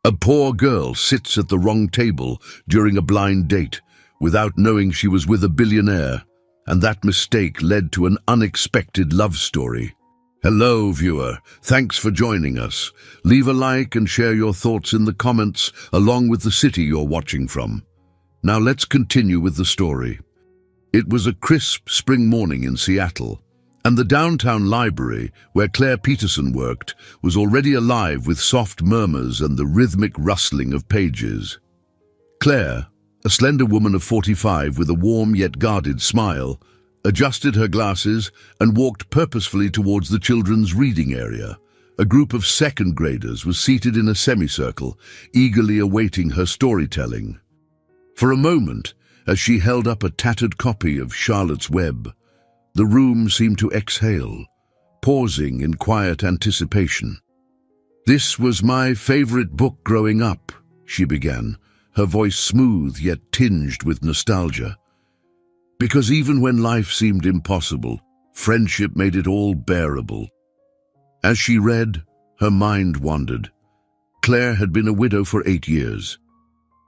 A poor girl sits at the wrong table during a blind date without knowing she was with a billionaire, and that mistake led to an unexpected love story. Hello, viewer. Thanks for joining us. Leave a like and share your thoughts in the comments along with the city you're watching from. Now let's continue with the story. It was a crisp spring morning in Seattle, and the downtown library, where Claire Peterson worked, was already alive with soft murmurs and the rhythmic rustling of pages. Claire, a slender woman of 45 with a warm yet guarded smile, adjusted her glasses and walked purposefully towards the children's reading area. A group of second graders was seated in a semicircle, eagerly awaiting her storytelling. For a moment, as she held up a tattered copy of Charlotte's Web, the room seemed to exhale, pausing in quiet anticipation. "This was my favorite book growing up," she began, her voice smooth yet tinged with nostalgia. "Because even when life seemed impossible, friendship made it all bearable." As she read, her mind wandered. Claire had been a widow for 8 years.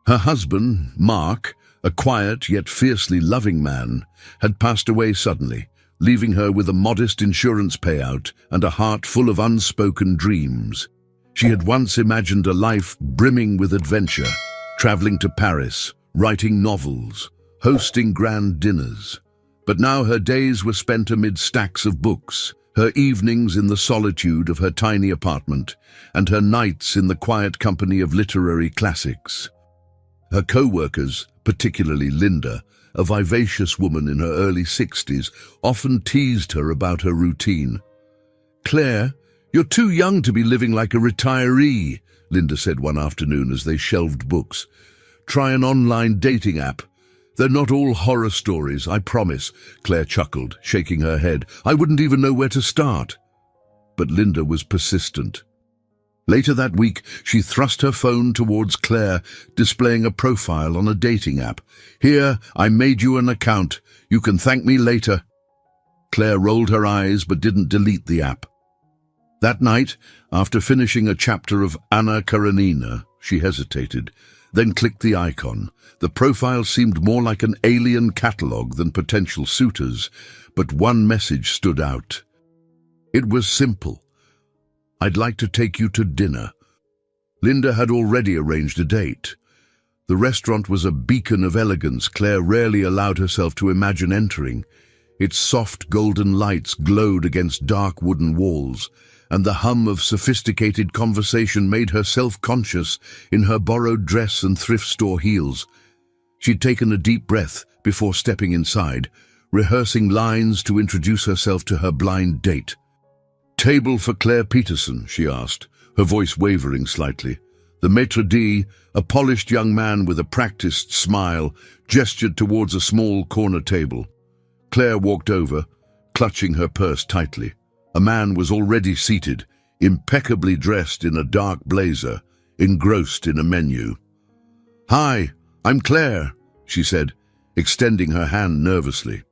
Her husband, Mark, a quiet yet fiercely loving man, had passed away suddenly, leaving her with a modest insurance payout and a heart full of unspoken dreams. She had once imagined a life brimming with adventure, traveling to Paris, writing novels, hosting grand dinners. But now her days were spent amid stacks of books, her evenings in the solitude of her tiny apartment, and her nights in the quiet company of literary classics. Her co-workers, particularly Linda, a vivacious woman in her early 60s, often teased her about her routine. "Claire, you're too young to be living like a retiree," Linda said one afternoon as they shelved books. "Try an online dating app. They're not all horror stories, I promise," Claire chuckled, shaking her head. "I wouldn't even know where to start." But Linda was persistent. Later that week, she thrust her phone towards Claire, displaying a profile on a dating app. "Here, I made you an account. You can thank me later." Claire rolled her eyes but didn't delete the app. That night, after finishing a chapter of Anna Karenina, she hesitated, then clicked the icon. The profile seemed more like an alien catalogue than potential suitors, but one message stood out. It was simple. "I'd like to take you to dinner." Linda had already arranged a date. The restaurant was a beacon of elegance Claire rarely allowed herself to imagine entering. Its soft golden lights glowed against dark wooden walls, and the hum of sophisticated conversation made her self-conscious in her borrowed dress and thrift store heels. She'd taken a deep breath before stepping inside, rehearsing lines to introduce herself to her blind date. "Table for Claire Peterson?" she asked, her voice wavering slightly. The maitre d', a polished young man with a practiced smile, gestured towards a small corner table. Claire walked over, clutching her purse tightly. A man was already seated, impeccably dressed in a dark blazer, engrossed in a menu. "Hi, I'm Claire," she said, extending her hand nervously.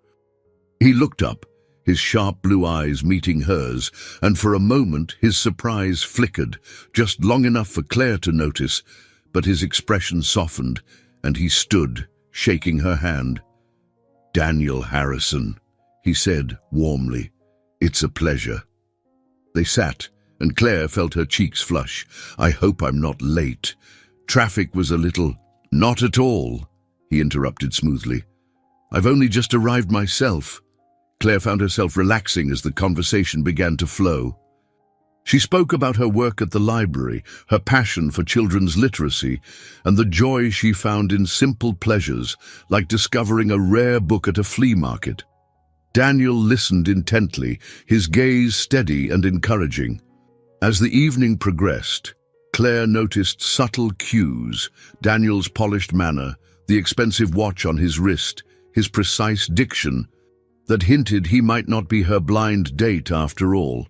He looked up, his sharp blue eyes meeting hers, and for a moment his surprise flickered, just long enough for Claire to notice, but his expression softened, and he stood, shaking her hand. "Daniel Harrison," he said warmly. "It's a pleasure." They sat, and Claire felt her cheeks flush. "I hope I'm not late. Traffic was a little—" "Not at all," he interrupted smoothly. "I've only just arrived myself." Claire found herself relaxing as the conversation began to flow. She spoke about her work at the library, her passion for children's literacy, and the joy she found in simple pleasures, like discovering a rare book at a flea market. Daniel listened intently, his gaze steady and encouraging. As the evening progressed, Claire noticed subtle cues: Daniel's polished manner, the expensive watch on his wrist, his precise diction, that hinted he might not be her blind date after all.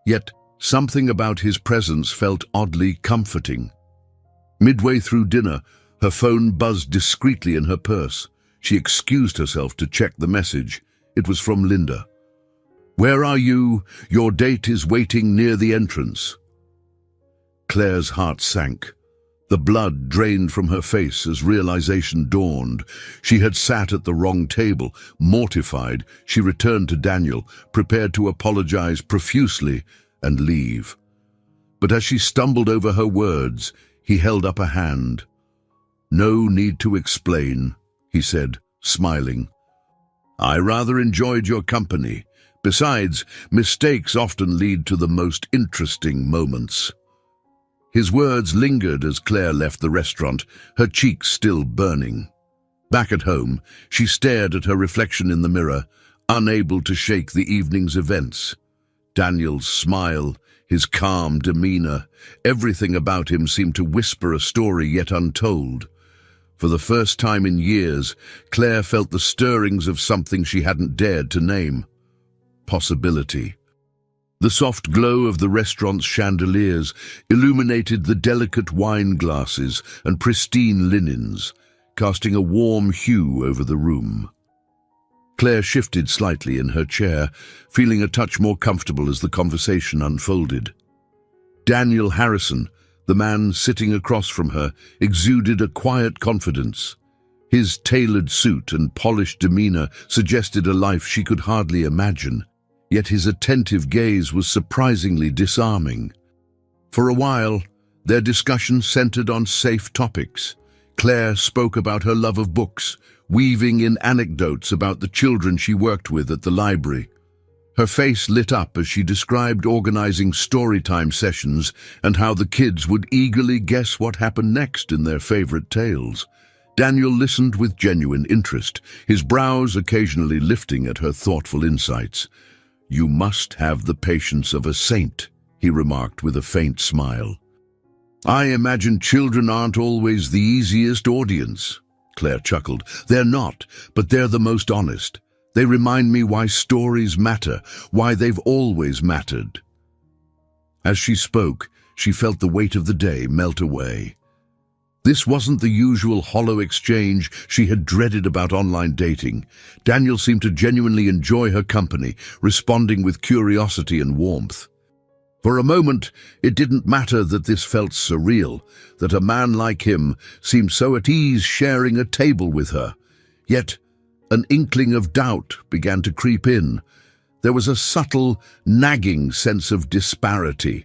Yet something about his presence felt oddly comforting. Midway through dinner, her phone buzzed discreetly in her purse. She excused herself to check the message. It was from Linda. "Where are you? Your date is waiting near the entrance." Claire's heart sank. The blood drained from her face as realization dawned. She had sat at the wrong table. Mortified, she returned to Daniel, prepared to apologize profusely and leave. But as she stumbled over her words, he held up a hand. "No need to explain," he said, smiling. "I rather enjoyed your company. Besides, mistakes often lead to the most interesting moments." His words lingered as Claire left the restaurant, her cheeks still burning. Back at home, she stared at her reflection in the mirror, unable to shake the evening's events. Daniel's smile, his calm demeanor, everything about him seemed to whisper a story yet untold. For the first time in years, Claire felt the stirrings of something she hadn't dared to name. Possibility. The soft glow of the restaurant's chandeliers illuminated the delicate wine glasses and pristine linens, casting a warm hue over the room. Claire shifted slightly in her chair, feeling a touch more comfortable as the conversation unfolded. Daniel Harrison, the man sitting across from her, exuded a quiet confidence. His tailored suit and polished demeanor suggested a life she could hardly imagine. Yet his attentive gaze was surprisingly disarming. For a while, their discussion centered on safe topics. Claire spoke about her love of books, weaving in anecdotes about the children she worked with at the library. Her face lit up as she described organizing storytime sessions and how the kids would eagerly guess what happened next in their favorite tales. Daniel listened with genuine interest, his brows occasionally lifting at her thoughtful insights. "You must have the patience of a saint," he remarked with a faint smile. "I imagine children aren't always the easiest audience," Claire chuckled. "They're not, but they're the most honest. They remind me why stories matter, why they've always mattered." As she spoke, she felt the weight of the day melt away. This wasn't the usual hollow exchange she had dreaded about online dating. Daniel seemed to genuinely enjoy her company, responding with curiosity and warmth. For a moment, it didn't matter that this felt surreal, that a man like him seemed so at ease sharing a table with her. Yet, an inkling of doubt began to creep in. There was a subtle, nagging sense of disparity.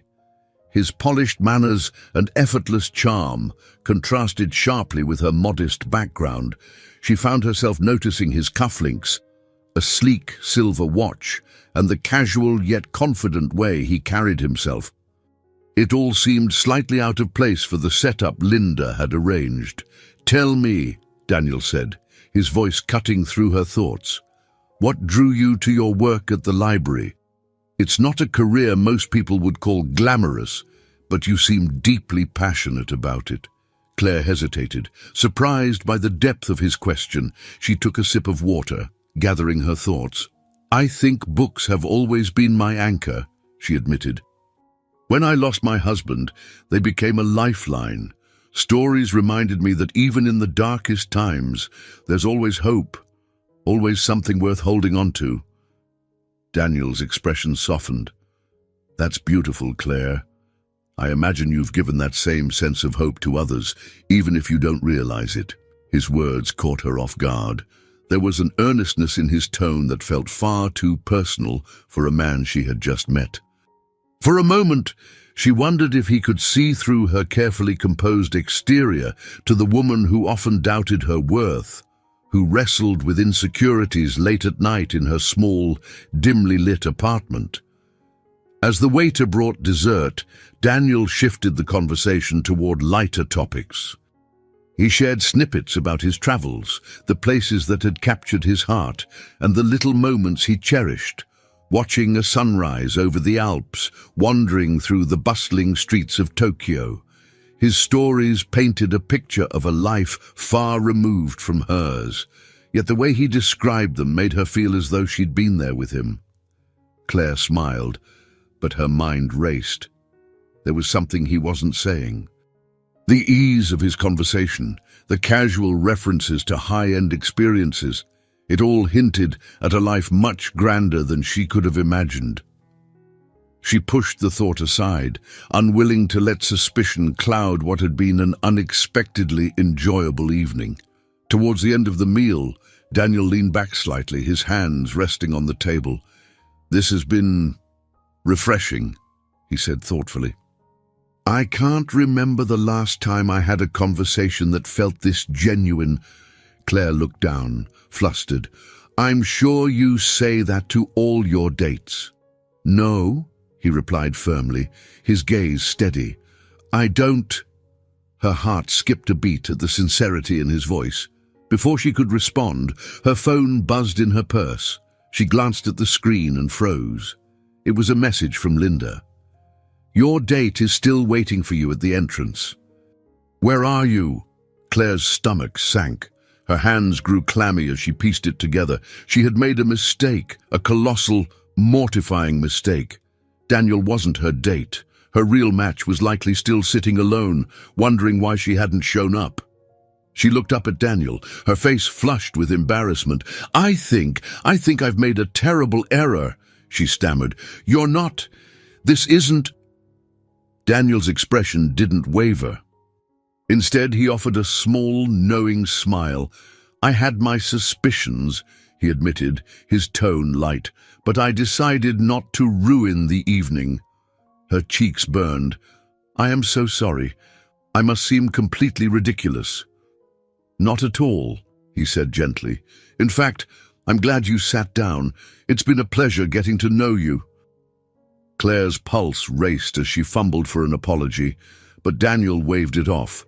His polished manners and effortless charm contrasted sharply with her modest background. She found herself noticing his cufflinks, a sleek silver watch, and the casual yet confident way he carried himself. It all seemed slightly out of place for the setup Linda had arranged. "Tell me," Daniel said, his voice cutting through her thoughts, "what drew you to your work at the library? It's not a career most people would call glamorous, but you seem deeply passionate about it." Claire hesitated. Surprised by the depth of his question, she took a sip of water, gathering her thoughts. "I think books have always been my anchor," she admitted. "When I lost my husband, they became a lifeline. Stories reminded me that even in the darkest times, there's always hope, always something worth holding on to." Daniel's expression softened. "That's beautiful, Claire. I imagine you've given that same sense of hope to others, even if you don't realize it." His words caught her off guard. There was an earnestness in his tone that felt far too personal for a man she had just met. For a moment, she wondered if he could see through her carefully composed exterior to the woman who often doubted her worth, who wrestled with insecurities late at night in her small, dimly lit apartment. As the waiter brought dessert, Daniel shifted the conversation toward lighter topics. He shared snippets about his travels, the places that had captured his heart, and the little moments he cherished, watching a sunrise over the Alps, wandering through the bustling streets of Tokyo. His stories painted a picture of a life far removed from hers, yet the way he described them made her feel as though she'd been there with him. Claire smiled, but her mind raced. There was something he wasn't saying. The ease of his conversation, the casual references to high-end experiences, it all hinted at a life much grander than she could have imagined. She pushed the thought aside, unwilling to let suspicion cloud what had been an unexpectedly enjoyable evening. Towards the end of the meal, Daniel leaned back slightly, his hands resting on the table. "This has been refreshing," he said thoughtfully. "I can't remember the last time I had a conversation that felt this genuine." Claire looked down, flustered. "I'm sure you say that to all your dates." "No," he replied firmly, his gaze steady. "I don't." Her heart skipped a beat at the sincerity in his voice. Before she could respond, her phone buzzed in her purse. She glanced at the screen and froze. It was a message from Linda. "Your date is still waiting for you at the entrance." "Where are you?" Claire's stomach sank. Her hands grew clammy as she pieced it together. She had made a mistake, a colossal, mortifying mistake. Daniel wasn't her date. Her real match was likely still sitting alone, wondering why she hadn't shown up. She looked up at Daniel, her face flushed with embarrassment. I think I've made a terrible error," she stammered. "You're not. This isn't." Daniel's expression didn't waver. Instead, he offered a small, knowing smile. "I had my suspicions," he admitted, his tone light, "but I decided not to ruin the evening." Her cheeks burned. "I am so sorry. I must seem completely ridiculous." "Not at all," he said gently. "In fact, I'm glad you sat down. It's been a pleasure getting to know you." Claire's pulse raced as she fumbled for an apology, but Daniel waved it off.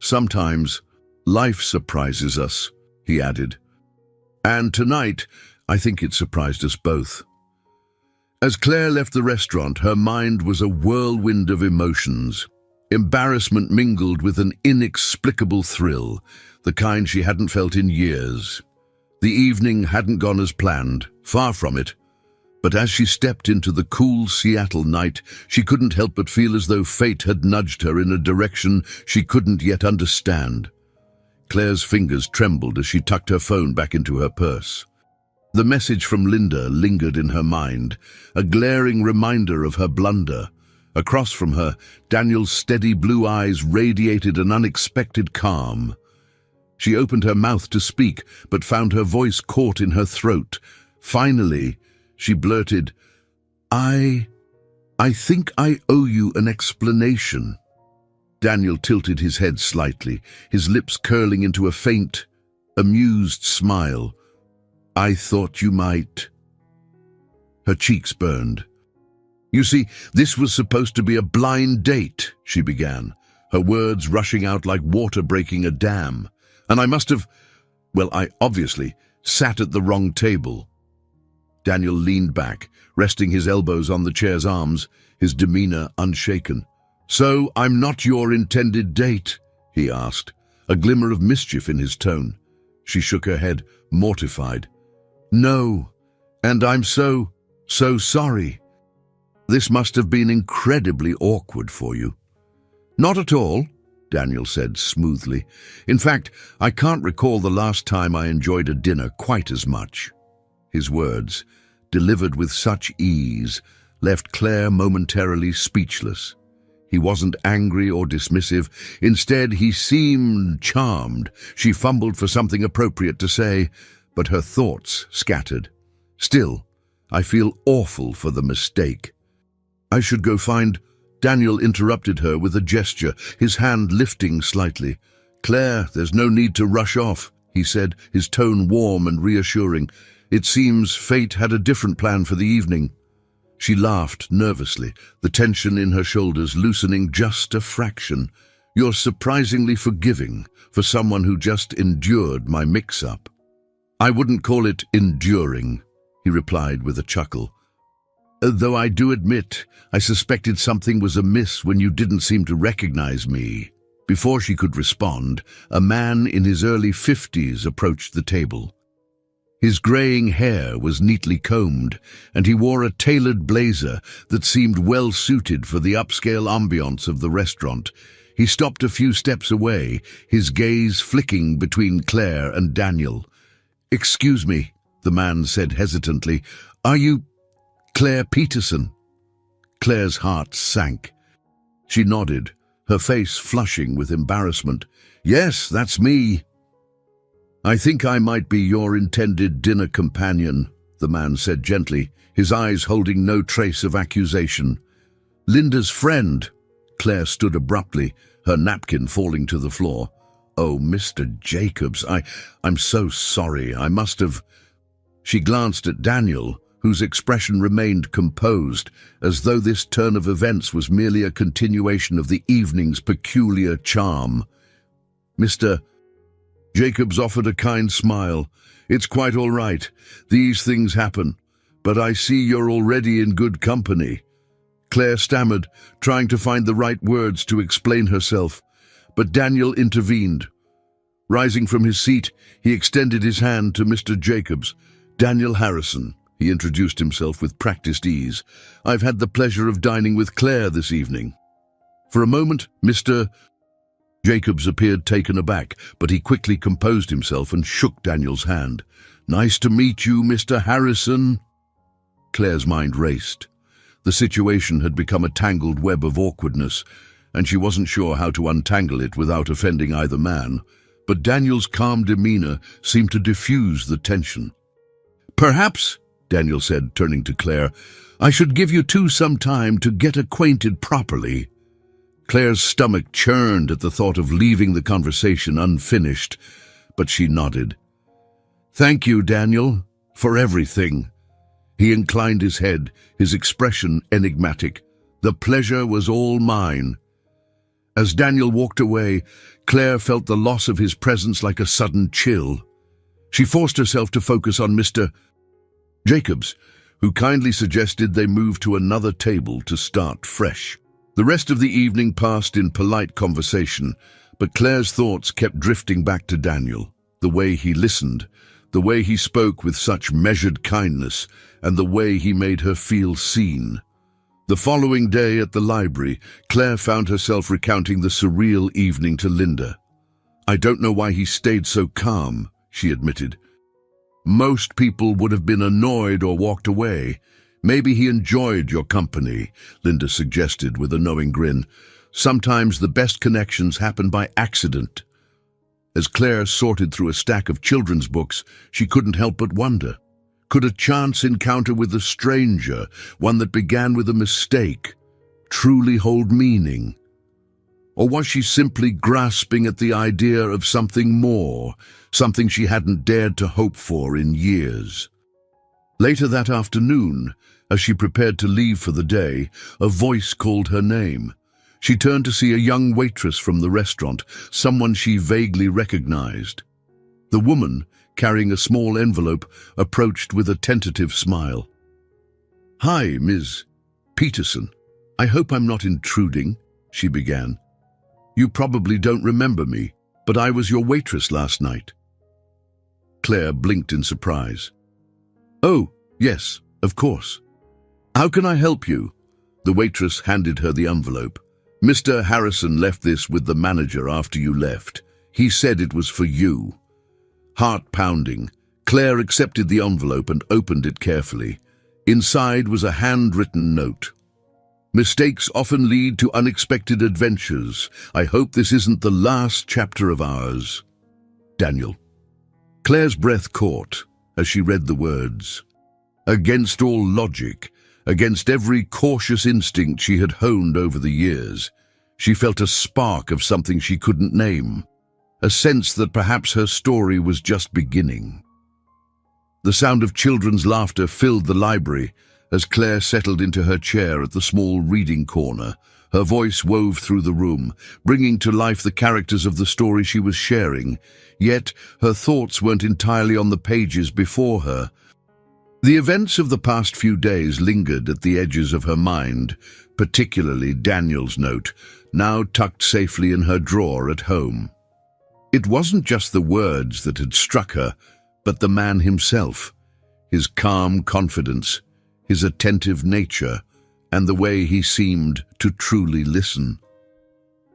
"Sometimes life surprises us," he added. "And tonight, I think it surprised us both." As Claire left the restaurant, her mind was a whirlwind of emotions. Embarrassment mingled with an inexplicable thrill, the kind she hadn't felt in years. The evening hadn't gone as planned, far from it. But as she stepped into the cool Seattle night, she couldn't help but feel as though fate had nudged her in a direction she couldn't yet understand. Claire's fingers trembled as she tucked her phone back into her purse. The message from Linda lingered in her mind, a glaring reminder of her blunder. Across from her, Daniel's steady blue eyes radiated an unexpected calm. She opened her mouth to speak, but found her voice caught in her throat. Finally, she blurted, I think I owe you an explanation." Daniel tilted his head slightly, his lips curling into a faint, amused smile. "I thought you might." Her cheeks burned. "You see, this was supposed to be a blind date," she began, her words rushing out like water breaking a dam. "And I must have, well, I obviously sat at the wrong table." Daniel leaned back, resting his elbows on the chair's arms, his demeanor unshaken. "So I'm not your intended date?" he asked, a glimmer of mischief in his tone. She shook her head, mortified. "No, and I'm so sorry. This must have been incredibly awkward for you." "Not at all," Daniel said smoothly. "In fact, I can't recall the last time I enjoyed a dinner quite as much." His words, delivered with such ease, left Claire momentarily speechless. He wasn't angry or dismissive. Instead, he seemed charmed. She fumbled for something appropriate to say, but her thoughts scattered. "Still, I feel awful for the mistake." "I should go find—" Daniel interrupted her with a gesture, his hand lifting slightly. "Claire, there's no need to rush off," he said, his tone warm and reassuring. "It seems fate had a different plan for the evening." She laughed nervously, the tension in her shoulders loosening just a fraction. "You're surprisingly forgiving for someone who just endured my mix-up." "I wouldn't call it enduring," he replied with a chuckle. "Though I do admit, I suspected something was amiss when you didn't seem to recognize me." Before she could respond, a man in his early 50s approached the table. His graying hair was neatly combed, and he wore a tailored blazer that seemed well suited for the upscale ambiance of the restaurant. He stopped a few steps away, his gaze flicking between Claire and Daniel. "Excuse me," the man said hesitantly. "Are you Claire Peterson?" Claire's heart sank. She nodded, her face flushing with embarrassment. "Yes, that's me." "I think I might be your intended dinner companion," the man said gently, his eyes holding no trace of accusation. "Linda's friend." Claire stood abruptly, her napkin falling to the floor. "Oh, Mr. Jacobs, I'm so sorry. I must have—" She glanced at Daniel, whose expression remained composed, as though this turn of events was merely a continuation of the evening's peculiar charm. Mr. Jacobs offered a kind smile. "It's quite all right. These things happen. But I see you're already in good company." Claire stammered, trying to find the right words to explain herself. But Daniel intervened. Rising from his seat, he extended his hand to Mr. Jacobs. "Daniel Harrison," he introduced himself with practiced ease. "I've had the pleasure of dining with Claire this evening." For a moment, Mr. Jacobs appeared taken aback, but he quickly composed himself and shook Daniel's hand. "Nice to meet you, Mr. Harrison." Claire's mind raced. The situation had become a tangled web of awkwardness, and she wasn't sure how to untangle it without offending either man. But Daniel's calm demeanor seemed to diffuse the tension. "Perhaps," Daniel said, turning to Claire, "I should give you two some time to get acquainted properly." Claire's stomach churned at the thought of leaving the conversation unfinished, but she nodded. "Thank you, Daniel, for everything." He inclined his head, his expression enigmatic. "The pleasure was all mine." As Daniel walked away, Claire felt the loss of his presence like a sudden chill. She forced herself to focus on Mr. Jacobs, who kindly suggested they move to another table to start fresh. The rest of the evening passed in polite conversation, but Claire's thoughts kept drifting back to Daniel. The way he listened, the way he spoke with such measured kindness, and the way he made her feel seen. The following day at the library, Claire found herself recounting the surreal evening to Linda. "I don't know why he stayed so calm," she admitted. "Most people would have been annoyed or walked away. Maybe he enjoyed your company," Linda suggested with a knowing grin. "Sometimes the best connections happen by accident." As Claire sorted through a stack of children's books, she couldn't help but wonder. Could a chance encounter with a stranger, one that began with a mistake, truly hold meaning? Or was she simply grasping at the idea of something more, something she hadn't dared to hope for in years? Later that afternoon, as she prepared to leave for the day, a voice called her name. She turned to see a young waitress from the restaurant, someone she vaguely recognized. The woman, carrying a small envelope, approached with a tentative smile. "Hi, Ms. Peterson. I hope I'm not intruding," she began. "You probably don't remember me, but I was your waitress last night." Claire blinked in surprise. "Oh, yes, of course. How can I help you?" The waitress handed her the envelope. "Mr. Harrison left this with the manager after you left. He said it was for you." Heart pounding, Claire accepted the envelope and opened it carefully. Inside was a handwritten note. "Mistakes often lead to unexpected adventures. I hope this isn't the last chapter of ours. Daniel." Claire's breath caught as she read the words. Against all logic, against every cautious instinct she had honed over the years, she felt a spark of something she couldn't name, a sense that perhaps her story was just beginning. The sound of children's laughter filled the library as Claire settled into her chair at the small reading corner. Her voice wove through the room, bringing to life the characters of the story she was sharing, yet her thoughts weren't entirely on the pages before her. The events of the past few days lingered at the edges of her mind, particularly Daniel's note, now tucked safely in her drawer at home. It wasn't just the words that had struck her, but the man himself, his calm confidence, his attentive nature, and the way he seemed to truly listen.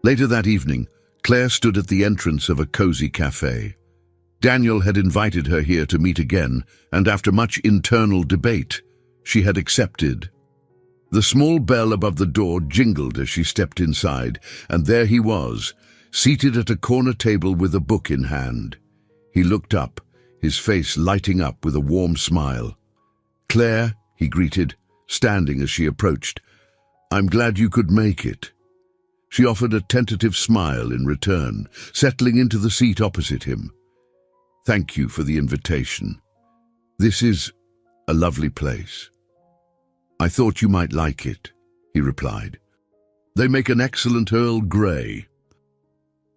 Later that evening, Claire stood at the entrance of a cozy cafe. Daniel had invited her here to meet again, and after much internal debate, she had accepted. The small bell above the door jingled as she stepped inside, and there he was, seated at a corner table with a book in hand. He looked up, his face lighting up with a warm smile. "Claire," he greeted, standing as she approached. "I'm glad you could make it." She offered a tentative smile in return, settling into the seat opposite him. "Thank you for the invitation. This is a lovely place." "I thought you might like it," he replied. "They make an excellent Earl Grey."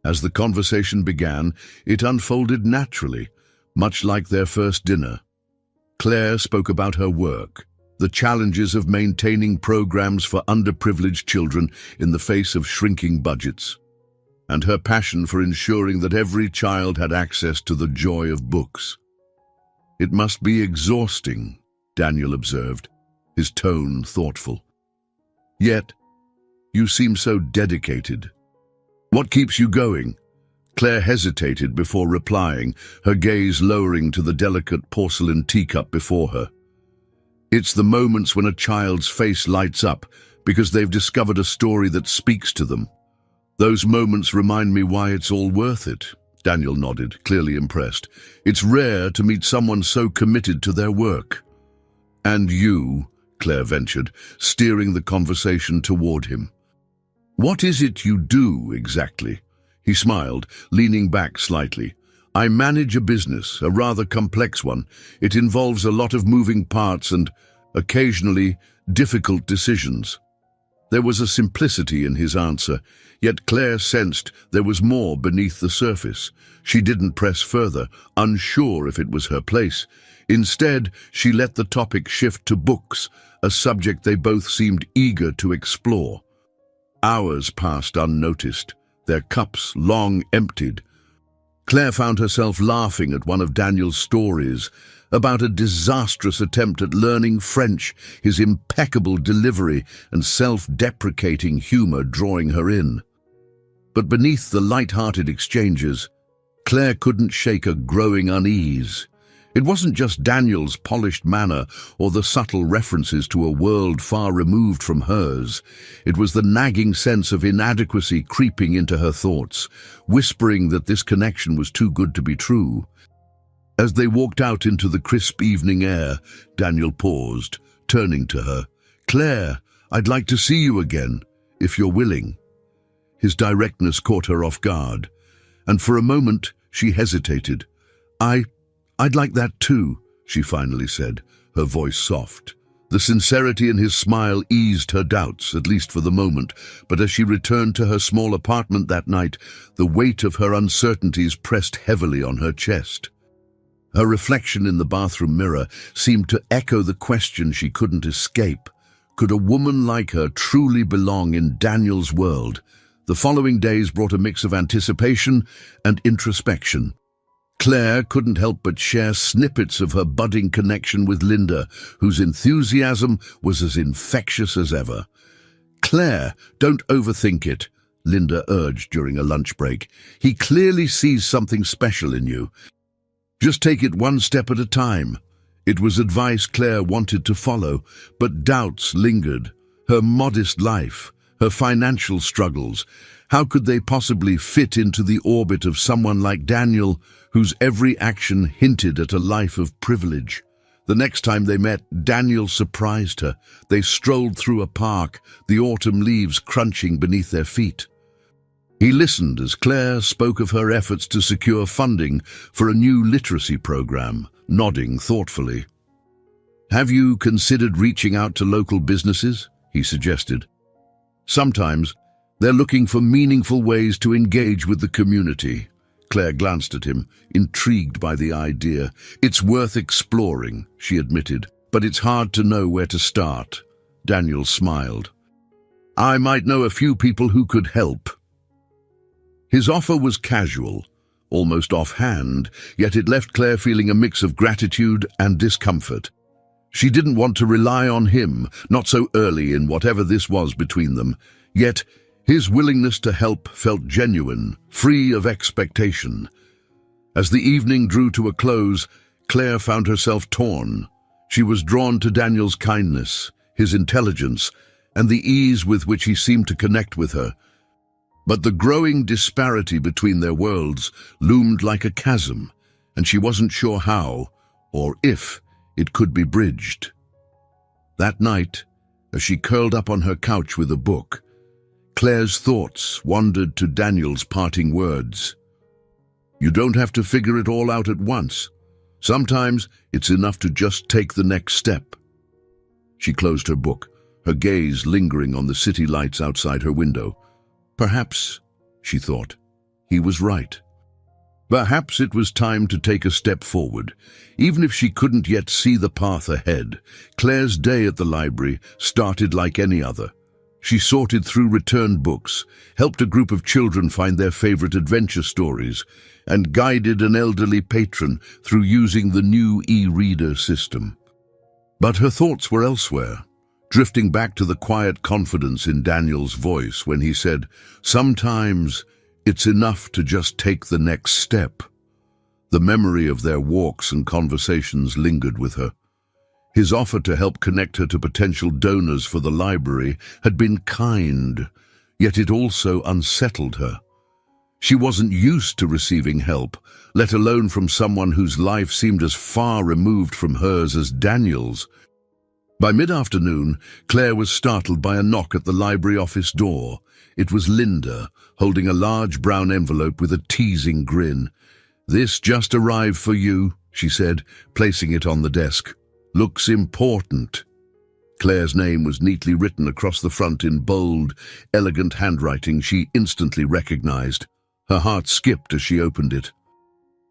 As the conversation began, it unfolded naturally, much like their first dinner. Claire spoke about her work, the challenges of maintaining programs for underprivileged children in the face of shrinking budgets, and her passion for ensuring that every child had access to the joy of books. "It must be exhausting," Daniel observed, his tone thoughtful. "Yet, you seem so dedicated. What keeps you going?" Claire hesitated before replying, her gaze lowering to the delicate porcelain teacup before her. "It's the moments when a child's face lights up because they've discovered a story that speaks to them. Those moments remind me why it's all worth it." Daniel nodded, clearly impressed. "It's rare to meet someone so committed to their work." "And you," Claire ventured, steering the conversation toward him. "What is it you do, exactly?" He smiled, leaning back slightly. "I manage a business, a rather complex one. It involves a lot of moving parts and, occasionally, difficult decisions." There was a simplicity in his answer, yet Claire sensed there was more beneath the surface. She didn't press further, unsure if it was her place. Instead, she let the topic shift to books, a subject they both seemed eager to explore. Hours passed unnoticed, their cups long emptied. Claire found herself laughing at one of Daniel's stories about a disastrous attempt at learning French, his impeccable delivery and self-deprecating humor drawing her in. But beneath the light-hearted exchanges, Claire couldn't shake a growing unease. It wasn't just Daniel's polished manner or the subtle references to a world far removed from hers. It was the nagging sense of inadequacy creeping into her thoughts, whispering that this connection was too good to be true. As they walked out into the crisp evening air, Daniel paused, turning to her. "Claire, I'd like to see you again, if you're willing." His directness caught her off guard, and for a moment she hesitated. I'd like that too," she finally said, her voice soft. The sincerity in his smile eased her doubts, at least for the moment, but as she returned to her small apartment that night, the weight of her uncertainties pressed heavily on her chest. Her reflection in the bathroom mirror seemed to echo the question she couldn't escape. Could a woman like her truly belong in Daniel's world? The following days brought a mix of anticipation and introspection. Claire couldn't help but share snippets of her budding connection with Linda, whose enthusiasm was as infectious as ever. "Claire, don't overthink it," Linda urged during a lunch break. "He clearly sees something special in you. Just take it one step at a time." It was advice Claire wanted to follow, but doubts lingered. Her modest life, her financial struggles, how could they possibly fit into the orbit of someone like Daniel, whose every action hinted at a life of privilege? The next time they met, Daniel surprised her. They strolled through a park, the autumn leaves crunching beneath their feet. He listened as Claire spoke of her efforts to secure funding for a new literacy program, nodding thoughtfully. "Have you considered reaching out to local businesses?" he suggested. "Sometimes they're looking for meaningful ways to engage with the community." Claire glanced at him, intrigued by the idea. "It's worth exploring," she admitted, "but it's hard to know where to start." Daniel smiled. "I might know a few people who could help." His offer was casual, almost offhand, yet it left Claire feeling a mix of gratitude and discomfort. She didn't want to rely on him, not so early in whatever this was between them, yet his willingness to help felt genuine, free of expectation. As the evening drew to a close, Claire found herself torn. She was drawn to Daniel's kindness, his intelligence, and the ease with which he seemed to connect with her. But the growing disparity between their worlds loomed like a chasm, and she wasn't sure how, or if, it could be bridged. That night, as she curled up on her couch with a book, Claire's thoughts wandered to Daniel's parting words. "You don't have to figure it all out at once. Sometimes it's enough to just take the next step." She closed her book, her gaze lingering on the city lights outside her window. Perhaps, she thought, he was right. Perhaps it was time to take a step forward. Even if she couldn't yet see the path ahead, Claire's day at the library started like any other. She sorted through returned books, helped a group of children find their favorite adventure stories, and guided an elderly patron through using the new e-reader system. But her thoughts were elsewhere, drifting back to the quiet confidence in Daniel's voice when he said, "Sometimes it's enough to just take the next step." The memory of their walks and conversations lingered with her. His offer to help connect her to potential donors for the library had been kind, yet it also unsettled her. She wasn't used to receiving help, let alone from someone whose life seemed as far removed from hers as Daniel's. By mid-afternoon, Claire was startled by a knock at the library office door. It was Linda, holding a large brown envelope with a teasing grin. "This just arrived for you," she said, placing it on the desk. "Looks important." Claire's name was neatly written across the front in bold, elegant handwriting she instantly recognized. Her heart skipped as she opened it.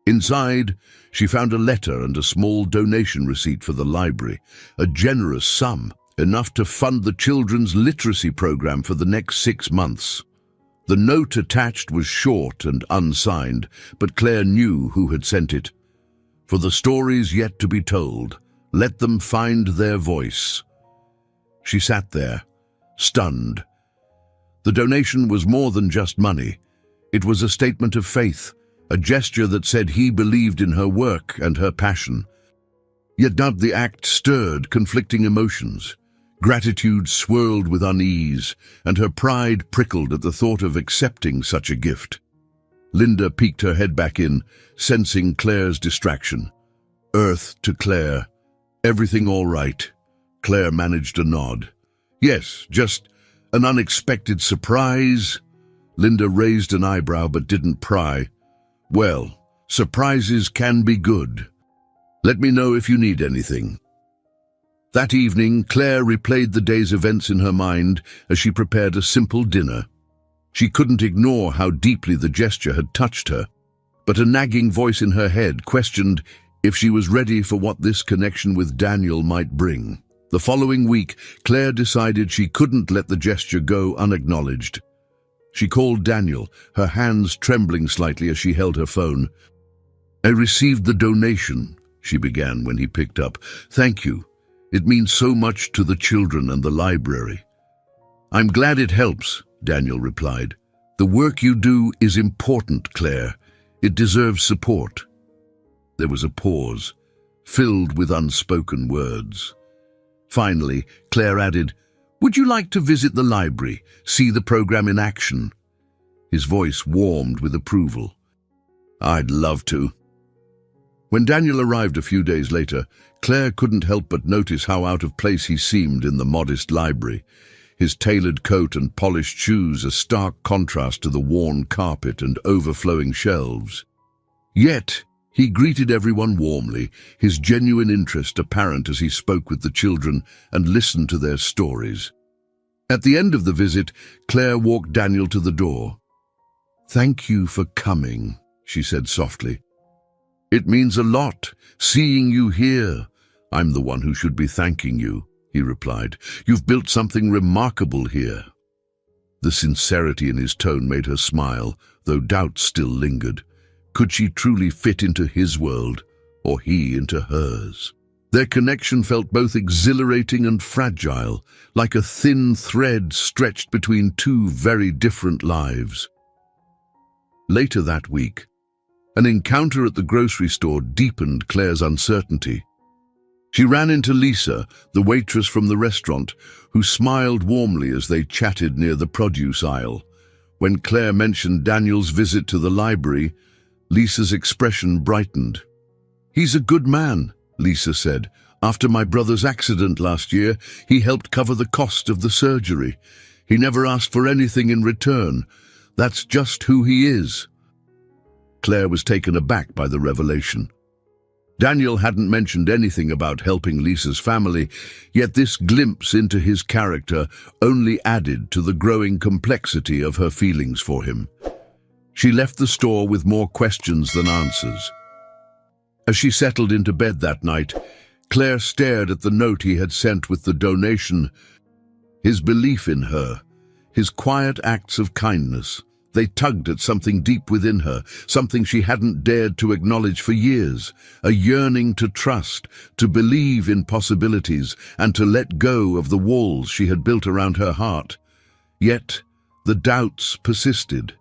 Inside, she found a letter and a small donation receipt for the library, a generous sum, enough to fund the children's literacy program for the next 6 months. The note attached was short and unsigned, but Claire knew who had sent it. For the stories yet to be told, let them find their voice. She sat there, stunned. The donation was more than just money. It was a statement of faith, a gesture that said he believed in her work and her passion. Yet the act stirred conflicting emotions. Gratitude swirled with unease, and her pride prickled at the thought of accepting such a gift. Linda peeked her head back in, sensing Claire's distraction. Earth to Claire. "Everything all right?" Claire managed a nod. "Yes, just an unexpected surprise." Linda raised an eyebrow but didn't pry. "Well, surprises can be good. Let me know if you need anything." That evening, Claire replayed the day's events in her mind as she prepared a simple dinner. She couldn't ignore how deeply the gesture had touched her, but a nagging voice in her head questioned if she was ready for what this connection with Daniel might bring. The following week, Claire decided she couldn't let the gesture go unacknowledged. She called Daniel, her hands trembling slightly as she held her phone. "I received the donation," she began when he picked up. "Thank you. It means so much to the children and the library." "I'm glad it helps," Daniel replied. "The work you do is important, Claire. It deserves support." There was a pause, filled with unspoken words. Finally, Claire added, "Would you like to visit the library, see the program in action?" His voice warmed with approval. "I'd love to." When Daniel arrived a few days later, Claire couldn't help but notice how out of place he seemed in the modest library. His tailored coat and polished shoes a stark contrast to the worn carpet and overflowing shelves. Yet, he greeted everyone warmly, his genuine interest apparent as he spoke with the children and listened to their stories. At the end of the visit, Claire walked Daniel to the door. "Thank you for coming," she said softly. "It means a lot, seeing you here." "I'm the one who should be thanking you," he replied. "You've built something remarkable here." The sincerity in his tone made her smile, though doubt still lingered. Could she truly fit into his world, or he into hers? Their connection felt both exhilarating and fragile, like a thin thread stretched between two very different lives. Later that week, an encounter at the grocery store deepened Claire's uncertainty. She ran into Lisa, the waitress from the restaurant, who smiled warmly as they chatted near the produce aisle. When Claire mentioned Daniel's visit to the library, Lisa's expression brightened. "He's a good man," Lisa said. "After my brother's accident last year, he helped cover the cost of the surgery. He never asked for anything in return. That's just who he is." Claire was taken aback by the revelation. Daniel hadn't mentioned anything about helping Lisa's family, yet this glimpse into his character only added to the growing complexity of her feelings for him. She left the store with more questions than answers. As she settled into bed that night, Claire stared at the note he had sent with the donation. His belief in her, his quiet acts of kindness, they tugged at something deep within her, something she hadn't dared to acknowledge for years, a yearning to trust, to believe in possibilities, and to let go of the walls she had built around her heart. Yet, the doubts persisted.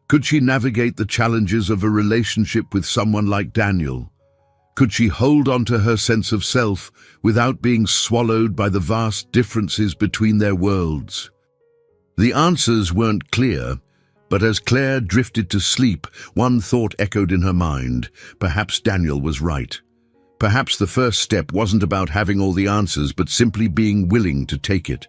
Could she navigate the challenges of a relationship with someone like Daniel? Could she hold on to her sense of self without being swallowed by the vast differences between their worlds? The answers weren't clear, but as Claire drifted to sleep, one thought echoed in her mind. Perhaps Daniel was right. Perhaps the first step wasn't about having all the answers, but simply being willing to take it.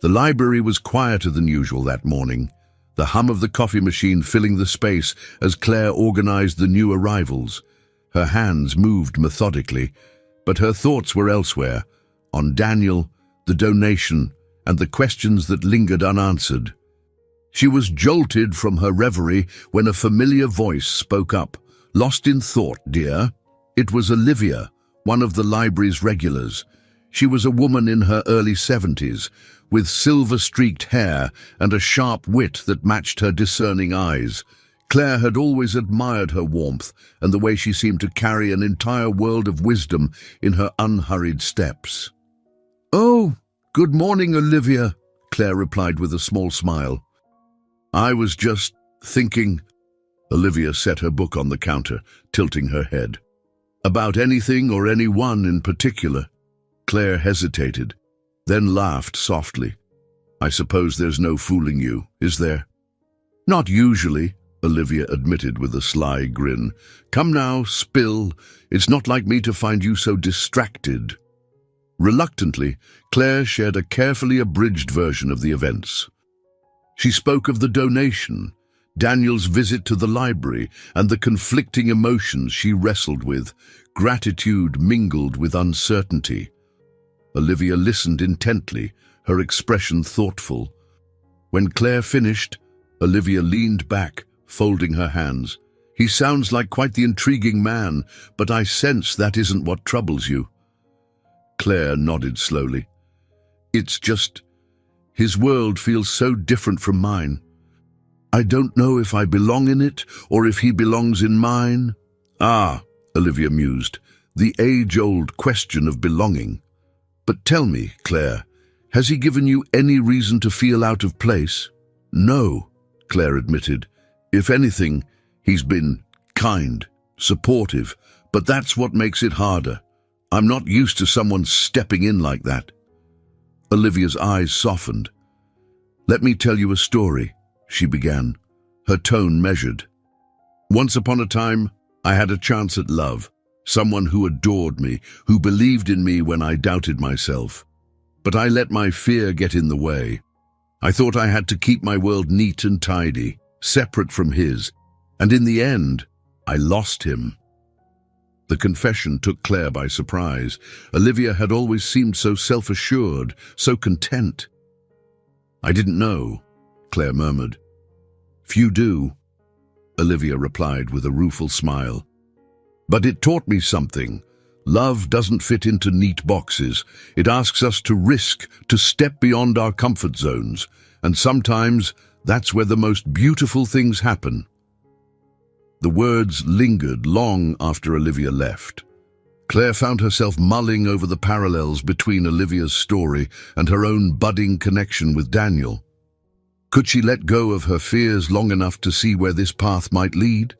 The library was quieter than usual that morning, the hum of the coffee machine filling the space as Claire organized the new arrivals. Her hands moved methodically, but her thoughts were elsewhere, on Daniel, the donation, and the questions that lingered unanswered. She was jolted from her reverie when a familiar voice spoke up. "Lost in thought, dear?" It was Olivia, one of the library's regulars. She was a woman in her early 70s, with silver-streaked hair and a sharp wit that matched her discerning eyes. Claire had always admired her warmth and the way she seemed to carry an entire world of wisdom in her unhurried steps. "Oh, good morning, Olivia," Claire replied with a small smile. "I was just thinking," Olivia set her book on the counter, tilting her head. "About anything or anyone in particular?" Claire hesitated, then laughed softly. "I suppose there's no fooling you, is there?" "Not usually," Olivia admitted with a sly grin. "Come now, spill. It's not like me to find you so distracted." Reluctantly, Claire shared a carefully abridged version of the events. She spoke of the donation, Daniel's visit to the library, and the conflicting emotions she wrestled with, gratitude mingled with uncertainty. Olivia listened intently, her expression thoughtful. When Claire finished, Olivia leaned back, folding her hands. "He sounds like quite the intriguing man, but I sense that isn't what troubles you." Claire nodded slowly. "It's just, his world feels so different from mine. I don't know if I belong in it or if he belongs in mine." "Ah," Olivia mused, "the age-old question of belonging. But tell me, Claire, has he given you any reason to feel out of place?" "No," Claire admitted. "If anything, he's been kind, supportive, but that's what makes it harder. I'm not used to someone stepping in like that." Olivia's eyes softened. "Let me tell you a story," she began, her tone measured. "Once upon a time, I had a chance at love, someone who adored me, who believed in me when I doubted myself. But I let my fear get in the way. I thought I had to keep my world neat and tidy, separate from his, and in the end, I lost him." The confession took Claire by surprise. Olivia had always seemed so self-assured, so content. "I didn't know," Claire murmured. "Few do," Olivia replied with a rueful smile. "But it taught me something. Love doesn't fit into neat boxes. It asks us to risk, to step beyond our comfort zones, and sometimes that's where the most beautiful things happen." The words lingered long after Olivia left. Claire found herself mulling over the parallels between Olivia's story and her own budding connection with Daniel. Could she let go of her fears long enough to see where this path might lead?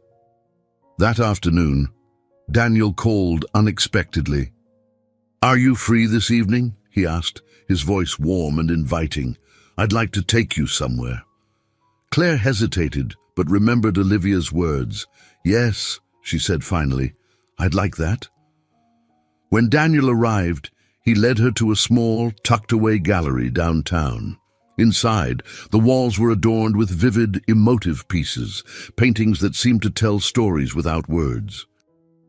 That afternoon, Daniel called unexpectedly. "Are you free this evening?" he asked, his voice warm and inviting. "I'd like to take you somewhere." Claire hesitated, but remembered Olivia's words. "Yes," she said finally, "I'd like that." When Daniel arrived, he led her to a small, tucked-away gallery downtown. Inside, the walls were adorned with vivid, emotive pieces, paintings that seemed to tell stories without words.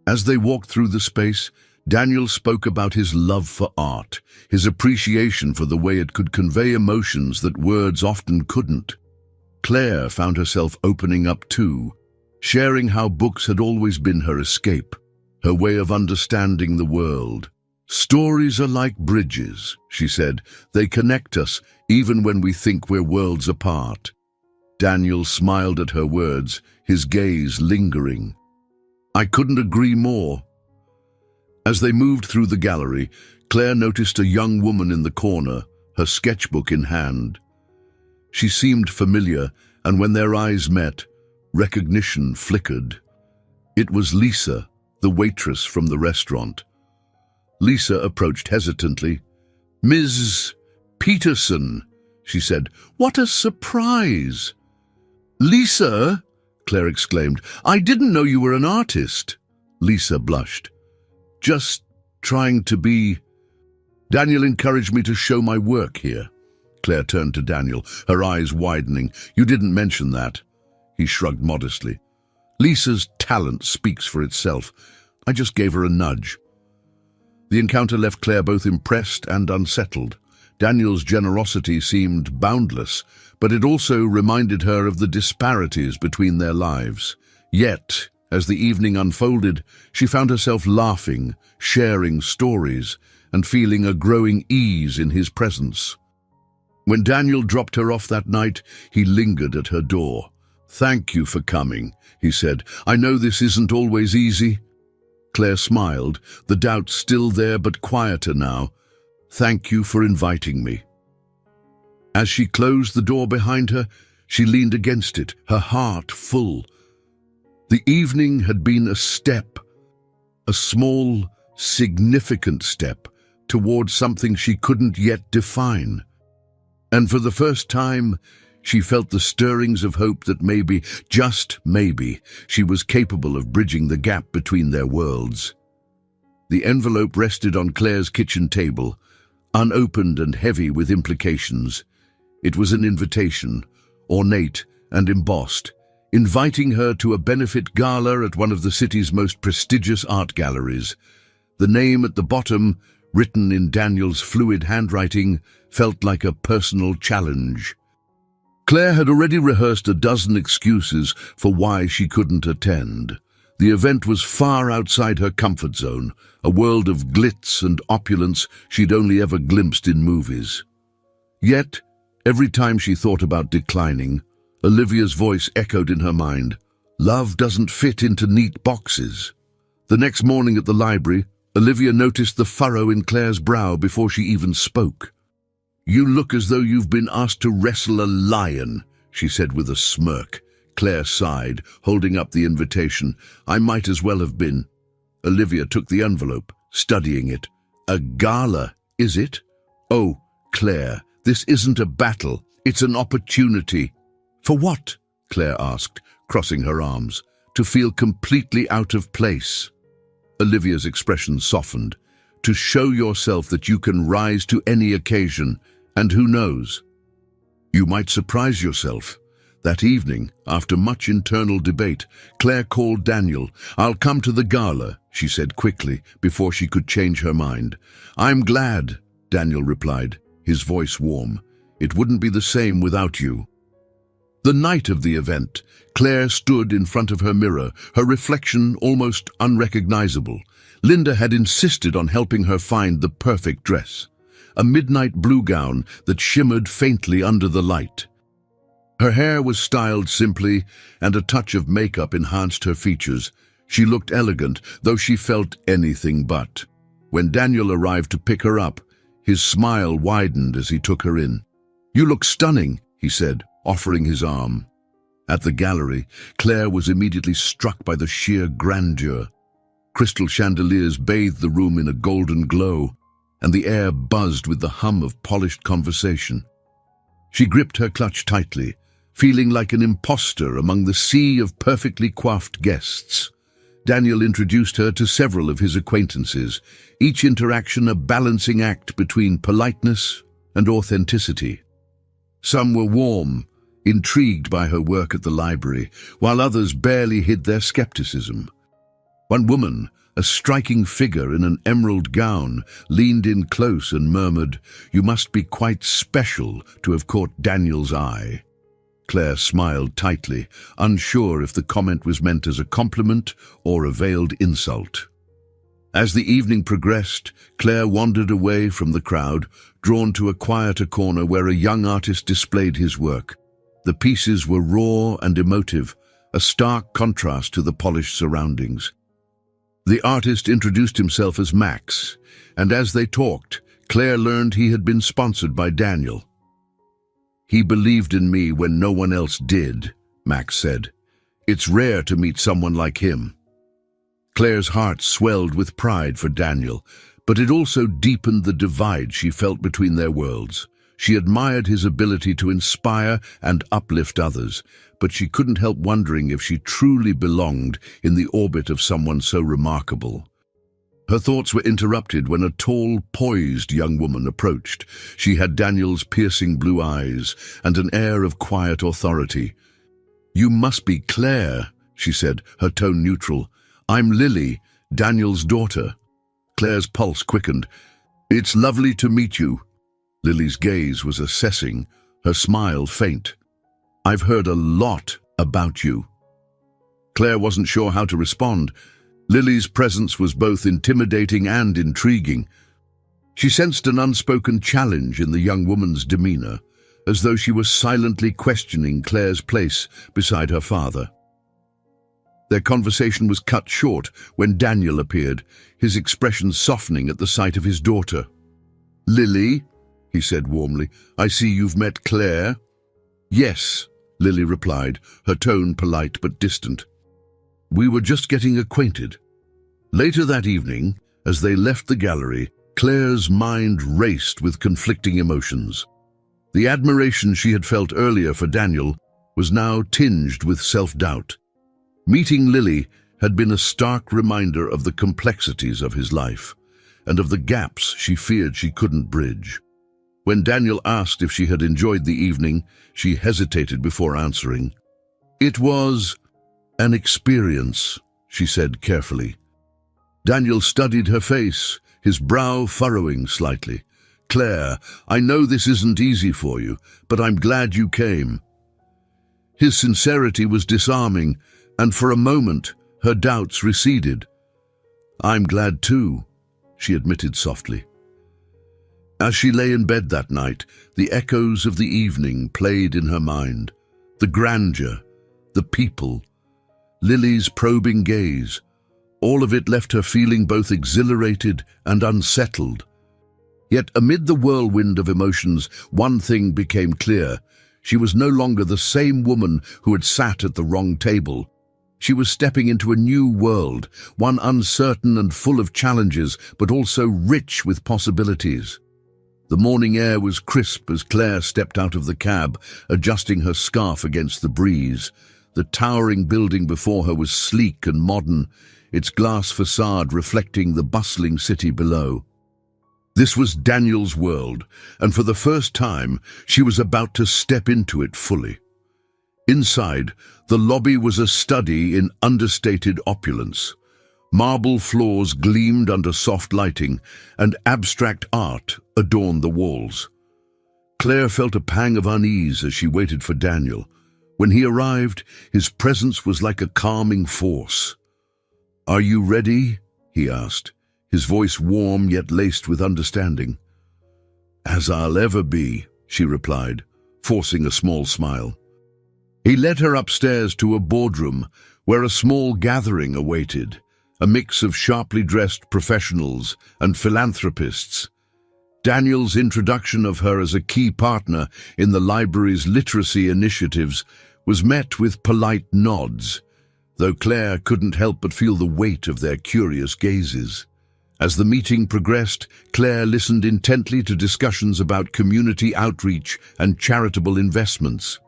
As they walked through the space, Daniel spoke about his love for art, his appreciation for the way it could convey emotions that words often couldn't. Claire found herself opening up too, sharing how books had always been her escape, her way of understanding the world. "Stories are like bridges," she said. "They connect us, even when we think we're worlds apart." Daniel smiled at her words, his gaze lingering. "I couldn't agree more." As they moved through the gallery, Claire noticed a young woman in the corner, her sketchbook in hand. She seemed familiar, and when their eyes met, recognition flickered. It was Lisa, the waitress from the restaurant. Lisa approached hesitantly. "Ms. Peterson," she said. "What a surprise!" "Lisa," Claire exclaimed, "I didn't know you were an artist." Lisa blushed. "Just trying to be—" "Daniel encouraged me to show my work here." Claire turned to Daniel, her eyes widening. "You didn't mention that." He shrugged modestly. "Lisa's talent speaks for itself. I just gave her a nudge." The encounter left Claire both impressed and unsettled. Daniel's generosity seemed boundless, but it also reminded her of the disparities between their lives. Yet, as the evening unfolded, she found herself laughing, sharing stories, and feeling a growing ease in his presence. When Daniel dropped her off that night, he lingered at her door. "Thank you for coming," he said. "I know this isn't always easy." Claire smiled, the doubt still there but quieter now. "Thank you for inviting me." As she closed the door behind her, she leaned against it, her heart full. The evening had been a step, a small, significant step, toward something she couldn't yet define. And for the first time, she felt the stirrings of hope that maybe, just maybe, she was capable of bridging the gap between their worlds. The envelope rested on Claire's kitchen table, unopened and heavy with implications. It was an invitation, ornate and embossed, inviting her to a benefit gala at one of the city's most prestigious art galleries. The name at the bottom, written in Daniel's fluid handwriting, felt like a personal challenge. Claire had already rehearsed a dozen excuses for why she couldn't attend. The event was far outside her comfort zone, a world of glitz and opulence she'd only ever glimpsed in movies. Yet, every time she thought about declining, Olivia's voice echoed in her mind. Love doesn't fit into neat boxes. The next morning at the library, Olivia noticed the furrow in Claire's brow before she even spoke. "You look as though you've been asked to wrestle a lion," she said with a smirk. Claire sighed, holding up the invitation. "I might as well have been." Olivia took the envelope, studying it. "A gala, is it?" "Oh, Claire, this isn't a battle. It's an opportunity." "For what?" Claire asked, crossing her arms. "To feel completely out of place." Olivia's expression softened. "To show yourself that you can rise to any occasion, and who knows? You might surprise yourself." That evening, after much internal debate, Claire called Daniel. "I'll come to the gala," she said quickly, before she could change her mind. "I'm glad," Daniel replied, his voice warm. "It wouldn't be the same without you." The night of the event, Claire stood in front of her mirror, her reflection almost unrecognizable. Linda had insisted on helping her find the perfect dress, a midnight blue gown that shimmered faintly under the light. Her hair was styled simply, and a touch of makeup enhanced her features. She looked elegant, though she felt anything but. When Daniel arrived to pick her up, his smile widened as he took her in. "You look stunning," he said, offering his arm. At the gallery, Claire was immediately struck by the sheer grandeur. Crystal chandeliers bathed the room in a golden glow, and the air buzzed with the hum of polished conversation. She gripped her clutch tightly, feeling like an imposter among the sea of perfectly coiffed guests. Daniel introduced her to several of his acquaintances, each interaction a balancing act between politeness and authenticity. Some were warm, intrigued by her work at the library, while others barely hid their skepticism. One woman, a striking figure in an emerald gown, leaned in close and murmured, "You must be quite special to have caught Daniel's eye." Claire smiled tightly, unsure if the comment was meant as a compliment or a veiled insult. As the evening progressed, Claire wandered away from the crowd, drawn to a quieter corner where a young artist displayed his work. The pieces were raw and emotive, a stark contrast to the polished surroundings. The artist introduced himself as Max, and as they talked, Claire learned he had been sponsored by Daniel. "He believed in me when no one else did," Max said. "It's rare to meet someone like him." Claire's heart swelled with pride for Daniel, but it also deepened the divide she felt between their worlds. She admired his ability to inspire and uplift others, but she couldn't help wondering if she truly belonged in the orbit of someone so remarkable. Her thoughts were interrupted when a tall, poised young woman approached. She had Daniel's piercing blue eyes and an air of quiet authority. "You must be Claire," she said, her tone neutral. "I'm Lily, Daniel's daughter." Claire's pulse quickened. "It's lovely to meet you." Lily's gaze was assessing, her smile faint. "I've heard a lot about you." Claire wasn't sure how to respond. Lily's presence was both intimidating and intriguing. She sensed an unspoken challenge in the young woman's demeanor, as though she was silently questioning Claire's place beside her father. Their conversation was cut short when Daniel appeared, his expression softening at the sight of his daughter. "Lily," he said warmly, "I see you've met Claire." "Yes," Lily replied, her tone polite but distant. "We were just getting acquainted." Later that evening, as they left the gallery, Claire's mind raced with conflicting emotions. The admiration she had felt earlier for Daniel was now tinged with self-doubt. Meeting Lily had been a stark reminder of the complexities of his life, and of the gaps she feared she couldn't bridge. When Daniel asked if she had enjoyed the evening, she hesitated before answering. "It was an experience," she said carefully. Daniel studied her face, his brow furrowing slightly. "Claire, I know this isn't easy for you, but I'm glad you came." His sincerity was disarming, and for a moment her doubts receded. "I'm glad too," she admitted softly. As she lay in bed that night, the echoes of the evening played in her mind. The grandeur, the people, Lily's probing gaze, all of it left her feeling both exhilarated and unsettled. Yet amid the whirlwind of emotions, one thing became clear. She was no longer the same woman who had sat at the wrong table. She was stepping into a new world, one uncertain and full of challenges, but also rich with possibilities. The morning air was crisp as Claire stepped out of the cab, adjusting her scarf against the breeze. The towering building before her was sleek and modern, its glass facade reflecting the bustling city below. This was Daniel's world, and for the first time, she was about to step into it fully. Inside, the lobby was a study in understated opulence. Marble floors gleamed under soft lighting, and abstract art adorned the walls. Claire felt a pang of unease as she waited for Daniel. When he arrived, his presence was like a calming force. "Are you ready?" he asked, his voice warm yet laced with understanding. "As I'll ever be," she replied, forcing a small smile. He led her upstairs to a boardroom where a small gathering awaited, a mix of sharply dressed professionals and philanthropists. Daniel's introduction of her as a key partner in the library's literacy initiatives was met with polite nods, though Claire couldn't help but feel the weight of their curious gazes. As the meeting progressed, Claire listened intently to discussions about community outreach and charitable investments.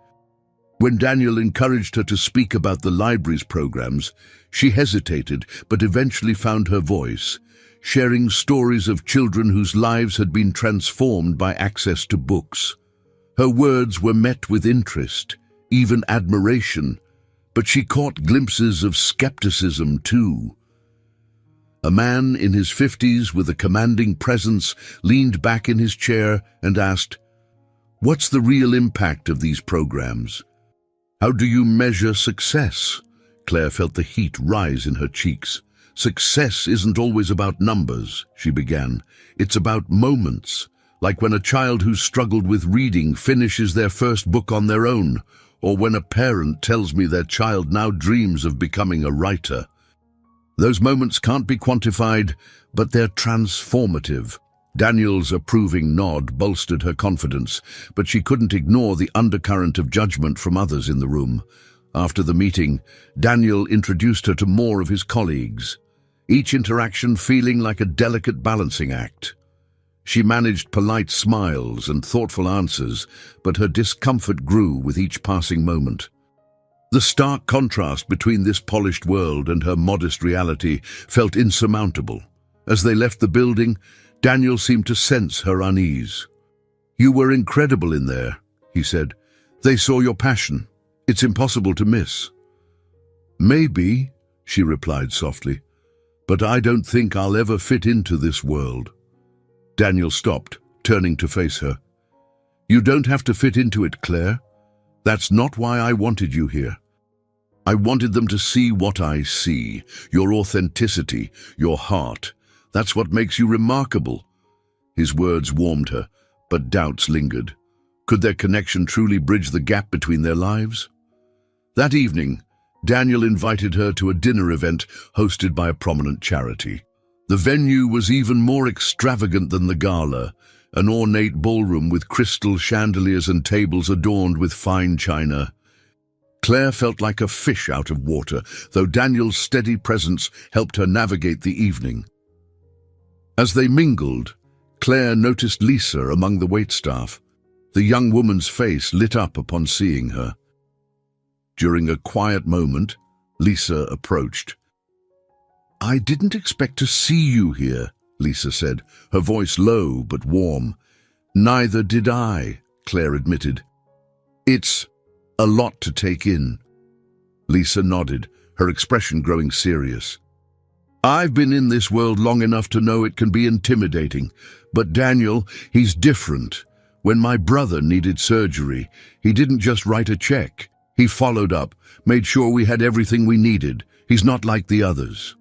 When Daniel encouraged her to speak about the library's programs, she hesitated but eventually found her voice, sharing stories of children whose lives had been transformed by access to books. Her words were met with interest, even admiration, but she caught glimpses of skepticism too. A man in his 50s with a commanding presence leaned back in his chair and asked, "What's the real impact of these programs? How do you measure success?" Claire felt the heat rise in her cheeks. "Success isn't always about numbers," she began. "It's about moments, like when a child who's struggled with reading finishes their first book on their own, or when a parent tells me their child now dreams of becoming a writer. Those moments can't be quantified, but they're transformative." Daniel's approving nod bolstered her confidence, but she couldn't ignore the undercurrent of judgment from others in the room. After the meeting, Daniel introduced her to more of his colleagues, each interaction feeling like a delicate balancing act. She managed polite smiles and thoughtful answers, but her discomfort grew with each passing moment. The stark contrast between this polished world and her modest reality felt insurmountable. As they left the building, Daniel seemed to sense her unease. "You were incredible in there," he said. "They saw your passion. It's impossible to miss." "Maybe," she replied softly, "but I don't think I'll ever fit into this world." Daniel stopped, turning to face her. "You don't have to fit into it, Claire. That's not why I wanted you here. I wanted them to see what I see, your authenticity, your heart. That's what makes you remarkable." His words warmed her, but doubts lingered. Could their connection truly bridge the gap between their lives? That evening, Daniel invited her to a dinner event hosted by a prominent charity. The venue was even more extravagant than the gala, an ornate ballroom with crystal chandeliers and tables adorned with fine china. Claire felt like a fish out of water, though Daniel's steady presence helped her navigate the evening. As they mingled, Claire noticed Lisa among the waitstaff. The young woman's face lit up upon seeing her. During a quiet moment, Lisa approached. "I didn't expect to see you here," Lisa said, her voice low but warm. "Neither did I," Claire admitted. "It's a lot to take in." Lisa nodded, her expression growing serious. "I've been in this world long enough to know it can be intimidating, but Daniel, he's different. When my brother needed surgery, he didn't just write a check. He followed up, made sure we had everything we needed. He's not like the others."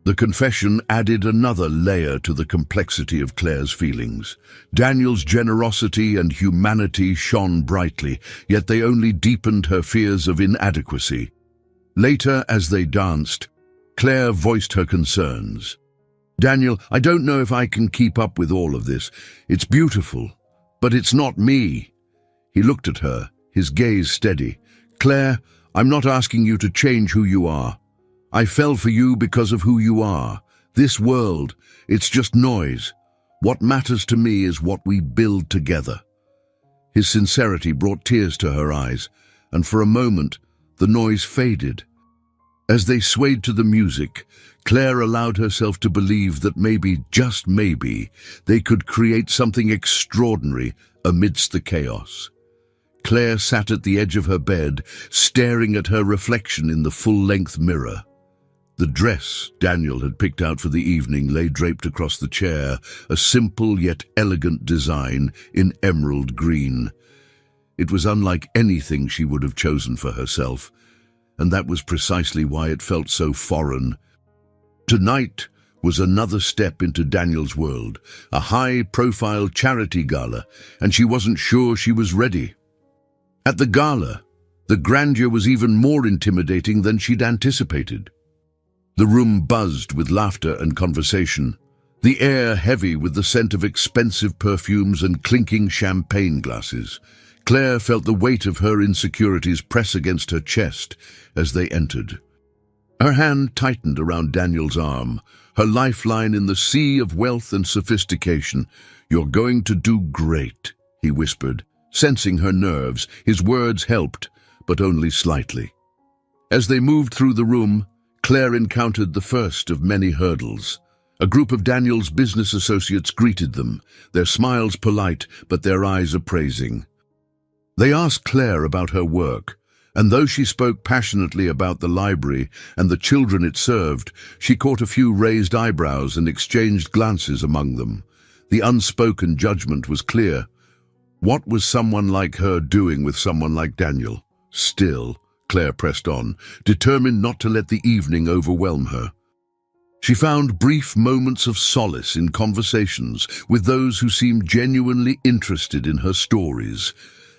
The confession added another layer to the complexity of Claire's feelings. Daniel's generosity and humanity shone brightly, yet they only deepened her fears of inadequacy. Later, as they danced, Claire voiced her concerns. "Daniel, I don't know if I can keep up with all of this. It's beautiful, but it's not me." He looked at her, his gaze steady. "Claire, I'm not asking you to change who you are. I fell for you because of who you are. This world, it's just noise. What matters to me is what we build together." His sincerity brought tears to her eyes, and for a moment, the noise faded. As they swayed to the music, Claire allowed herself to believe that maybe, just maybe, they could create something extraordinary amidst the chaos. Claire sat at the edge of her bed, staring at her reflection in the full-length mirror. The dress Daniel had picked out for the evening lay draped across the chair, a simple yet elegant design in emerald green. It was unlike anything she would have chosen for herself, and that was precisely why it felt so foreign. Tonight was another step into Daniel's world, a high-profile charity gala, and she wasn't sure she was ready. At the gala, the grandeur was even more intimidating than she'd anticipated. The room buzzed with laughter and conversation, the air heavy with the scent of expensive perfumes and clinking champagne glasses. Claire felt the weight of her insecurities press against her chest as they entered. Her hand tightened around Daniel's arm, her lifeline in the sea of wealth and sophistication. "You're going to do great," he whispered. Sensing her nerves, his words helped, but only slightly. As they moved through the room, Claire encountered the first of many hurdles. A group of Daniel's business associates greeted them, their smiles polite, but their eyes appraising. They asked Claire about her work, and though she spoke passionately about the library and the children it served, she caught a few raised eyebrows and exchanged glances among them. The unspoken judgment was clear. What was someone like her doing with someone like Daniel? Still, Claire pressed on, determined not to let the evening overwhelm her. She found brief moments of solace in conversations with those who seemed genuinely interested in her stories,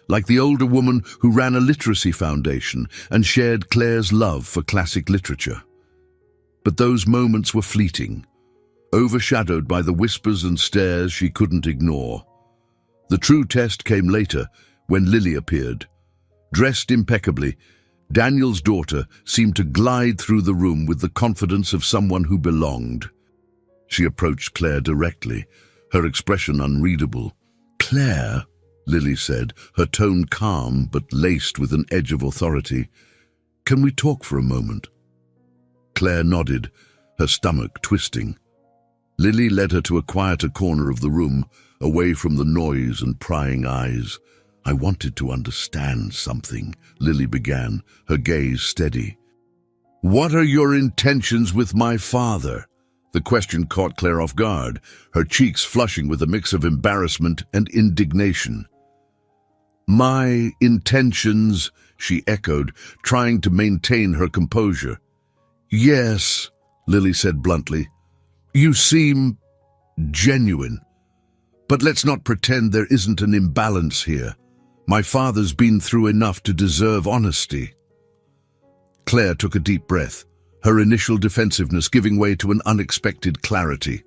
like the older woman who ran a literacy foundation and shared Claire's love for classic literature. But those moments were fleeting, overshadowed by the whispers and stares she couldn't ignore. The true test came later, when Lily appeared. Dressed impeccably, Daniel's daughter seemed to glide through the room with the confidence of someone who belonged. She approached Claire directly, her expression unreadable. "Claire," Lily said, her tone calm but laced with an edge of authority, "can we talk for a moment?" Claire nodded, her stomach twisting. Lily led her to a quieter corner of the room, away from the noise and prying eyes. "I wanted to understand something," Lily began, her gaze steady. "What are your intentions with my father?" The question caught Claire off guard, her cheeks flushing with a mix of embarrassment and indignation. "My intentions," she echoed, trying to maintain her composure. "Yes," Lily said bluntly. "You seem genuine. But let's not pretend there isn't an imbalance here. My father's been through enough to deserve honesty." Claire took a deep breath, her initial defensiveness giving way to an unexpected clarity.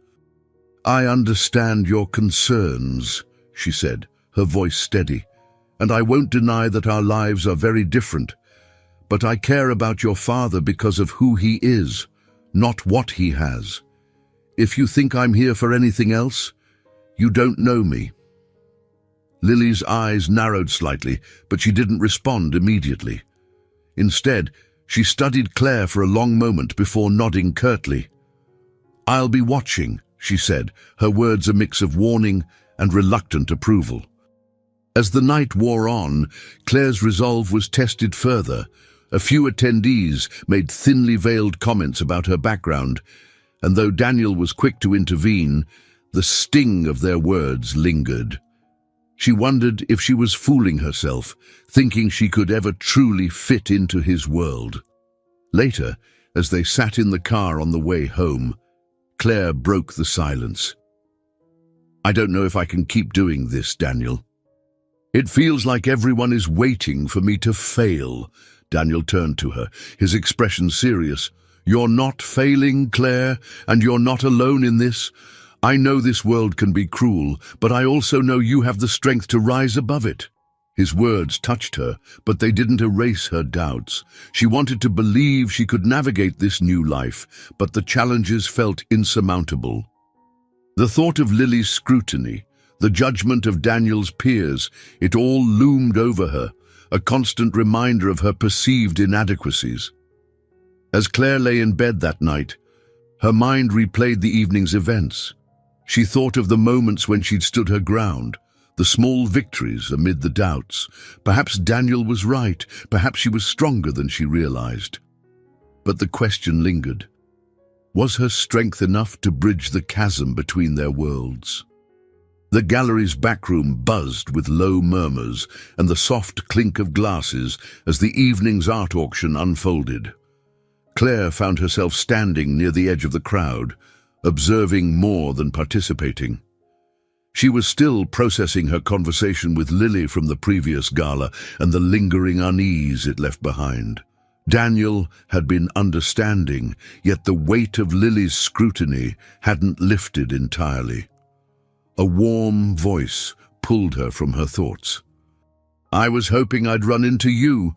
"I understand your concerns," she said, her voice steady, "and I won't deny that our lives are very different. But I care about your father because of who he is, not what he has. If you think I'm here for anything else, you don't know me." Lily's eyes narrowed slightly, but she didn't respond immediately. Instead, she studied Claire for a long moment before nodding curtly. "I'll be watching," she said, her words a mix of warning and reluctant approval. As the night wore on, Claire's resolve was tested further. A few attendees made thinly veiled comments about her background, and though Daniel was quick to intervene, the sting of their words lingered. She wondered if she was fooling herself, thinking she could ever truly fit into his world. Later, as they sat in the car on the way home, Claire broke the silence. "I don't know if I can keep doing this, Daniel. It feels like everyone is waiting for me to fail." Daniel turned to her, his expression serious. "You're not failing, Claire, and you're not alone in this. I know this world can be cruel, but I also know you have the strength to rise above it." His words touched her, but they didn't erase her doubts. She wanted to believe she could navigate this new life, but the challenges felt insurmountable. The thought of Lily's scrutiny, the judgment of Daniel's peers, it all loomed over her, a constant reminder of her perceived inadequacies. As Claire lay in bed that night, her mind replayed the evening's events. She thought of the moments when she'd stood her ground, the small victories amid the doubts. Perhaps Daniel was right, perhaps she was stronger than she realized. But the question lingered. Was her strength enough to bridge the chasm between their worlds? The gallery's backroom buzzed with low murmurs and the soft clink of glasses as the evening's art auction unfolded. Claire found herself standing near the edge of the crowd, observing more than participating. She was still processing her conversation with Lily from the previous gala and the lingering unease it left behind. Daniel had been understanding, yet the weight of Lily's scrutiny hadn't lifted entirely. A warm voice pulled her from her thoughts. "I was hoping I'd run into you."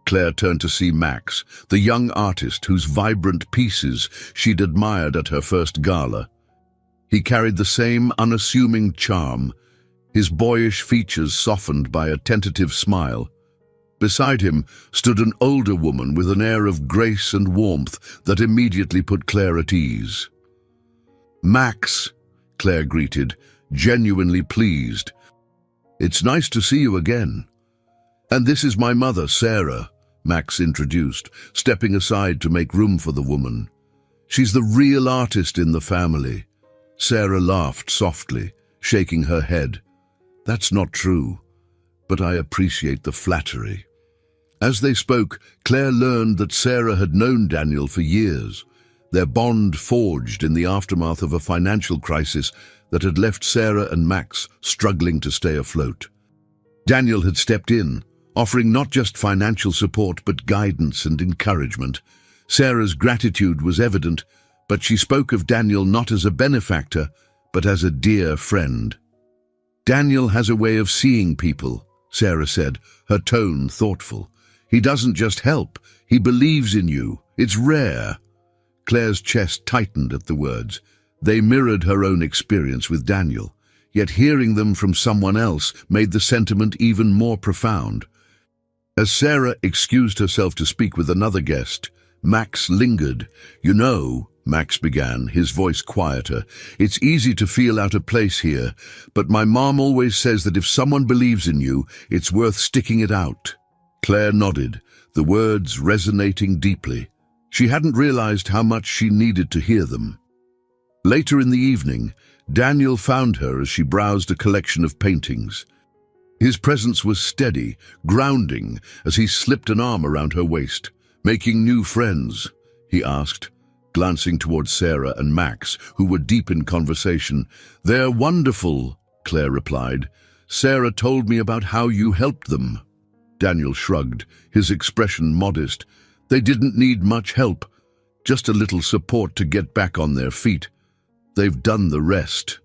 Claire turned to see Max, the young artist whose vibrant pieces she'd admired at her first gala. He carried the same unassuming charm, his boyish features softened by a tentative smile. Beside him stood an older woman with an air of grace and warmth that immediately put Claire at ease. "Max," Claire greeted, genuinely pleased. "It's nice to see you again. And this is my mother, Sarah," Max introduced, stepping aside to make room for the woman. "She's the real artist in the family." Sarah laughed softly, shaking her head. "That's not true, but I appreciate the flattery." As they spoke, Claire learned that Sarah had known Daniel for years, their bond forged in the aftermath of a financial crisis that had left Sarah and Max struggling to stay afloat. Daniel had stepped in, offering not just financial support but guidance and encouragement. Sarah's gratitude was evident, but she spoke of Daniel not as a benefactor, but as a dear friend. "Daniel has a way of seeing people," Sarah said, her tone thoughtful. "He doesn't just help, he believes in you. It's rare." Claire's chest tightened at the words. They mirrored her own experience with Daniel, yet hearing them from someone else made the sentiment even more profound. As Sarah excused herself to speak with another guest, Max lingered. "You know," Max began, his voice quieter, "it's easy to feel out of place here, but my mom always says that if someone believes in you, it's worth sticking it out." Claire nodded, the words resonating deeply. She hadn't realized how much she needed to hear them. Later in the evening, Daniel found her as she browsed a collection of paintings. His presence was steady, grounding, as he slipped an arm around her waist. "Making new friends?" he asked, glancing towards Sarah and Max, who were deep in conversation. "They're wonderful," Claire replied. "Sarah told me about how you helped them." Daniel shrugged, his expression modest. "They didn't need much help, just a little support to get back on their feet. They've done the rest."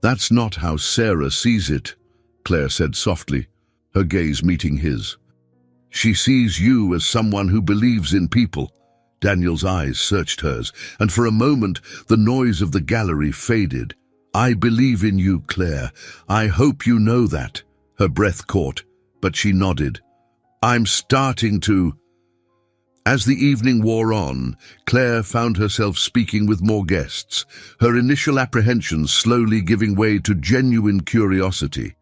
"That's not how Sarah sees it," Claire said softly, her gaze meeting his. "She sees you as someone who believes in people." Daniel's eyes searched hers, and for a moment the noise of the gallery faded. "I believe in you, Claire. I hope you know that." Her breath caught, but she nodded. "I'm starting to—" As the evening wore on, Claire found herself speaking with more guests, her initial apprehensions slowly giving way to genuine curiosity.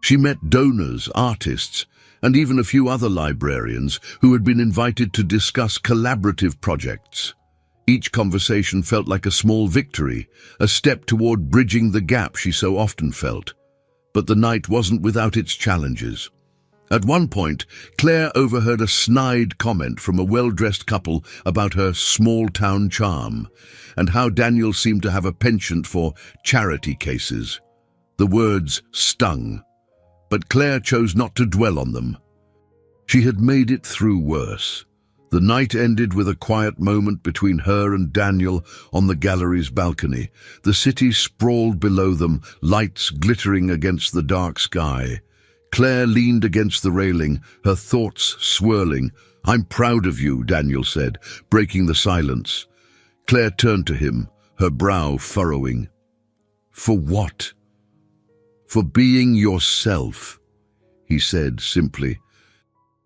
She met donors, artists, and even a few other librarians who had been invited to discuss collaborative projects. Each conversation felt like a small victory, a step toward bridging the gap she so often felt. But the night wasn't without its challenges. At one point, Claire overheard a snide comment from a well-dressed couple about her small-town charm, and how Daniel seemed to have a penchant for charity cases. The words stung, but Claire chose not to dwell on them. She had made it through worse. The night ended with a quiet moment between her and Daniel on the gallery's balcony. The city sprawled below them, lights glittering against the dark sky. Claire leaned against the railing, her thoughts swirling. "I'm proud of you," Daniel said, breaking the silence. Claire turned to him, her brow furrowing. "For what?" "For being yourself," he said simply.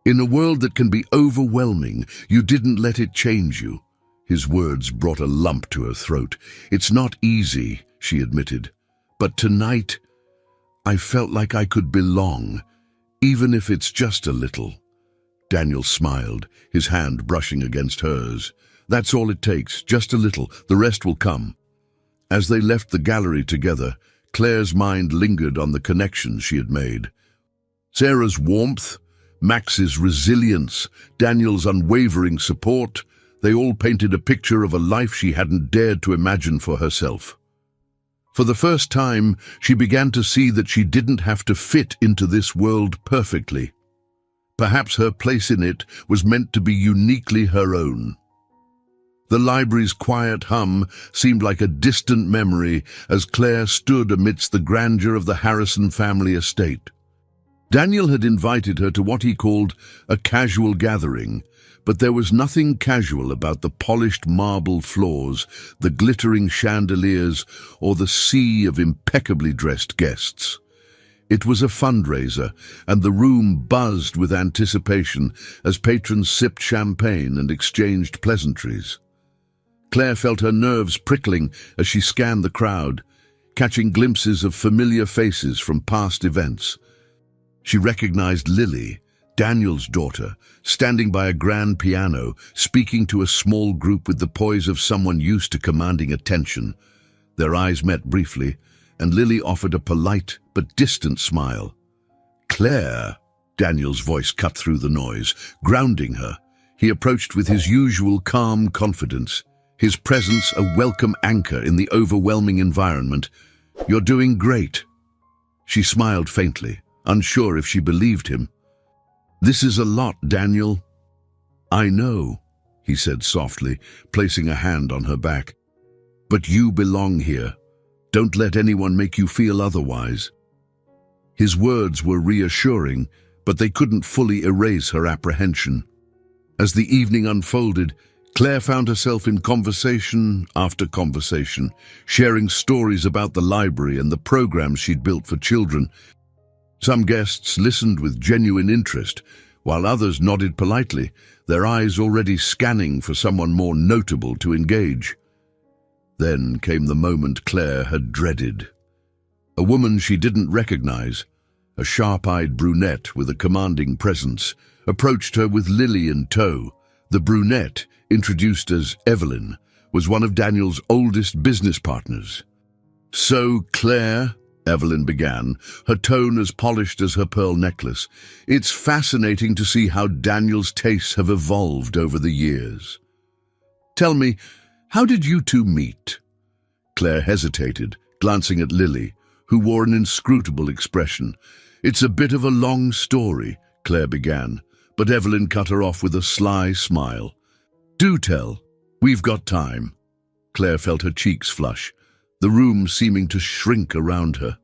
"In a world that can be overwhelming, you didn't let it change you." His words brought a lump to her throat. "It's not easy," she admitted. "But tonight, I felt like I could belong, even if it's just a little." Daniel smiled, his hand brushing against hers. "That's all it takes, just a little. The rest will come." As they left the gallery together, Claire's mind lingered on the connections she had made. Sarah's warmth, Max's resilience, Daniel's unwavering support, they all painted a picture of a life she hadn't dared to imagine for herself. For the first time, she began to see that she didn't have to fit into this world perfectly. Perhaps her place in it was meant to be uniquely her own. The library's quiet hum seemed like a distant memory as Claire stood amidst the grandeur of the Harrison family estate. Daniel had invited her to what he called a casual gathering, but there was nothing casual about the polished marble floors, the glittering chandeliers, or the sea of impeccably dressed guests. It was a fundraiser, and the room buzzed with anticipation as patrons sipped champagne and exchanged pleasantries. Claire felt her nerves prickling as she scanned the crowd, catching glimpses of familiar faces from past events. She recognized Lily, Daniel's daughter, standing by a grand piano, speaking to a small group with the poise of someone used to commanding attention. Their eyes met briefly, and Lily offered a polite but distant smile. "Claire," Daniel's voice cut through the noise, grounding her. He approached with his usual calm confidence, his presence a welcome anchor in the overwhelming environment. "You're doing great." She smiled faintly, unsure if she believed him. "This is a lot, Daniel." "I know," he said softly, placing a hand on her back. "But you belong here. Don't let anyone make you feel otherwise." His words were reassuring, but they couldn't fully erase her apprehension. As the evening unfolded, Claire found herself in conversation after conversation, sharing stories about the library and the programs she'd built for children. Some guests listened with genuine interest, while others nodded politely, their eyes already scanning for someone more notable to engage. Then came the moment Claire had dreaded. A woman she didn't recognize, a sharp-eyed brunette with a commanding presence, approached her with Lily in tow. The brunette, introduced as Evelyn, was one of Daniel's oldest business partners. "So, Claire," Evelyn began, her tone as polished as her pearl necklace, "it's fascinating to see how Daniel's tastes have evolved over the years. Tell me, how did you two meet?" Claire hesitated, glancing at Lily, who wore an inscrutable expression. "It's a bit of a long story," Claire began, but Evelyn cut her off with a sly smile. "Do tell. We've got time." Claire felt her cheeks flush, the room seeming to shrink around her.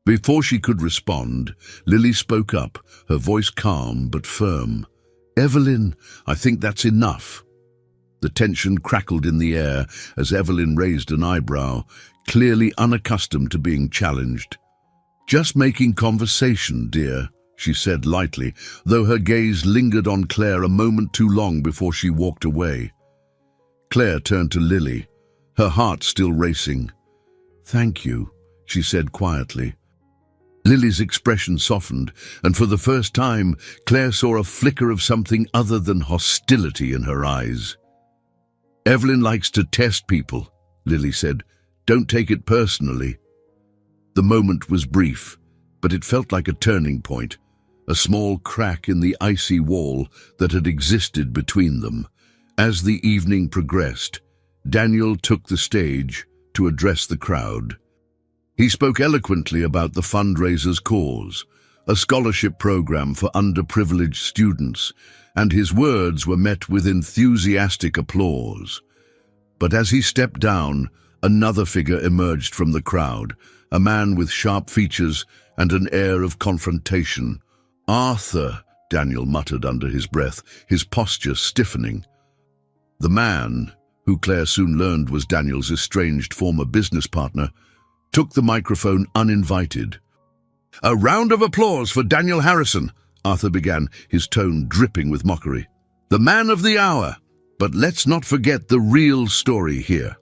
Before she could respond, Lily spoke up, her voice calm but firm. "Evelyn, I think that's enough." The tension crackled in the air as Evelyn raised an eyebrow, clearly unaccustomed to being challenged. "Just making conversation, dear," she said lightly, though her gaze lingered on Claire a moment too long before she walked away. Claire turned to Lily, her heart still racing. "Thank you," she said quietly. Lily's expression softened, and for the first time, Claire saw a flicker of something other than hostility in her eyes. "Evelyn likes to test people," Lily said. "Don't take it personally." The moment was brief, but it felt like a turning point, a small crack in the icy wall that had existed between them. As the evening progressed, Daniel took the stage to address the crowd. He spoke eloquently about the fundraiser's cause, a scholarship program for underprivileged students, and his words were met with enthusiastic applause. But as he stepped down, another figure emerged from the crowd, a man with sharp features and an air of confrontation. "Arthur," Daniel muttered under his breath, his posture stiffening. The man, who Claire soon learned was Daniel's estranged former business partner, took the microphone uninvited. "A round of applause for Daniel Harrison," Arthur began, his tone dripping with mockery. "The man of the hour. But let's not forget the real story here."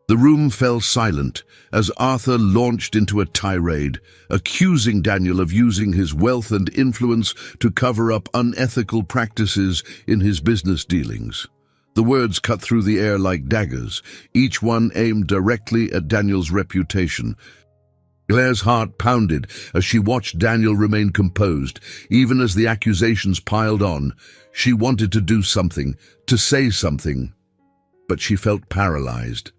The room fell silent as Arthur launched into a tirade, accusing Daniel of using his wealth and influence to cover up unethical practices in his business dealings. The words cut through the air like daggers, each one aimed directly at Daniel's reputation. Claire's heart pounded as she watched Daniel remain composed, even as the accusations piled on. She wanted to do something, to say something, but she felt paralyzed.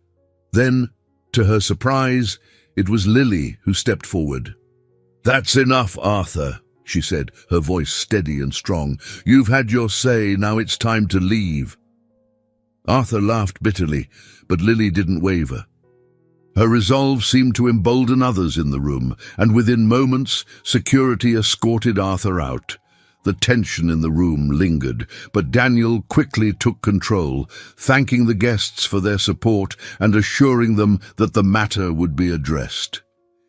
Then, to her surprise, it was Lily who stepped forward. "That's enough, Arthur," she said, her voice steady and strong. "You've had your say, now it's time to leave." Arthur laughed bitterly, but Lily didn't waver. Her resolve seemed to embolden others in the room, and within moments, security escorted Arthur out. The tension in the room lingered, but Daniel quickly took control, thanking the guests for their support and assuring them that the matter would be addressed.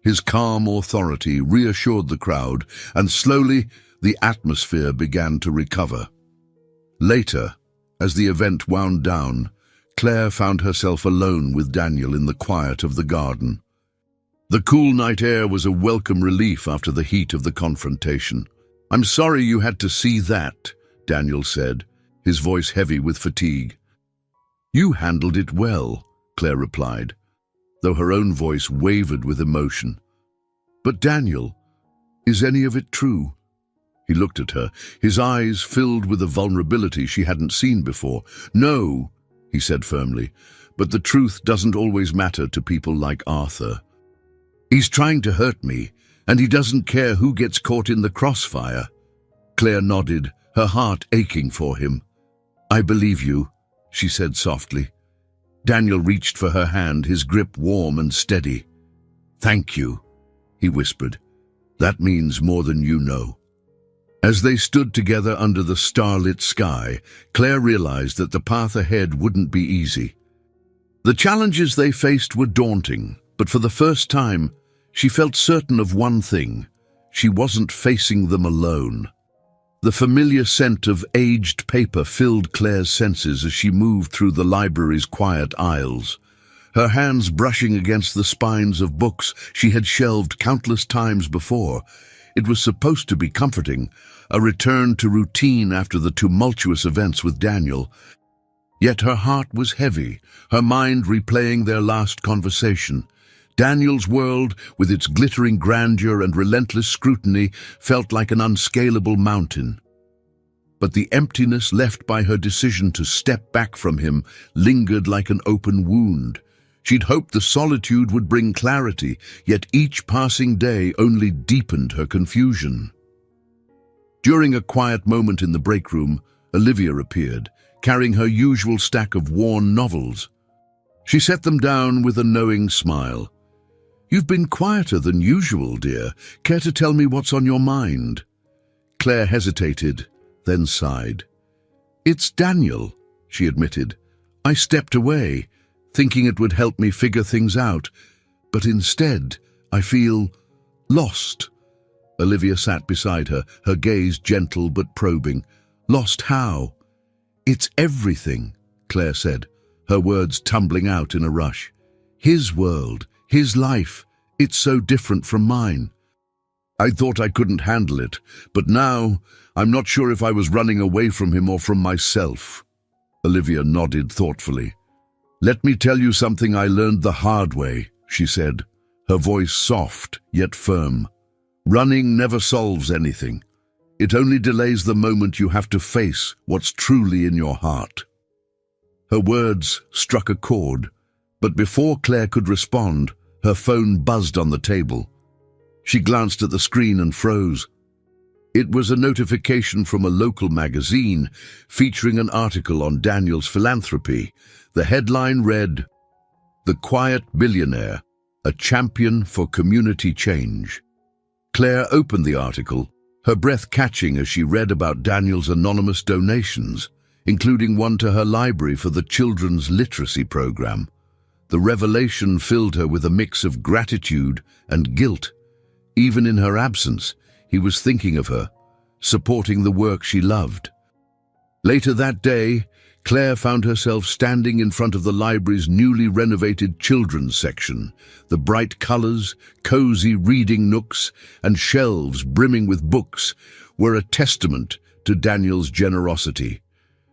His calm authority reassured the crowd, and slowly the atmosphere began to recover. Later, as the event wound down, Claire found herself alone with Daniel in the quiet of the garden. The cool night air was a welcome relief after the heat of the confrontation. "I'm sorry you had to see that," Daniel said, his voice heavy with fatigue. "You handled it well," Claire replied, though her own voice wavered with emotion. "But Daniel, is any of it true?" He looked at her, his eyes filled with a vulnerability she hadn't seen before. "No," he said firmly, "but the truth doesn't always matter to people like Arthur. He's trying to hurt me, and he doesn't care who gets caught in the crossfire." Claire nodded, her heart aching for him. "I believe you," she said softly. Daniel reached for her hand, his grip warm and steady. "Thank you," he whispered. "That means more than you know." As they stood together under the starlit sky, Claire realized that the path ahead wouldn't be easy. The challenges they faced were daunting, but for the first time, she felt certain of one thing: she wasn't facing them alone. The familiar scent of aged paper filled Claire's senses as she moved through the library's quiet aisles, her hands brushing against the spines of books she had shelved countless times before. It was supposed to be comforting, a return to routine after the tumultuous events with Daniel. Yet her heart was heavy, her mind replaying their last conversation. Daniel's world, with its glittering grandeur and relentless scrutiny, felt like an unscalable mountain. But the emptiness left by her decision to step back from him lingered like an open wound. She'd hoped the solitude would bring clarity, yet each passing day only deepened her confusion. During a quiet moment in the break room, Olivia appeared, carrying her usual stack of worn novels. She set them down with a knowing smile. "You've been quieter than usual, dear. Care to tell me what's on your mind?" Claire hesitated, then sighed. "It's Daniel," she admitted. "I stepped away, thinking it would help me figure things out, but instead I feel lost." Olivia sat beside her, her gaze gentle but probing. "Lost how?" "It's everything," Claire said, her words tumbling out in a rush. "His world, his life, it's so different from mine. I thought I couldn't handle it, but now I'm not sure if I was running away from him or from myself." Olivia nodded thoughtfully. "Let me tell you something I learned the hard way," she said, her voice soft yet firm. "Running never solves anything. It only delays the moment you have to face what's truly in your heart." Her words struck a chord, but before Claire could respond, her phone buzzed on the table. She glanced at the screen and froze. It was a notification from a local magazine featuring an article on Daniel's philanthropy. The headline read, "The Quiet Billionaire, a Champion for Community Change." Claire opened the article, her breath catching as she read about Daniel's anonymous donations, including one to her library for the children's literacy program. The revelation filled her with a mix of gratitude and guilt. Even in her absence, he was thinking of her, supporting the work she loved. Later that day, Claire found herself standing in front of the library's newly renovated children's section. The bright colors, cozy reading nooks, and shelves brimming with books were a testament to Daniel's generosity.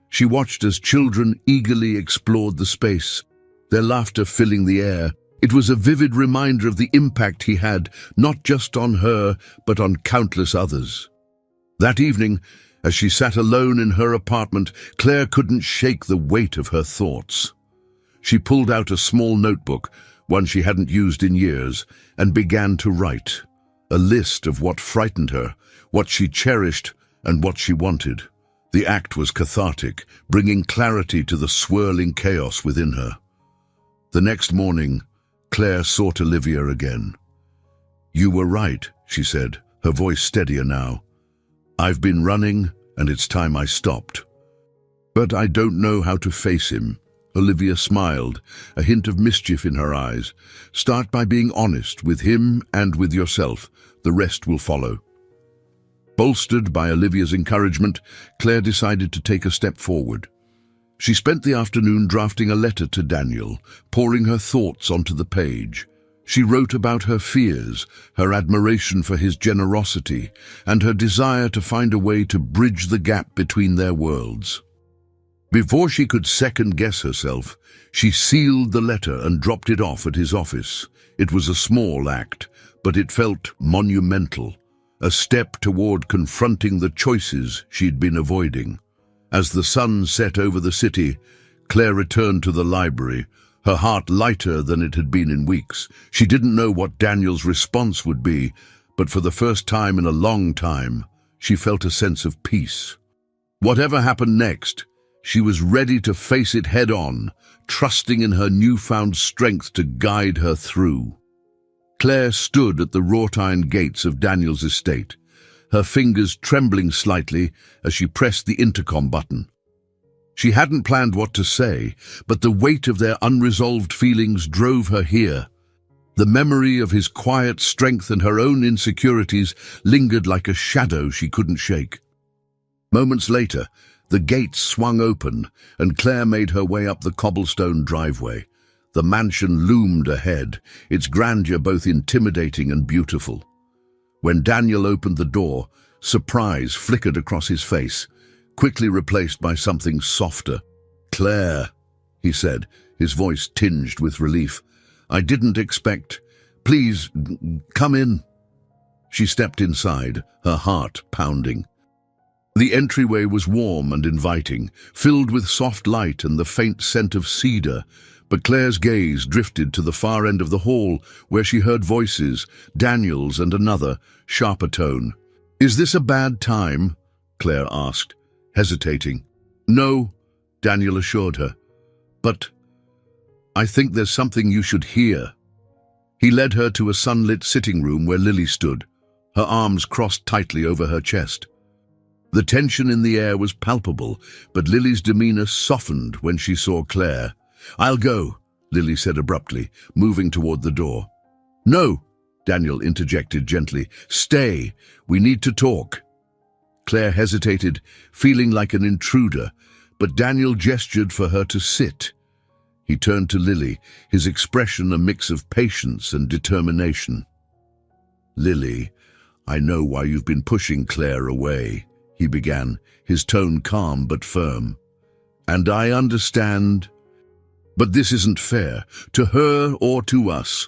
She watched as children eagerly explored the space, their laughter filling the air. It was a vivid reminder of the impact he had, not just on her, but on countless others. That evening, as she sat alone in her apartment, Claire couldn't shake the weight of her thoughts. She pulled out a small notebook, one she hadn't used in years, and began to write. A list of what frightened her, what she cherished, and what she wanted. The act was cathartic, bringing clarity to the swirling chaos within her. The next morning, Claire sought Olivia again. "You were right," she said, her voice steadier now. "I've been running, and it's time I stopped. But I don't know how to face him." Olivia smiled, a hint of mischief in her eyes. "Start by being honest with him and with yourself. The rest will follow." Bolstered by Olivia's encouragement, Claire decided to take a step forward. She spent the afternoon drafting a letter to Daniel, pouring her thoughts onto the page. She wrote about her fears, her admiration for his generosity, and her desire to find a way to bridge the gap between their worlds. Before she could second-guess herself, she sealed the letter and dropped it off at his office. It was a small act, but it felt monumental, a step toward confronting the choices she'd been avoiding. As the sun set over the city, Claire returned to the library, her heart lighter than it had been in weeks. She didn't know what Daniel's response would be, but for the first time in a long time, she felt a sense of peace. Whatever happened next, she was ready to face it head-on, trusting in her newfound strength to guide her through. Claire stood at the wrought-iron gates of Daniel's estate, her fingers trembling slightly as she pressed the intercom button. She hadn't planned what to say, but the weight of their unresolved feelings drove her here. The memory of his quiet strength and her own insecurities lingered like a shadow she couldn't shake. Moments later, the gates swung open, and Claire made her way up the cobblestone driveway. The mansion loomed ahead, its grandeur both intimidating and beautiful. When Daniel opened the door, surprise flickered across his face, quickly replaced by something softer. "Claire," he said, his voice tinged with relief. "I didn't expect. Please, come in." She stepped inside, her heart pounding. The entryway was warm and inviting, filled with soft light and the faint scent of cedar, but Claire's gaze drifted to the far end of the hall, where she heard voices, Daniel's and another, sharper tone. "Is this a bad time?" Claire asked, hesitating. "No," Daniel assured her, "but I think there's something you should hear." He led her to a sunlit sitting room where Lily stood, her arms crossed tightly over her chest. The tension in the air was palpable, but Lily's demeanor softened when she saw Claire. "I'll go," Lily said abruptly, moving toward the door. "No," Daniel interjected gently. "Stay. We need to talk." Claire hesitated, feeling like an intruder, but Daniel gestured for her to sit. He turned to Lily, his expression a mix of patience and determination. "Lily, I know why you've been pushing Claire away," he began, his tone calm but firm. "And I understand. But this isn't fair, to her or to us."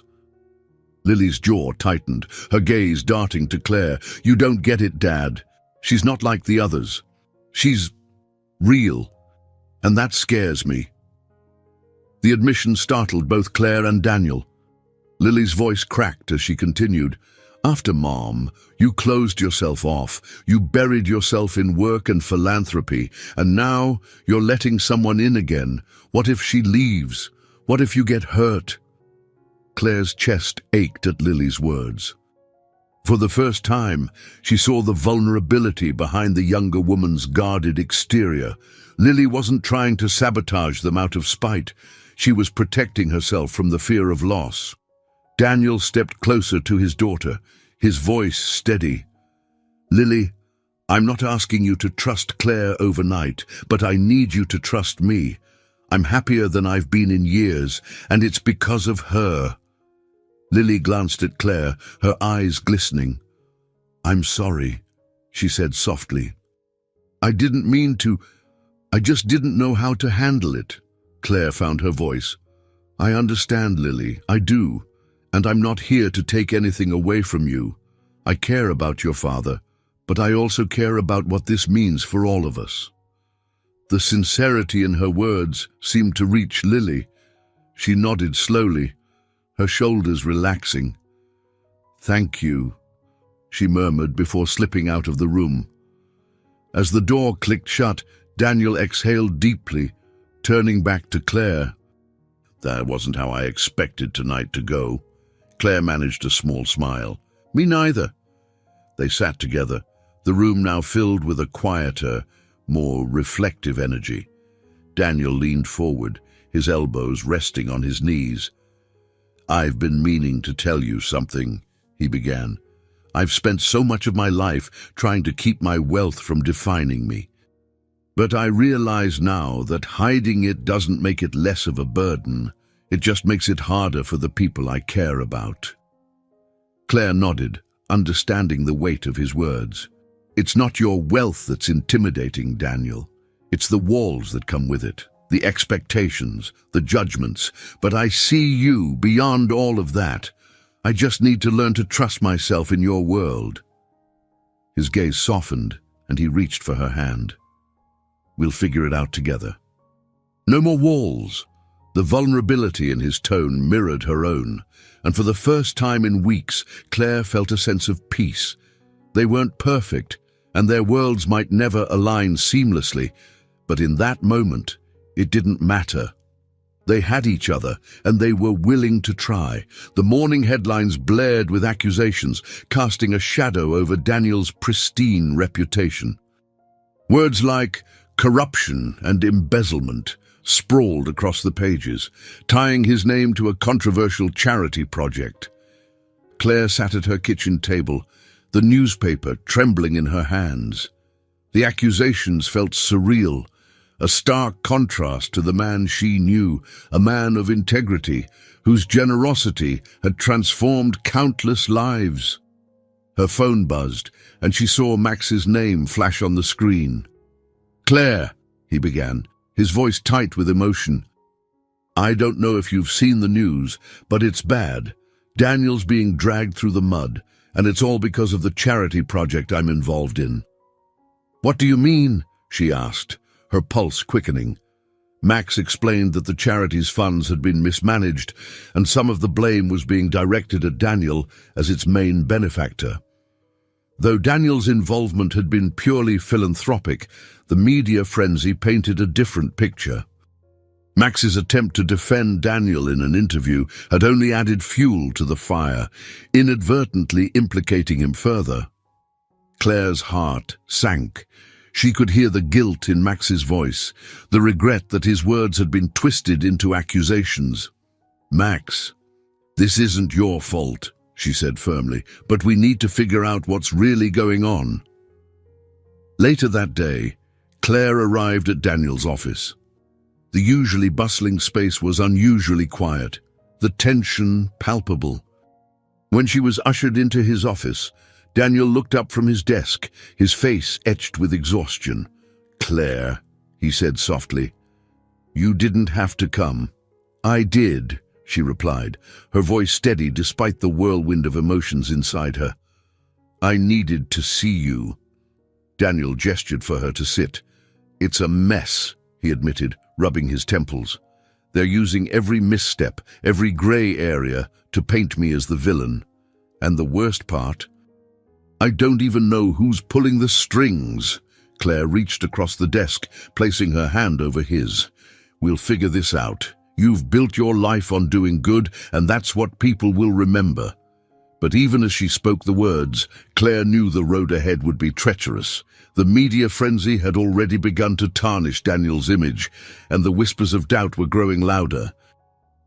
Lily's jaw tightened, her gaze darting to Claire. "You don't get it, Dad. She's not like the others. She's real, and that scares me." The admission startled both Claire and Daniel. Lily's voice cracked as she continued. "After Mom, you closed yourself off. You buried yourself in work and philanthropy, and now you're letting someone in again. What if she leaves? What if you get hurt?" Claire's chest ached at Lily's words. For the first time, she saw the vulnerability behind the younger woman's guarded exterior. Lily wasn't trying to sabotage them out of spite. She was protecting herself from the fear of loss. Daniel stepped closer to his daughter, his voice steady. "Lily, I'm not asking you to trust Claire overnight, but I need you to trust me. I'm happier than I've been in years, and it's because of her." Lily glanced at Claire, her eyes glistening. "I'm sorry," she said softly. "I didn't mean to. I just didn't know how to handle it." Claire found her voice. "I understand, Lily, I do. And I'm not here to take anything away from you. I care about your father, but I also care about what this means for all of us." The sincerity in her words seemed to reach Lily. She nodded slowly, her shoulders relaxing. "Thank you," she murmured before slipping out of the room. As the door clicked shut, Daniel exhaled deeply, turning back to Claire. That wasn't how I expected tonight to go. Claire managed a small smile. Me neither. They sat together, the room now filled with a quieter, more reflective energy. Daniel leaned forward, his elbows resting on his knees. "I've been meaning to tell you something," he began. "I've spent so much of my life trying to keep my wealth from defining me. But I realize now that hiding it doesn't make it less of a burden. It just makes it harder for the people I care about." Claire nodded, understanding the weight of his words. "It's not your wealth that's intimidating, Daniel. It's the walls that come with it, the expectations, the judgments. But I see you beyond all of that. I just need to learn to trust myself in your world." His gaze softened, and he reached for her hand. "We'll figure it out together." No more walls. The vulnerability in his tone mirrored her own, and for the first time in weeks, Claire felt a sense of peace. They weren't perfect, and their worlds might never align seamlessly, but in that moment, it didn't matter. They had each other, and they were willing to try. The morning headlines blared with accusations, casting a shadow over Daniel's pristine reputation. Words like corruption and embezzlement sprawled across the pages, tying his name to a controversial charity project. Claire sat at her kitchen table, the newspaper trembling in her hands. The accusations felt surreal, a stark contrast to the man she knew, a man of integrity, whose generosity had transformed countless lives. Her phone buzzed, and she saw Max's name flash on the screen. "Claire," he began, his voice tight with emotion. "I don't know if you've seen the news, but it's bad. Daniel's being dragged through the mud, and it's all because of the charity project I'm involved in." "What do you mean?" she asked, her pulse quickening. Max explained that the charity's funds had been mismanaged, and some of the blame was being directed at Daniel as its main benefactor. Though Daniel's involvement had been purely philanthropic, the media frenzy painted a different picture. Max's attempt to defend Daniel in an interview had only added fuel to the fire, inadvertently implicating him further. Claire's heart sank. She could hear the guilt in Max's voice, the regret that his words had been twisted into accusations. "Max, this isn't your fault," she said firmly, "but we need to figure out what's really going on." Later that day, Claire arrived at Daniel's office. The usually bustling space was unusually quiet, the tension palpable. When she was ushered into his office, Daniel looked up from his desk, his face etched with exhaustion. "Claire," he said softly, "you didn't have to come." "I did," she replied, her voice steady despite the whirlwind of emotions inside her. "I needed to see you." Daniel gestured for her to sit. "It's a mess," he admitted, rubbing his temples. "They're using every misstep, every grey area, to paint me as the villain. And the worst part, I don't even know who's pulling the strings." Claire reached across the desk, placing her hand over his. "We'll figure this out. You've built your life on doing good, and that's what people will remember." But even as she spoke the words, Claire knew the road ahead would be treacherous. The media frenzy had already begun to tarnish Daniel's image, and the whispers of doubt were growing louder.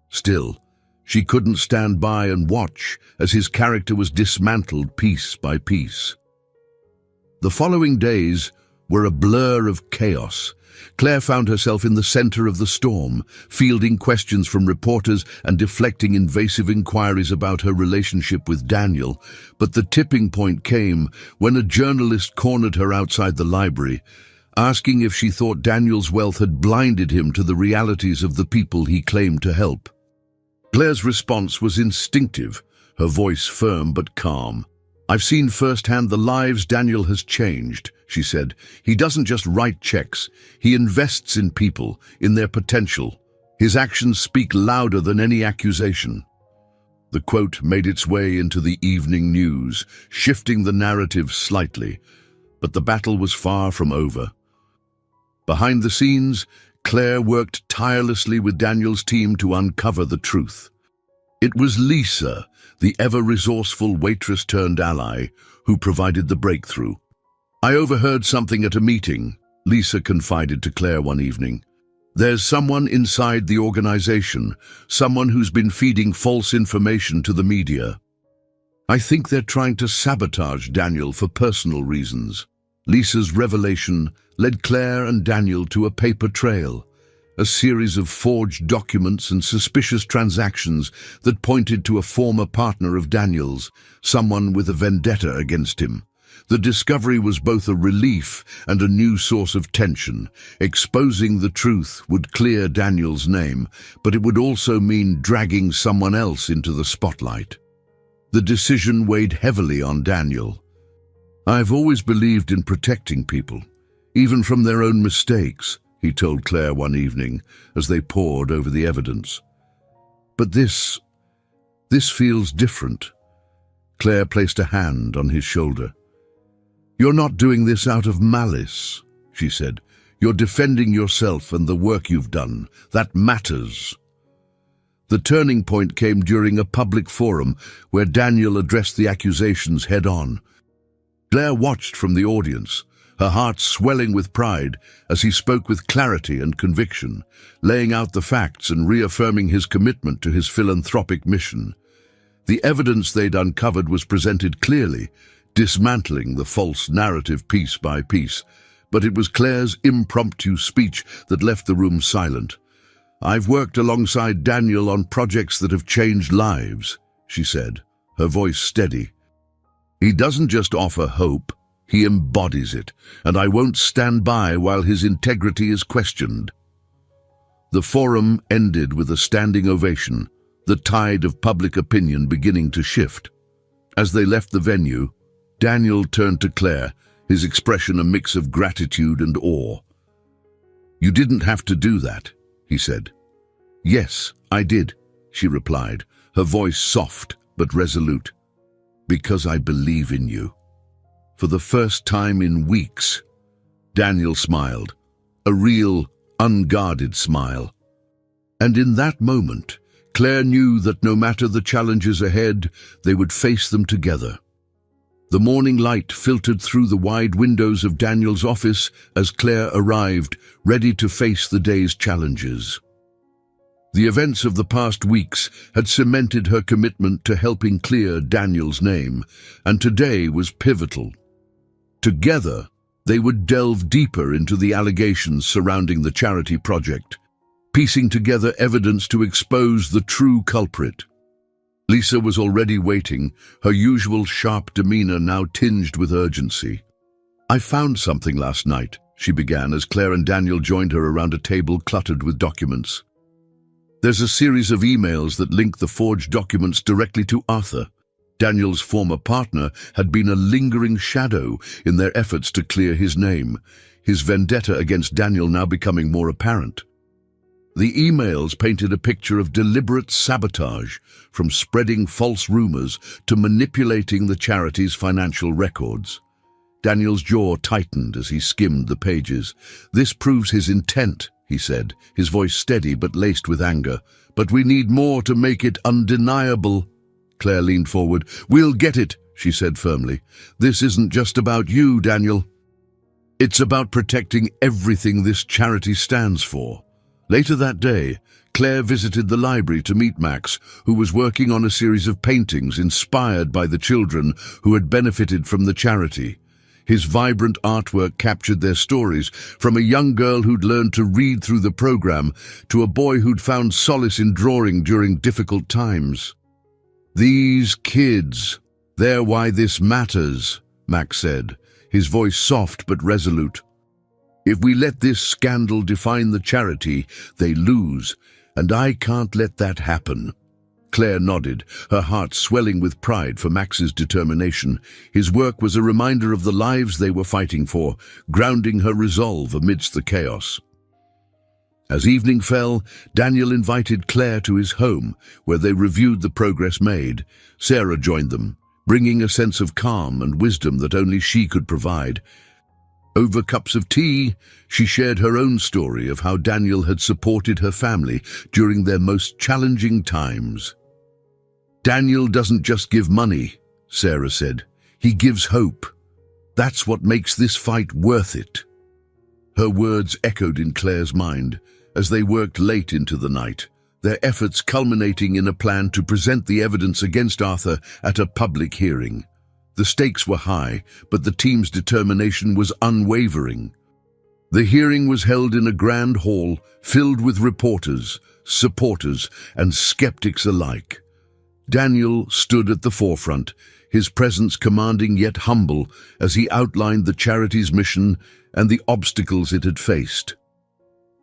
Still, she couldn't stand by and watch as his character was dismantled piece by piece. The following days were a blur of chaos. Claire found herself in the center of the storm, fielding questions from reporters and deflecting invasive inquiries about her relationship with Daniel. But the tipping point came when a journalist cornered her outside the library, asking if she thought Daniel's wealth had blinded him to the realities of the people he claimed to help. Claire's response was instinctive, her voice firm but calm. "I've seen firsthand the lives Daniel has changed," she said. "He doesn't just write checks. He invests in people, in their potential. His actions speak louder than any accusation." The quote made its way into the evening news, shifting the narrative slightly. But the battle was far from over. Behind the scenes, Claire worked tirelessly with Daniel's team to uncover the truth. It was Lisa, the ever-resourceful waitress-turned-ally, who provided the breakthrough. "I overheard something at a meeting," Lisa confided to Claire one evening. "There's someone inside the organization, someone who's been feeding false information to the media. I think they're trying to sabotage Daniel for personal reasons." Lisa's revelation led Claire and Daniel to a paper trail, a series of forged documents and suspicious transactions that pointed to a former partner of Daniel's, someone with a vendetta against him. The discovery was both a relief and a new source of tension. Exposing the truth would clear Daniel's name, but it would also mean dragging someone else into the spotlight. The decision weighed heavily on Daniel. "I've always believed in protecting people, even from their own mistakes," he told Claire one evening as they pored over the evidence. "But this feels different." Claire placed a hand on his shoulder. "You're not doing this out of malice," she said. "You're defending yourself and the work you've done. That matters." The turning point came during a public forum where Daniel addressed the accusations head-on. Claire watched from the audience, her heart swelling with pride as he spoke with clarity and conviction, laying out the facts and reaffirming his commitment to his philanthropic mission. The evidence they'd uncovered was presented clearly, dismantling the false narrative piece by piece, but it was Claire's impromptu speech that left the room silent. "I've worked alongside Daniel on projects that have changed lives," she said, her voice steady. "He doesn't just offer hope, he embodies it, and I won't stand by while his integrity is questioned." The forum ended with a standing ovation, the tide of public opinion beginning to shift. As they left the venue, Daniel turned to Claire, his expression a mix of gratitude and awe. "You didn't have to do that," he said. "Yes, I did," she replied, her voice soft but resolute. "Because I believe in you." For the first time in weeks, Daniel smiled, a real, unguarded smile. And in that moment, Claire knew that no matter the challenges ahead, they would face them together. The morning light filtered through the wide windows of Daniel's office as Claire arrived, ready to face the day's challenges. The events of the past weeks had cemented her commitment to helping clear Daniel's name, and today was pivotal. Together, they would delve deeper into the allegations surrounding the charity project, piecing together evidence to expose the true culprit. Lisa was already waiting, her usual sharp demeanor now tinged with urgency. "I found something last night," she began as Claire and Daniel joined her around a table cluttered with documents. "There's a series of emails that link the forged documents directly to Arthur. Daniel's former partner had been a lingering shadow in their efforts to clear his name, his vendetta against Daniel now becoming more apparent. The emails painted a picture of deliberate sabotage, from spreading false rumors to manipulating the charity's financial records. Daniel's jaw tightened as he skimmed the pages. "This proves his intent," he said, his voice steady but laced with anger. "But we need more to make it undeniable." Claire leaned forward. "We'll get it," she said firmly. "This isn't just about you, Daniel. It's about protecting everything this charity stands for." Later that day, Claire visited the library to meet Max, who was working on a series of paintings inspired by the children who had benefited from the charity. His vibrant artwork captured their stories, from a young girl who'd learned to read through the program to a boy who'd found solace in drawing during difficult times. "These kids, they're why this matters," Max said, his voice soft but resolute. "If we let this scandal define the charity, they lose, and I can't let that happen." Claire nodded, her heart swelling with pride for Max's determination. His work was a reminder of the lives they were fighting for, grounding her resolve amidst the chaos. As evening fell, Daniel invited Claire to his home, where they reviewed the progress made. Sarah joined them, bringing a sense of calm and wisdom that only she could provide. Over cups of tea, she shared her own story of how Daniel had supported her family during their most challenging times. "Daniel doesn't just give money," Sarah said. "He gives hope. That's what makes this fight worth it." Her words echoed in Claire's mind as they worked late into the night, their efforts culminating in a plan to present the evidence against Arthur at a public hearing. The stakes were high, but the team's determination was unwavering. The hearing was held in a grand hall filled with reporters, supporters, and skeptics alike. Daniel stood at the forefront, his presence commanding yet humble as he outlined the charity's mission and the obstacles it had faced.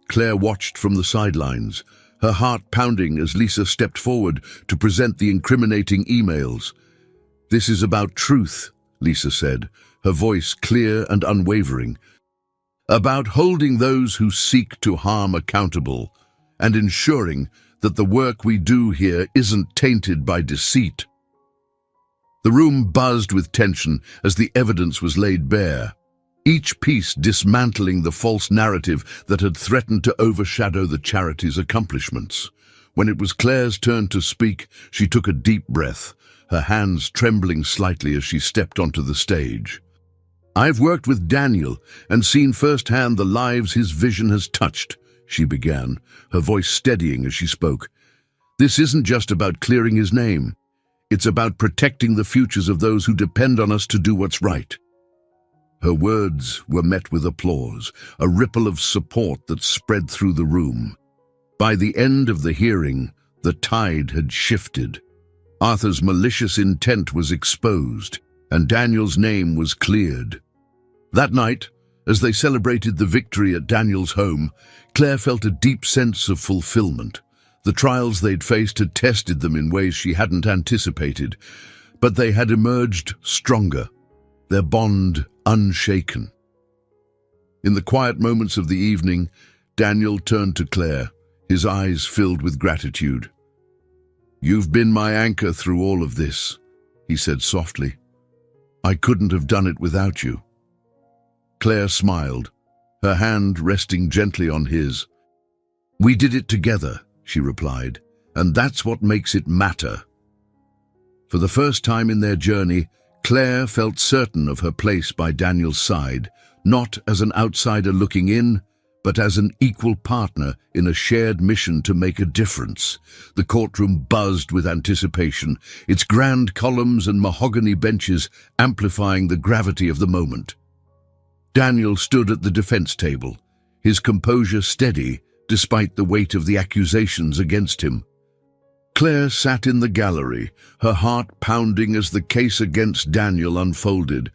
Claire watched from the sidelines, her heart pounding as Lisa stepped forward to present the incriminating emails. "This is about truth," Lisa said, her voice clear and unwavering. "About holding those who seek to harm accountable and ensuring that the work we do here isn't tainted by deceit." The room buzzed with tension as the evidence was laid bare, each piece dismantling the false narrative that had threatened to overshadow the charity's accomplishments. When it was Claire's turn to speak, she took a deep breath, her hands trembling slightly as she stepped onto the stage. "I've worked with Daniel and seen firsthand the lives his vision has touched," she began, her voice steadying as she spoke. "This isn't just about clearing his name. It's about protecting the futures of those who depend on us to do what's right." Her words were met with applause, a ripple of support that spread through the room. By the end of the hearing, the tide had shifted. Arthur's malicious intent was exposed, and Daniel's name was cleared. That night, as they celebrated the victory at Daniel's home, Claire felt a deep sense of fulfillment. The trials they'd faced had tested them in ways she hadn't anticipated, but they had emerged stronger, their bond unshaken. In the quiet moments of the evening, Daniel turned to Claire, his eyes filled with gratitude. "You've been my anchor through all of this," he said softly. "I couldn't have done it without you." Claire smiled, her hand resting gently on his. "We did it together," she replied, "and that's what makes it matter." For the first time in their journey, Claire felt certain of her place by Daniel's side, not as an outsider looking in, but as an equal partner in a shared mission to make a difference. The courtroom buzzed with anticipation, its grand columns and mahogany benches amplifying the gravity of the moment. Daniel stood at the defense table, his composure steady despite the weight of the accusations against him. Claire sat in the gallery, her heart pounding as the case against Daniel unfolded.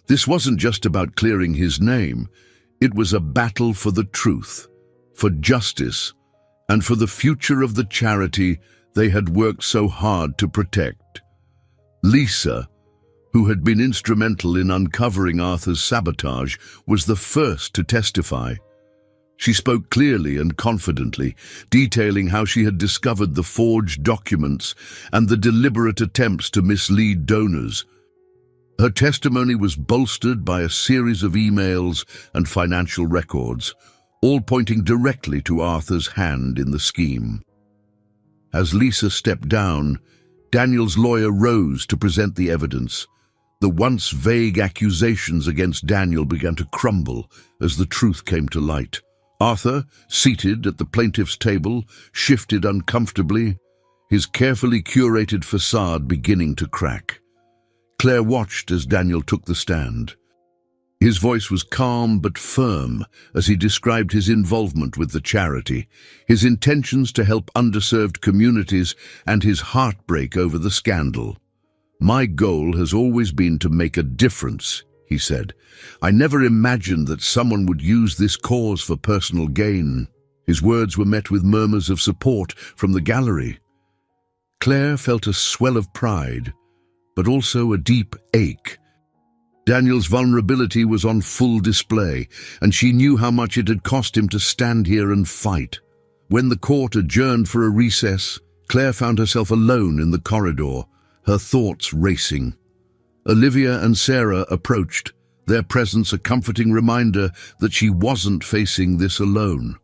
This wasn't just about clearing his name. It was a battle for the truth, for justice, and for the future of the charity they had worked so hard to protect. Lisa, who had been instrumental in uncovering Arthur's sabotage, was the first to testify. She spoke clearly and confidently, detailing how she had discovered the forged documents and the deliberate attempts to mislead donors. Her testimony was bolstered by a series of emails and financial records, all pointing directly to Arthur's hand in the scheme. As Lisa stepped down, Daniel's lawyer rose to present the evidence. The once vague accusations against Daniel began to crumble as the truth came to light. Arthur, seated at the plaintiff's table, shifted uncomfortably, his carefully curated facade beginning to crack. Claire watched as Daniel took the stand. His voice was calm but firm as he described his involvement with the charity, his intentions to help underserved communities, and his heartbreak over the scandal. "My goal has always been to make a difference," he said. "I never imagined that someone would use this cause for personal gain." His words were met with murmurs of support from the gallery. Claire felt a swell of pride, but also a deep ache. Daniel's vulnerability was on full display, and she knew how much it had cost him to stand here and fight. When the court adjourned for a recess, Claire found herself alone in the corridor, her thoughts racing. Olivia and Sarah approached, their presence a comforting reminder that she wasn't facing this alone.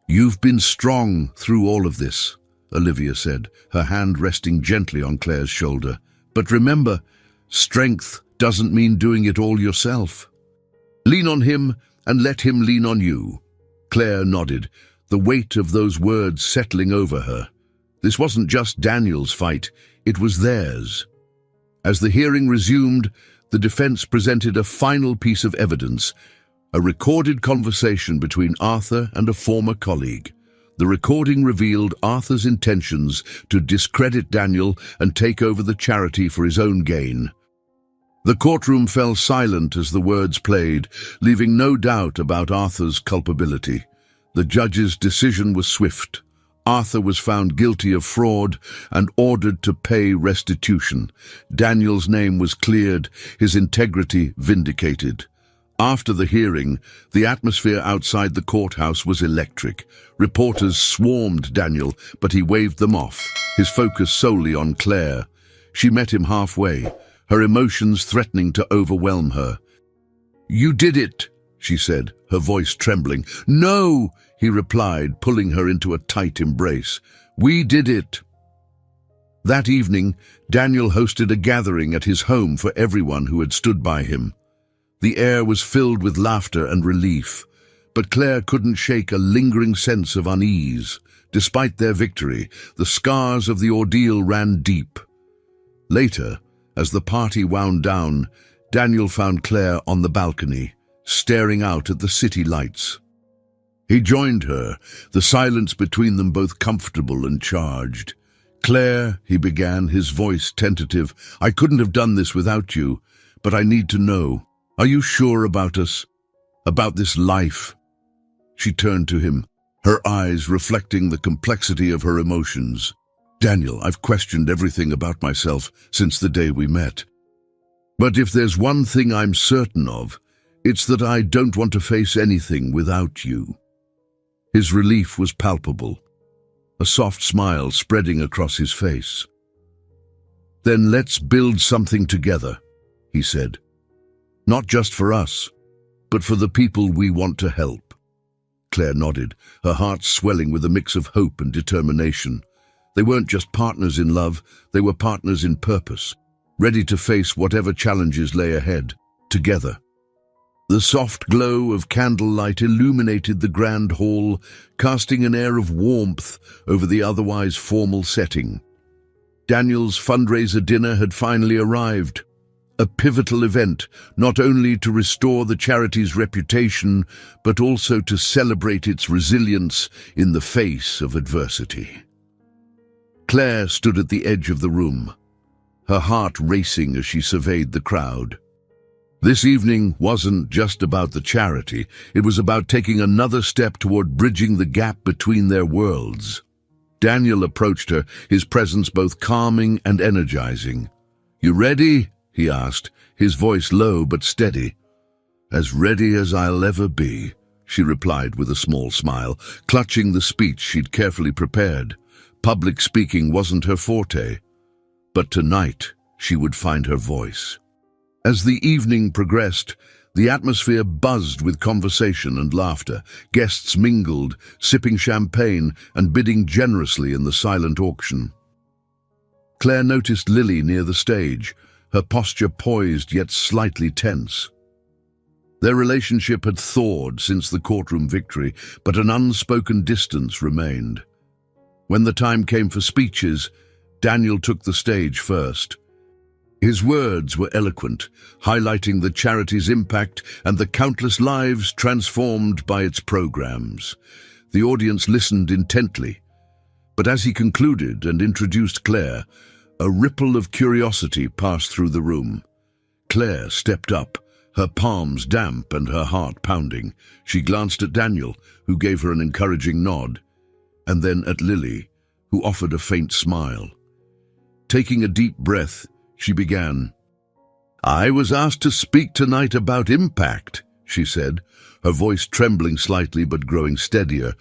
"You've been strong through all of this," Olivia said, her hand resting gently on Claire's shoulder. "But remember, strength doesn't mean doing it all yourself. Lean on him and let him lean on you." Claire nodded, the weight of those words settling over her. This wasn't just Daniel's fight, it was theirs. As the hearing resumed, the defense presented a final piece of evidence, a recorded conversation between Arthur and a former colleague. The recording revealed Arthur's intentions to discredit Daniel and take over the charity for his own gain. The courtroom fell silent as the words played, leaving no doubt about Arthur's culpability. The judge's decision was swift. Arthur was found guilty of fraud and ordered to pay restitution. Daniel's name was cleared, his integrity vindicated. After the hearing, the atmosphere outside the courthouse was electric. Reporters swarmed Daniel, but he waved them off, his focus solely on Claire. She met him halfway, her emotions threatening to overwhelm her. "You did it," she said, her voice trembling. "No," he replied, pulling her into a tight embrace. "We did it." That evening, Daniel hosted a gathering at his home for everyone who had stood by him. The air was filled with laughter and relief, but Claire couldn't shake a lingering sense of unease. Despite their victory, the scars of the ordeal ran deep. Later, as the party wound down, Daniel found Claire on the balcony, staring out at the city lights. He joined her, the silence between them both comfortable and charged. "Claire," he began, his voice tentative, "I couldn't have done this without you, but I need to know. Are you sure about us? About this life?" She turned to him, her eyes reflecting the complexity of her emotions. "Daniel, I've questioned everything about myself since the day we met. But if there's one thing I'm certain of, it's that I don't want to face anything without you." His relief was palpable, a soft smile spreading across his face. "Then let's build something together," he said. "Not just for us, but for the people we want to help." Claire nodded, her heart swelling with a mix of hope and determination. They weren't just partners in love, they were partners in purpose, ready to face whatever challenges lay ahead, together. The soft glow of candlelight illuminated the grand hall, casting an air of warmth over the otherwise formal setting. Daniel's fundraiser dinner had finally arrived, a pivotal event not only to restore the charity's reputation, but also to celebrate its resilience in the face of adversity. Claire stood at the edge of the room, her heart racing as she surveyed the crowd. This evening wasn't just about the charity, it was about taking another step toward bridging the gap between their worlds. Daniel approached her, his presence both calming and energizing. "You ready?" he asked, his voice low but steady. "As ready as I'll ever be," she replied with a small smile, clutching the speech she'd carefully prepared. Public speaking wasn't her forte, but tonight she would find her voice. As the evening progressed, the atmosphere buzzed with conversation and laughter. Guests mingled, sipping champagne and bidding generously in the silent auction. Claire noticed Lily near the stage, her posture poised yet slightly tense. Their relationship had thawed since the courtroom victory, but an unspoken distance remained. When the time came for speeches, Daniel took the stage first. His words were eloquent, highlighting the charity's impact and the countless lives transformed by its programs. The audience listened intently, but as he concluded and introduced Claire, a ripple of curiosity passed through the room. Claire stepped up, her palms damp and her heart pounding. She glanced at Daniel, who gave her an encouraging nod, and then at Lily, who offered a faint smile. Taking a deep breath, she began. "I was asked to speak tonight about impact," she said, her voice trembling slightly but growing steadier.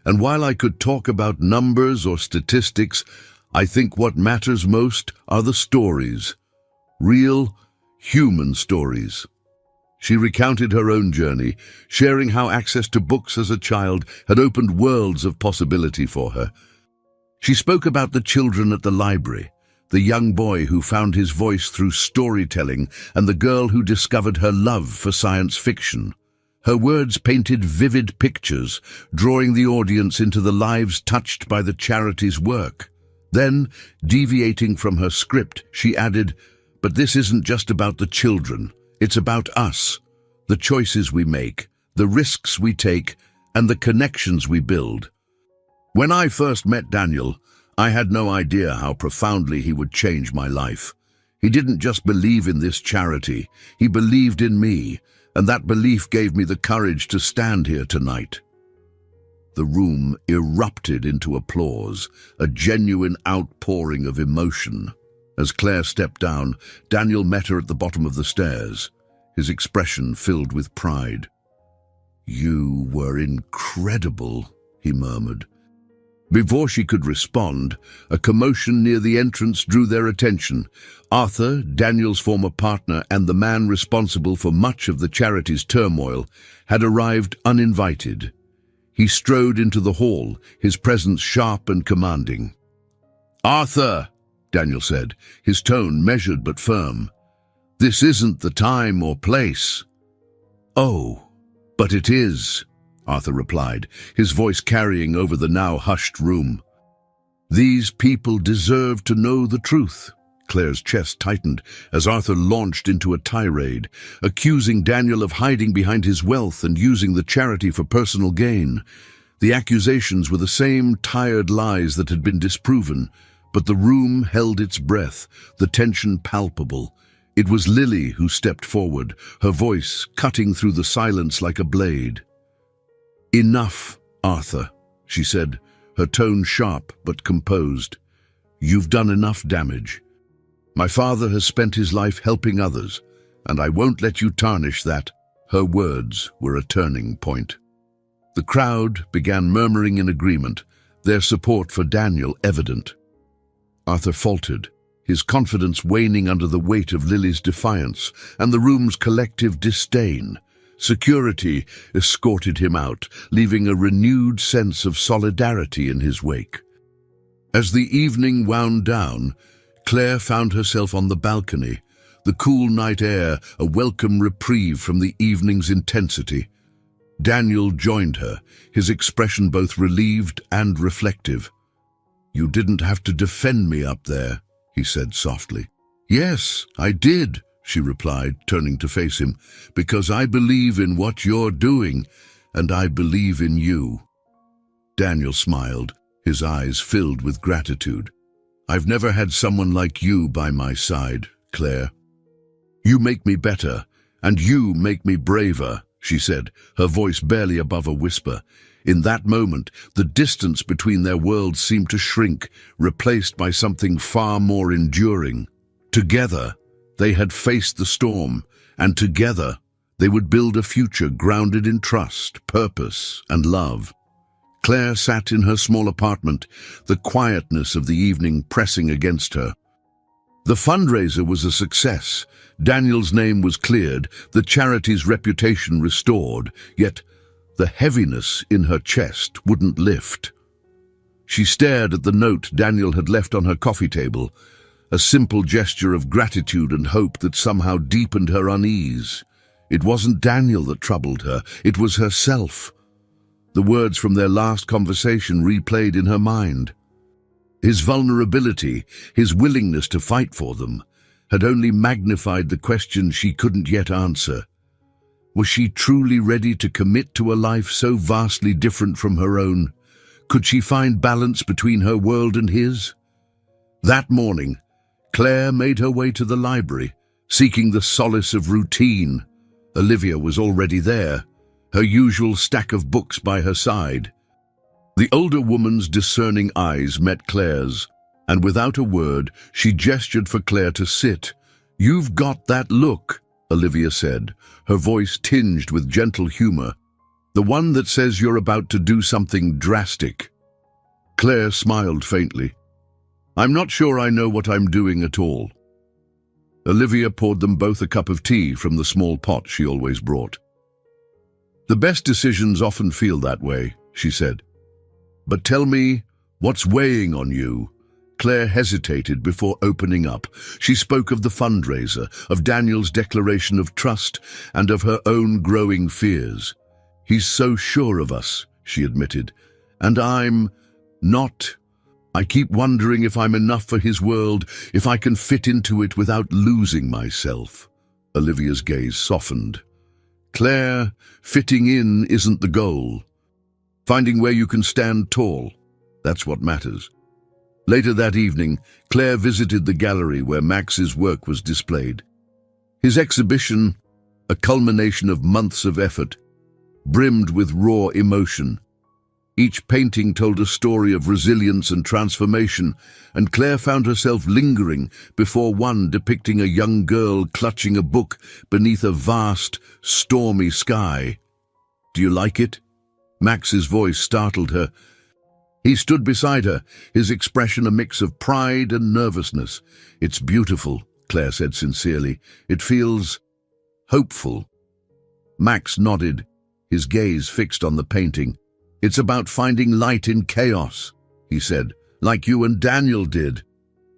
"And while I could talk about numbers or statistics, I think what matters most are the stories. Real, human stories." She recounted her own journey, sharing how access to books as a child had opened worlds of possibility for her. She spoke about the children at the library, the young boy who found his voice through storytelling, and the girl who discovered her love for science fiction. Her words painted vivid pictures, drawing the audience into the lives touched by the charity's work. Then, deviating from her script, she added, "But this isn't just about the children. It's about us, the choices we make, the risks we take, and the connections we build." When I first met Daniel, I had no idea how profoundly he would change my life. He didn't just believe in this charity, he believed in me, and that belief gave me the courage to stand here tonight. The room erupted into applause, a genuine outpouring of emotion. As Claire stepped down, Daniel met her at the bottom of the stairs, his expression filled with pride. "You were incredible," he murmured. Before she could respond, a commotion near the entrance drew their attention. Arthur, Daniel's former partner and the man responsible for much of the charity's turmoil, had arrived uninvited. He strode into the hall, his presence sharp and commanding. "Arthur," Daniel said, his tone measured but firm, "this isn't the time or place." "Oh, but it is," Arthur replied, his voice carrying over the now hushed room. "These people deserve to know the truth." Claire's chest tightened as Arthur launched into a tirade, accusing Daniel of hiding behind his wealth and using the charity for personal gain. The accusations were the same tired lies that had been disproven, but the room held its breath, the tension palpable. It was Lily who stepped forward, her voice cutting through the silence like a blade. "Enough, Arthur," she said, her tone sharp but composed. "You've done enough damage. My father has spent his life helping others, and I won't let you tarnish that." Her words were a turning point. The crowd began murmuring in agreement, their support for Daniel evident. Arthur faltered, his confidence waning under the weight of Lily's defiance and the room's collective disdain. Security escorted him out, leaving a renewed sense of solidarity in his wake. As the evening wound down, Claire found herself on the balcony, the cool night air a welcome reprieve from the evening's intensity. Daniel joined her, his expression both relieved and reflective. "You didn't have to defend me up there," he said softly. "Yes, I did," she replied, turning to face him, "because I believe in what you're doing, and I believe in you." Daniel smiled, his eyes filled with gratitude. "I've never had someone like you by my side, Claire. You make me better, and you make me braver," she said, her voice barely above a whisper. In that moment, the distance between their worlds seemed to shrink, replaced by something far more enduring. Together, they had faced the storm, and together, they would build a future grounded in trust, purpose, and love. Claire sat in her small apartment, the quietness of the evening pressing against her. The fundraiser was a success. Daniel's name was cleared, the charity's reputation restored, yet the heaviness in her chest wouldn't lift. She stared at the note Daniel had left on her coffee table, a simple gesture of gratitude and hope that somehow deepened her unease. It wasn't Daniel that troubled her, it was herself. The words from their last conversation replayed in her mind. His vulnerability, his willingness to fight for them, had only magnified the question she couldn't yet answer. Was she truly ready to commit to a life so vastly different from her own? Could she find balance between her world and his? That morning, Claire made her way to the library, seeking the solace of routine. Olivia was already there, her usual stack of books by her side. The older woman's discerning eyes met Claire's, and without a word, she gestured for Claire to sit. "You've got that look," Olivia said, her voice tinged with gentle humor. "The one that says you're about to do something drastic." Claire smiled faintly. "I'm not sure I know what I'm doing at all." Olivia poured them both a cup of tea from the small pot she always brought. "The best decisions often feel that way," she said. "But tell me, what's weighing on you?" Claire hesitated before opening up. She spoke of the fundraiser, of Daniel's declaration of trust, and of her own growing fears. "He's so sure of us," she admitted, "and I'm not. I keep wondering if I'm enough for his world, if I can fit into it without losing myself." Olivia's gaze softened. "Claire, fitting in isn't the goal. Finding where you can stand tall, that's what matters." Later that evening, Claire visited the gallery where Max's work was displayed. His exhibition, a culmination of months of effort, brimmed with raw emotion. Each painting told a story of resilience and transformation, and Claire found herself lingering before one depicting a young girl clutching a book beneath a vast, stormy sky. "Do you like it?" Max's voice startled her. He stood beside her, his expression a mix of pride and nervousness. "It's beautiful," Claire said sincerely. "It feels hopeful." Max nodded, his gaze fixed on the painting. "It's about finding light in chaos," he said, "like you and Daniel did."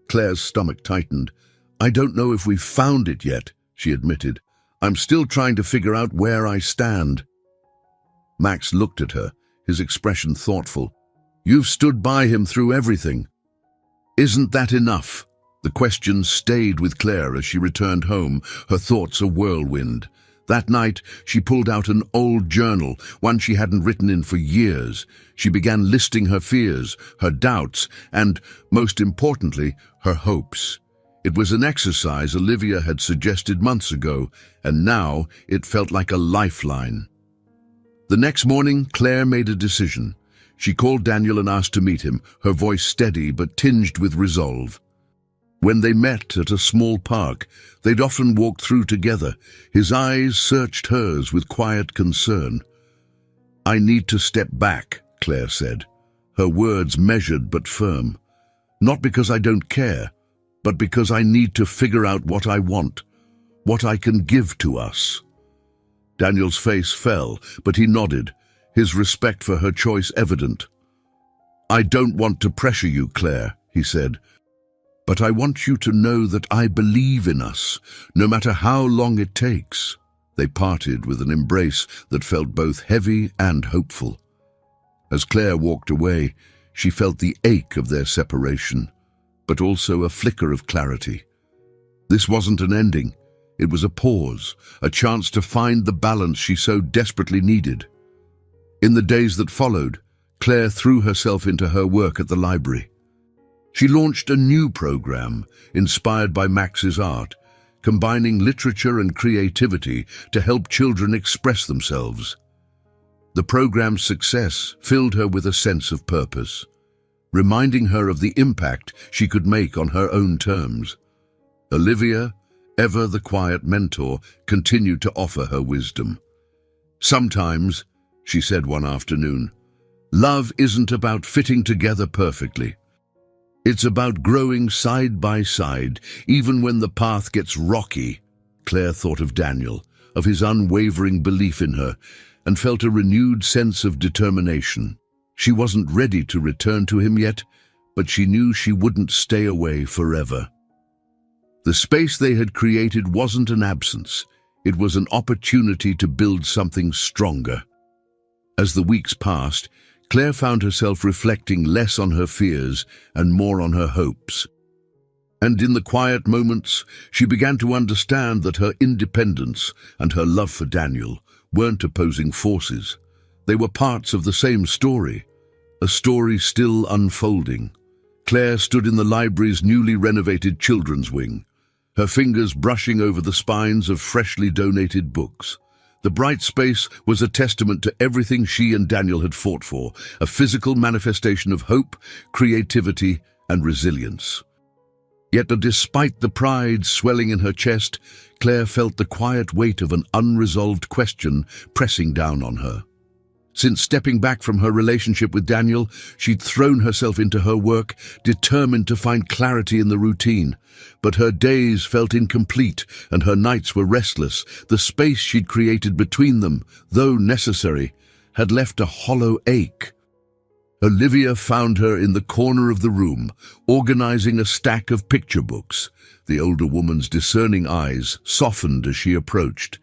Claire's stomach tightened. "I don't know if we've found it yet," she admitted. "I'm still trying to figure out where I stand." Max looked at her, his expression thoughtful. "You've stood by him through everything. Isn't that enough?" The question stayed with Claire as she returned home, her thoughts a whirlwind. That night, she pulled out an old journal, one she hadn't written in for years. She began listing her fears, her doubts, and, most importantly, her hopes. It was an exercise Olivia had suggested months ago, and now it felt like a lifeline. The next morning, Claire made a decision. She called Daniel and asked to meet him, her voice steady but tinged with resolve. When they met at a small park, they'd often walked through together. His eyes searched hers with quiet concern. "I need to step back," Claire said, her words measured but firm. "Not because I don't care, but because I need to figure out what I want, what I can give to us." Daniel's face fell, but he nodded, his respect for her choice evident. "I don't want to pressure you, Claire," he said, "but I want you to know that I believe in us, no matter how long it takes." They parted with an embrace that felt both heavy and hopeful. As Claire walked away, she felt the ache of their separation, but also a flicker of clarity. This wasn't an ending. It was a pause, a chance to find the balance she so desperately needed. In the days that followed, Claire threw herself into her work at the library. She launched a new program inspired by Max's art, combining literature and creativity to help children express themselves. The program's success filled her with a sense of purpose, reminding her of the impact she could make on her own terms. Olivia, ever the quiet mentor, continued to offer her wisdom. "Sometimes," she said one afternoon, "love isn't about fitting together perfectly. It's about growing side by side, even when the path gets rocky." Claire thought of Daniel, of his unwavering belief in her, and felt a renewed sense of determination. She wasn't ready to return to him yet, but she knew she wouldn't stay away forever. The space they had created wasn't an absence. It was an opportunity to build something stronger. As the weeks passed, Claire found herself reflecting less on her fears and more on her hopes. And in the quiet moments, she began to understand that her independence and her love for Daniel weren't opposing forces. They were parts of the same story, a story still unfolding. Claire stood in the library's newly renovated children's wing, her fingers brushing over the spines of freshly donated books. The bright space was a testament to everything she and Daniel had fought for, a physical manifestation of hope, creativity, and resilience. Yet despite the pride swelling in her chest, Claire felt the quiet weight of an unresolved question pressing down on her. Since stepping back from her relationship with Daniel, she'd thrown herself into her work, determined to find clarity in the routine. But her days felt incomplete and her nights were restless. The space she'd created between them, though necessary, had left a hollow ache. Olivia found her in the corner of the room, organizing a stack of picture books. The older woman's discerning eyes softened as she approached.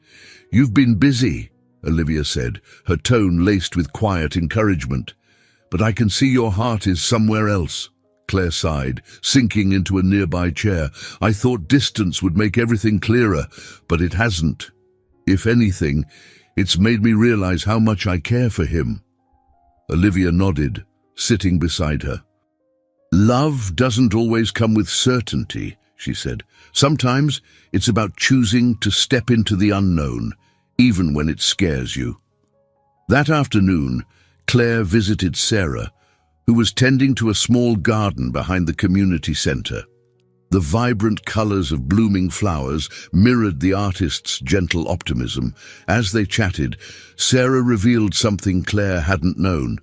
"You've been busy," Olivia said, her tone laced with quiet encouragement. "But I can see your heart is somewhere else." Claire sighed, sinking into a nearby chair. "I thought distance would make everything clearer, but it hasn't. If anything, it's made me realize how much I care for him." Olivia nodded, sitting beside her. "Love doesn't always come with certainty," she said. "Sometimes it's about choosing to step into the unknown, even when it scares you." That afternoon, Claire visited Sarah, who was tending to a small garden behind the community center. The vibrant colors of blooming flowers mirrored the artist's gentle optimism. As they chatted, Sarah revealed something Claire hadn't known.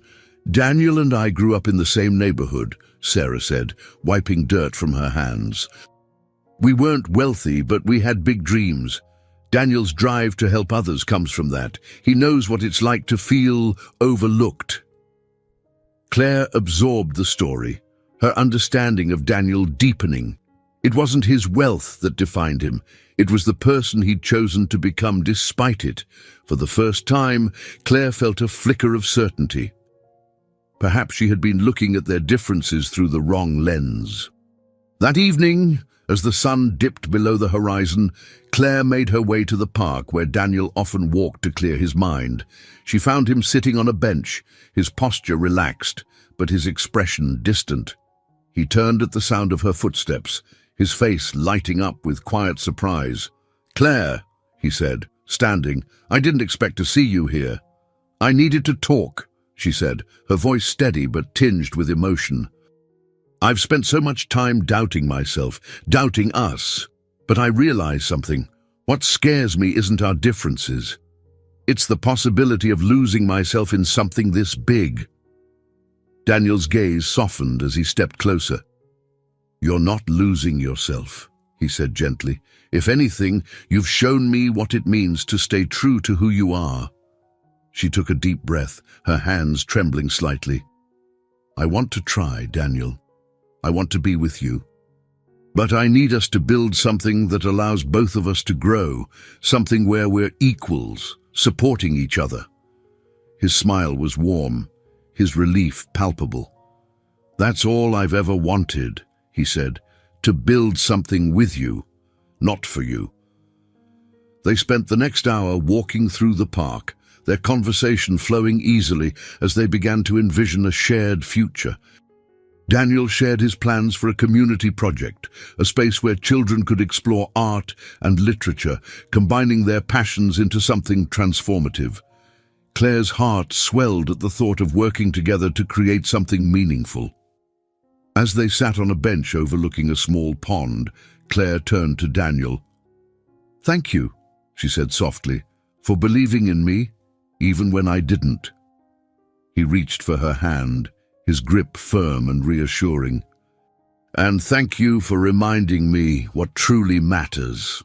"Daniel and I grew up in the same neighborhood," Sarah said, wiping dirt from her hands. "We weren't wealthy, but we had big dreams. Daniel's drive to help others comes from that. He knows what it's like to feel overlooked." Claire absorbed the story, her understanding of Daniel deepening. It wasn't his wealth that defined him. It was the person he'd chosen to become despite it. For the first time, Claire felt a flicker of certainty. Perhaps she had been looking at their differences through the wrong lens. That evening, as the sun dipped below the horizon, Claire made her way to the park where Daniel often walked to clear his mind. She found him sitting on a bench, his posture relaxed, but his expression distant. He turned at the sound of her footsteps, his face lighting up with quiet surprise. "Claire," he said, standing, "I didn't expect to see you here." "I needed to talk," she said, her voice steady but tinged with emotion. "I've spent so much time doubting myself, doubting us. But I realize something. What scares me isn't our differences. It's the possibility of losing myself in something this big." Daniel's gaze softened as he stepped closer. "You're not losing yourself," he said gently. "If anything, you've shown me what it means to stay true to who you are." She took a deep breath, her hands trembling slightly. "I want to try, Daniel. I want to be with you. But I need us to build something that allows both of us to grow, something where we're equals, supporting each other." His smile was warm, his relief palpable. "That's all I've ever wanted," he said, "to build something with you, not for you." They spent the next hour walking through the park, their conversation flowing easily as they began to envision a shared future. Daniel shared his plans for a community project, a space where children could explore art and literature, combining their passions into something transformative. Claire's heart swelled at the thought of working together to create something meaningful. As they sat on a bench overlooking a small pond, Claire turned to Daniel. "Thank you," she said softly, "for believing in me, even when I didn't." He reached for her hand, his grip firm and reassuring. "And thank you for reminding me what truly matters."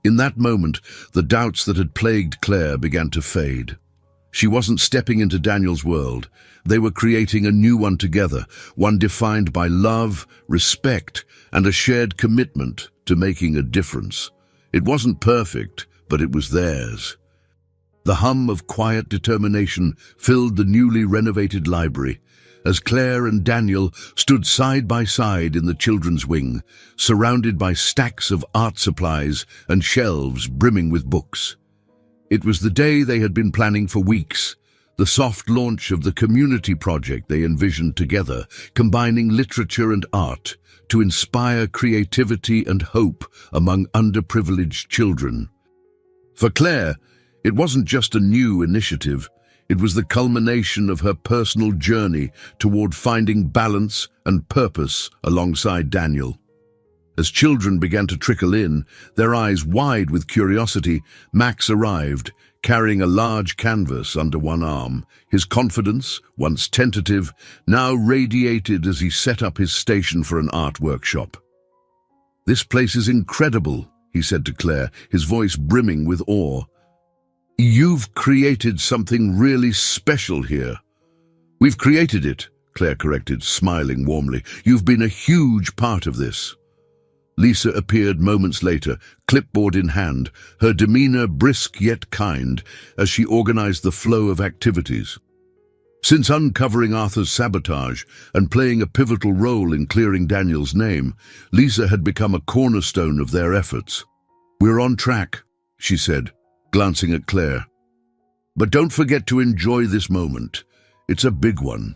In that moment, the doubts that had plagued Claire began to fade. She wasn't stepping into Daniel's world. They were creating a new one together, one defined by love, respect, and a shared commitment to making a difference. It wasn't perfect, but it was theirs. The hum of quiet determination filled the newly renovated library, as Claire and Daniel stood side by side in the children's wing, surrounded by stacks of art supplies and shelves brimming with books. It was the day they had been planning for weeks, the soft launch of the community project they envisioned together, combining literature and art to inspire creativity and hope among underprivileged children. For Claire, it wasn't just a new initiative. It was the culmination of her personal journey toward finding balance and purpose alongside Daniel. As children began to trickle in, their eyes wide with curiosity, Max arrived, carrying a large canvas under one arm. His confidence, once tentative, now radiated as he set up his station for an art workshop. "This place is incredible," he said to Claire, his voice brimming with awe. "You've created something really special here." "We've created it," Claire corrected, smiling warmly. "You've been a huge part of this." Lisa appeared moments later, clipboard in hand, her demeanor brisk yet kind, as she organized the flow of activities. Since uncovering Arthur's sabotage and playing a pivotal role in clearing Daniel's name, Lisa had become a cornerstone of their efforts. "We're on track," she said, glancing at Claire. "But don't forget to enjoy this moment. It's a big one."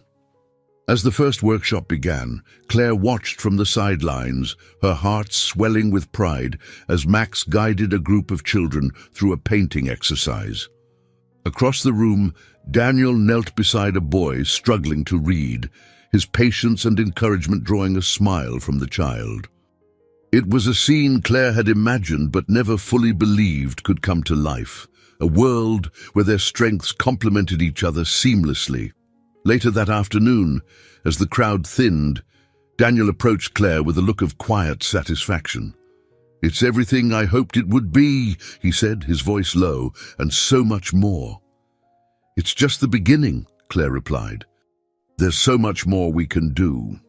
As the first workshop began, Claire watched from the sidelines, her heart swelling with pride as Max guided a group of children through a painting exercise. Across the room, Daniel knelt beside a boy struggling to read, his patience and encouragement drawing a smile from the child. It was a scene Claire had imagined but never fully believed could come to life, a world where their strengths complemented each other seamlessly. Later that afternoon, as the crowd thinned, Daniel approached Claire with a look of quiet satisfaction. "It's everything I hoped it would be," he said, his voice low, "and so much more." "It's just the beginning," Claire replied. "There's so much more we can do."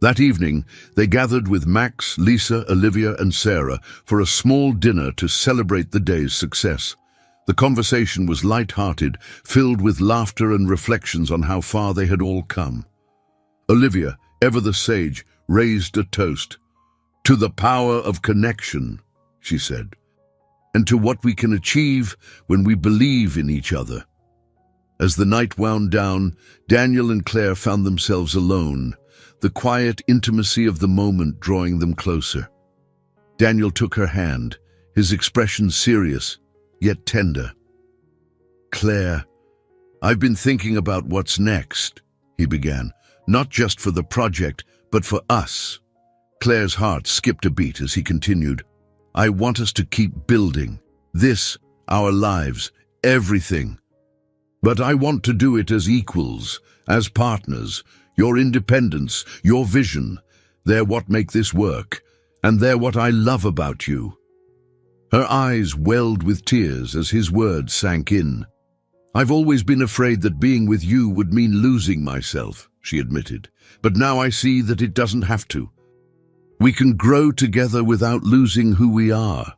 That evening, they gathered with Max, Lisa, Olivia, and Sarah for a small dinner to celebrate the day's success. The conversation was light-hearted, filled with laughter and reflections on how far they had all come. Olivia, ever the sage, raised a toast. "To the power of connection," she said, "and to what we can achieve when we believe in each other." As the night wound down, Daniel and Claire found themselves alone, the quiet intimacy of the moment drawing them closer. Daniel took her hand, his expression serious, yet tender. "Claire, I've been thinking about what's next," he began, "not just for the project, but for us." Claire's heart skipped a beat as he continued. "I want us to keep building. This, our lives, everything. But I want to do it as equals, as partners. Your independence, your vision, they're what make this work, and they're what I love about you." Her eyes welled with tears as his words sank in. "I've always been afraid that being with you would mean losing myself," she admitted. "But now I see that it doesn't have to. We can grow together without losing who we are."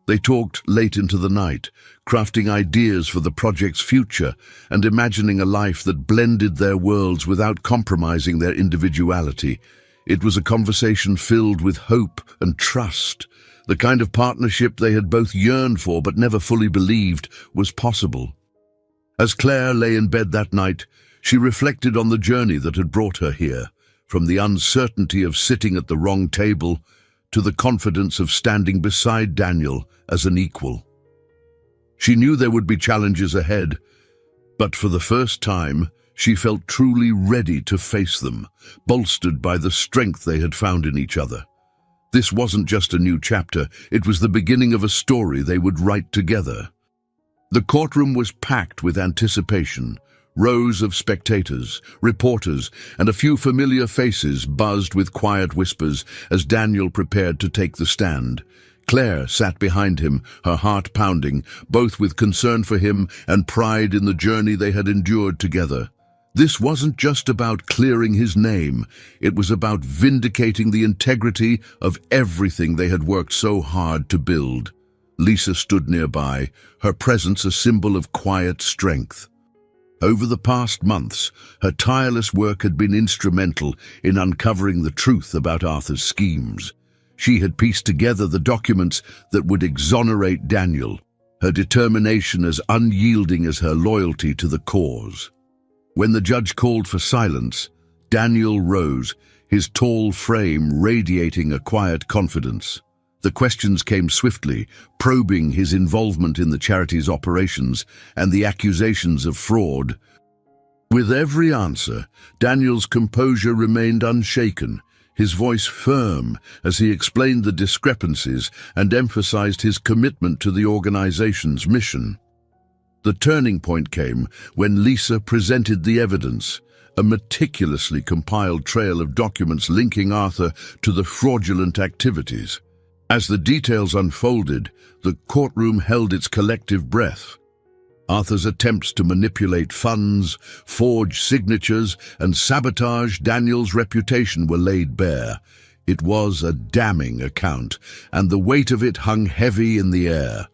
They talked late into the night, crafting ideas for the project's future and imagining a life that blended their worlds without compromising their individuality. It was a conversation filled with hope and trust, the kind of partnership they had both yearned for but never fully believed was possible. As Claire lay in bed that night, she reflected on the journey that had brought her here, from the uncertainty of sitting at the wrong table to the confidence of standing beside Daniel as an equal. She knew there would be challenges ahead, but for the first time, she felt truly ready to face them, bolstered by the strength they had found in each other. This wasn't just a new chapter, it was the beginning of a story they would write together. The courtroom was packed with anticipation. Rows of spectators, reporters, and a few familiar faces buzzed with quiet whispers as Daniel prepared to take the stand. Claire sat behind him, her heart pounding, both with concern for him and pride in the journey they had endured together. This wasn't just about clearing his name, it was about vindicating the integrity of everything they had worked so hard to build. Lisa stood nearby, her presence a symbol of quiet strength. Over the past months, her tireless work had been instrumental in uncovering the truth about Arthur's schemes. She had pieced together the documents that would exonerate Daniel, her determination as unyielding as her loyalty to the cause. When the judge called for silence, Daniel rose, his tall frame radiating a quiet confidence. The questions came swiftly, probing his involvement in the charity's operations and the accusations of fraud. With every answer, Daniel's composure remained unshaken, his voice firm as he explained the discrepancies and emphasized his commitment to the organization's mission. The turning point came when Lisa presented the evidence, a meticulously compiled trail of documents linking Arthur to the fraudulent activities. As the details unfolded, the courtroom held its collective breath. Arthur's attempts to manipulate funds, forge signatures, and sabotage Daniel's reputation were laid bare. It was a damning account, and the weight of it hung heavy in the air.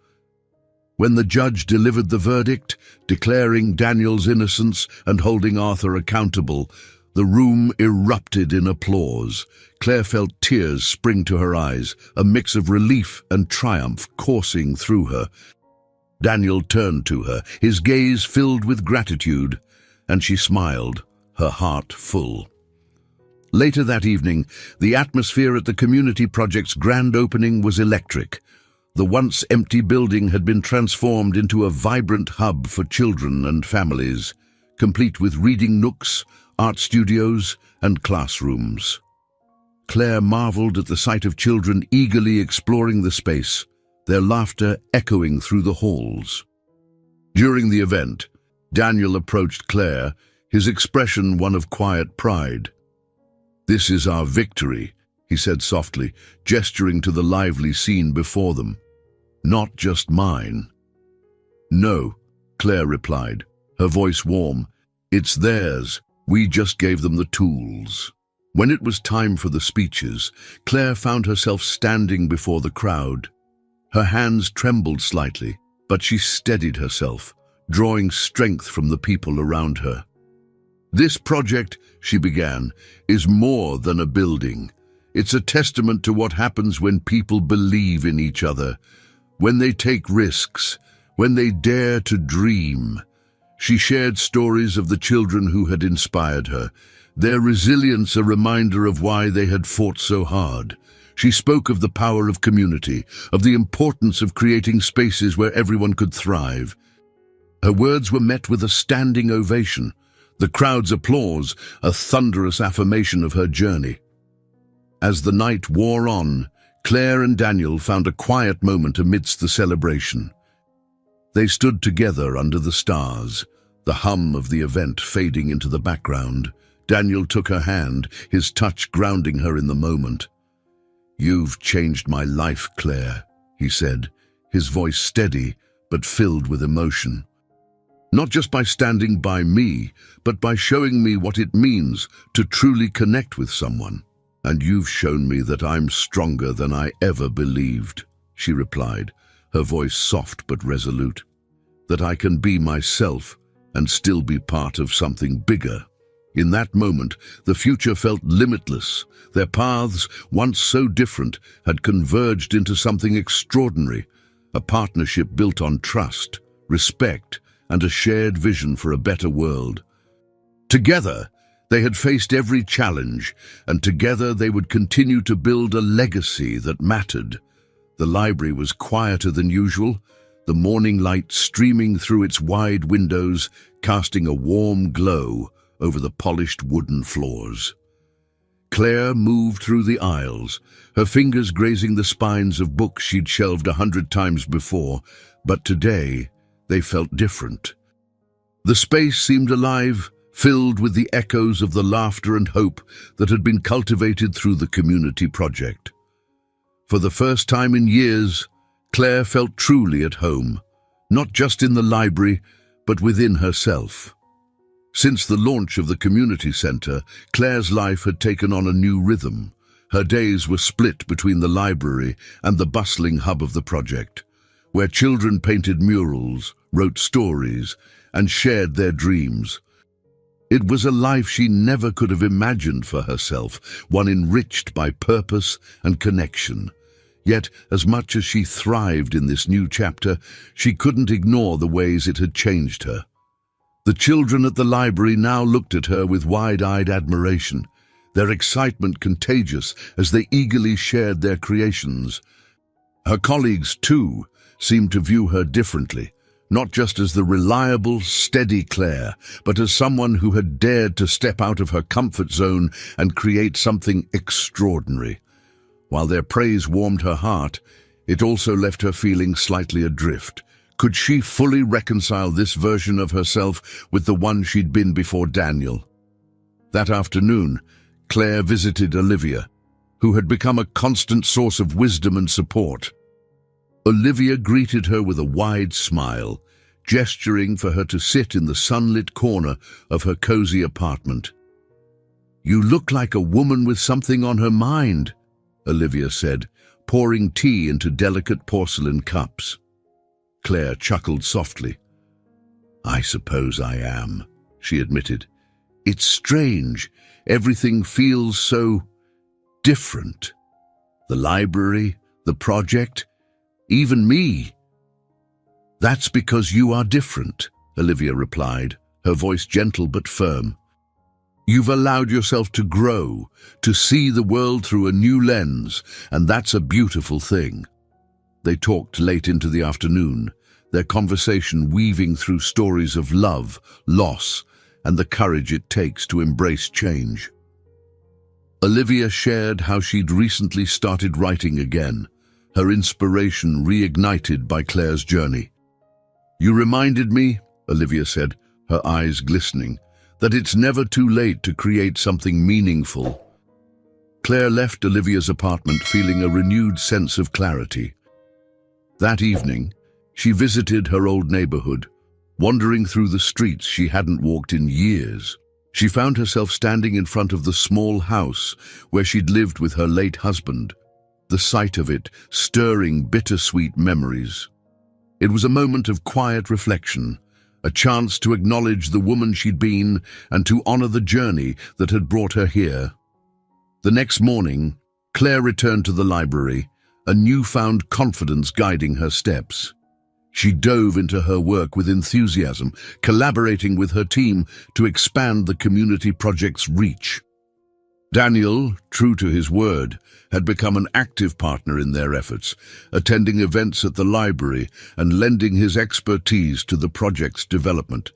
When the judge delivered the verdict, declaring Daniel's innocence and holding Arthur accountable, the room erupted in applause. Claire felt tears spring to her eyes, a mix of relief and triumph coursing through her. Daniel turned to her, his gaze filled with gratitude, and she smiled, her heart full. Later that evening, the atmosphere at the community project's grand opening was electric. The once empty building had been transformed into a vibrant hub for children and families, complete with reading nooks, art studios, and classrooms. Claire marveled at the sight of children eagerly exploring the space, their laughter echoing through the halls. During the event, Daniel approached Claire, his expression one of quiet pride. "This is our victory," he said softly, gesturing to the lively scene before them. "Not just mine." "No," Claire replied, her voice warm. "It's theirs. We just gave them the tools." When it was time for the speeches, Claire found herself standing before the crowd. Her hands trembled slightly, but she steadied herself, drawing strength from the people around her. "This project," she began, "is more than a building. It's a testament to what happens when people believe in each other, when they take risks, when they dare to dream." She shared stories of the children who had inspired her, their resilience a reminder of why they had fought so hard. She spoke of the power of community, of the importance of creating spaces where everyone could thrive. Her words were met with a standing ovation, the crowd's applause a thunderous affirmation of her journey. As the night wore on, Claire and Daniel found a quiet moment amidst the celebration. They stood together under the stars, the hum of the event fading into the background. Daniel took her hand, his touch grounding her in the moment. "You've changed my life, Claire," he said, his voice steady but filled with emotion. "Not just by standing by me, but by showing me what it means to truly connect with someone. And you've shown me that I'm stronger than I ever believed," she replied, her voice soft but resolute. "That I can be myself and still be part of something bigger." In that moment, the future felt limitless. Their paths, once so different, had converged into something extraordinary, a partnership built on trust, respect, and a shared vision for a better world. Together, they had faced every challenge, and together they would continue to build a legacy that mattered. The library was quieter than usual, the morning light streaming through its wide windows, casting a warm glow over the polished wooden floors. Claire moved through the aisles, her fingers grazing the spines of books she'd shelved 100 times before, but today they felt different. The space seemed alive, filled with the echoes of the laughter and hope that had been cultivated through the community project. For the first time in years, Claire felt truly at home, not just in the library, but within herself. Since the launch of the community centre, Claire's life had taken on a new rhythm. Her days were split between the library and the bustling hub of the project, where children painted murals, wrote stories, and shared their dreams. It was a life she never could have imagined for herself, one enriched by purpose and connection. Yet, as much as she thrived in this new chapter, she couldn't ignore the ways it had changed her. The children at the library now looked at her with wide-eyed admiration, their excitement contagious as they eagerly shared their creations. Her colleagues, too, seemed to view her differently, not just as the reliable, steady Claire, but as someone who had dared to step out of her comfort zone and create something extraordinary. While their praise warmed her heart, it also left her feeling slightly adrift, Could she fully reconcile this version of herself with the one she'd been before Daniel? That afternoon, Claire visited Olivia, who had become a constant source of wisdom and support. Olivia greeted her with a wide smile, gesturing for her to sit in the sunlit corner of her cozy apartment. "You look like a woman with something on her mind," Olivia said, pouring tea into delicate porcelain cups. Claire chuckled softly. "I suppose I am," she admitted. "It's strange. Everything feels so different. The library, the project, even me." "That's because you are different," Olivia replied, her voice gentle but firm. "You've allowed yourself to grow, to see the world through a new lens, and that's a beautiful thing." They talked late into the afternoon, their conversation weaving through stories of love, loss, and the courage it takes to embrace change. Olivia shared how she'd recently started writing again, her inspiration reignited by Claire's journey. "You reminded me," Olivia said, her eyes glistening, "that it's never too late to create something meaningful." Claire left Olivia's apartment feeling a renewed sense of clarity. That evening, she visited her old neighborhood, wandering through the streets she hadn't walked in years. She found herself standing in front of the small house where she'd lived with her late husband, the sight of it stirring bittersweet memories. It was a moment of quiet reflection, a chance to acknowledge the woman she'd been and to honor the journey that had brought her here. The next morning, Claire returned to the library, a newfound confidence guiding her steps. She dove into her work with enthusiasm, collaborating with her team to expand the community project's reach. Daniel, true to his word, had become an active partner in their efforts, attending events at the library and lending his expertise to the project's development.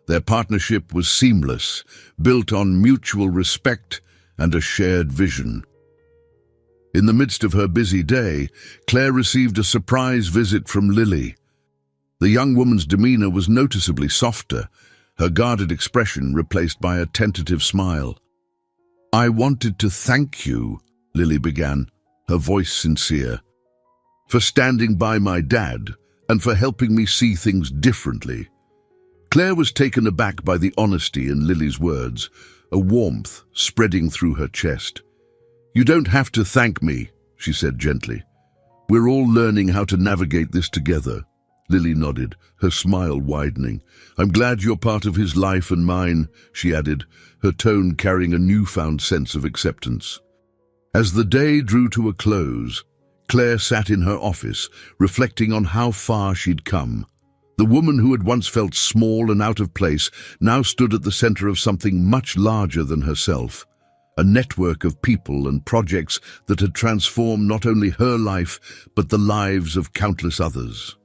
Their partnership was seamless, built on mutual respect and a shared vision. In the midst of her busy day, Claire received a surprise visit from Lily. The young woman's demeanor was noticeably softer, her guarded expression replaced by a tentative smile. "I wanted to thank you," Lily began, her voice sincere, "for standing by my dad and for helping me see things differently." Claire was taken aback by the honesty in Lily's words, a warmth spreading through her chest. "You don't have to thank me," she said gently. "We're all learning how to navigate this together." Lily nodded, her smile widening. "I'm glad you're part of his life and mine," she added, her tone carrying a newfound sense of acceptance. As the day drew to a close, Claire sat in her office, reflecting on how far she'd come. The woman who had once felt small and out of place now stood at the center of something much larger than herself, a network of people and projects that had transformed not only her life, but the lives of countless others.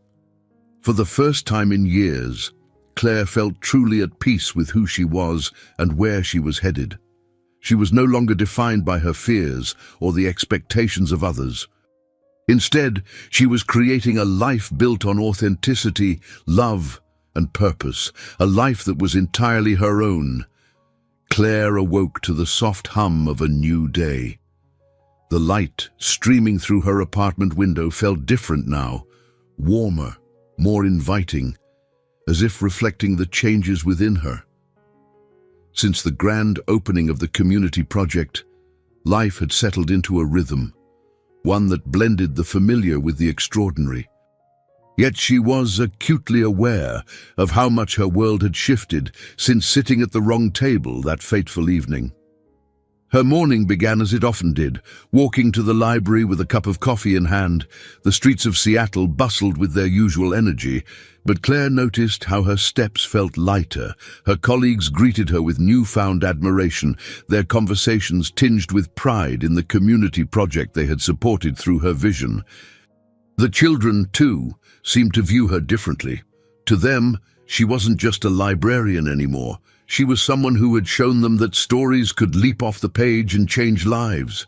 For the first time in years, Claire felt truly at peace with who she was and where she was headed. She was no longer defined by her fears or the expectations of others. Instead, she was creating a life built on authenticity, love, and purpose, a life that was entirely her own. Claire awoke to the soft hum of a new day. The light streaming through her apartment window felt different now, warmer, more inviting, as if reflecting the changes within her. Since the grand opening of the community project, life had settled into a rhythm, one that blended the familiar with the extraordinary. Yet she was acutely aware of how much her world had shifted since sitting at the wrong table that fateful evening. Her morning began as it often did, walking to the library with a cup of coffee in hand. The streets of Seattle bustled with their usual energy, but Claire noticed how her steps felt lighter. Her colleagues greeted her with newfound admiration, their conversations tinged with pride in the community project they had supported through her vision. The children, too, seemed to view her differently. To them, she wasn't just a librarian anymore. She was someone who had shown them that stories could leap off the page and change lives.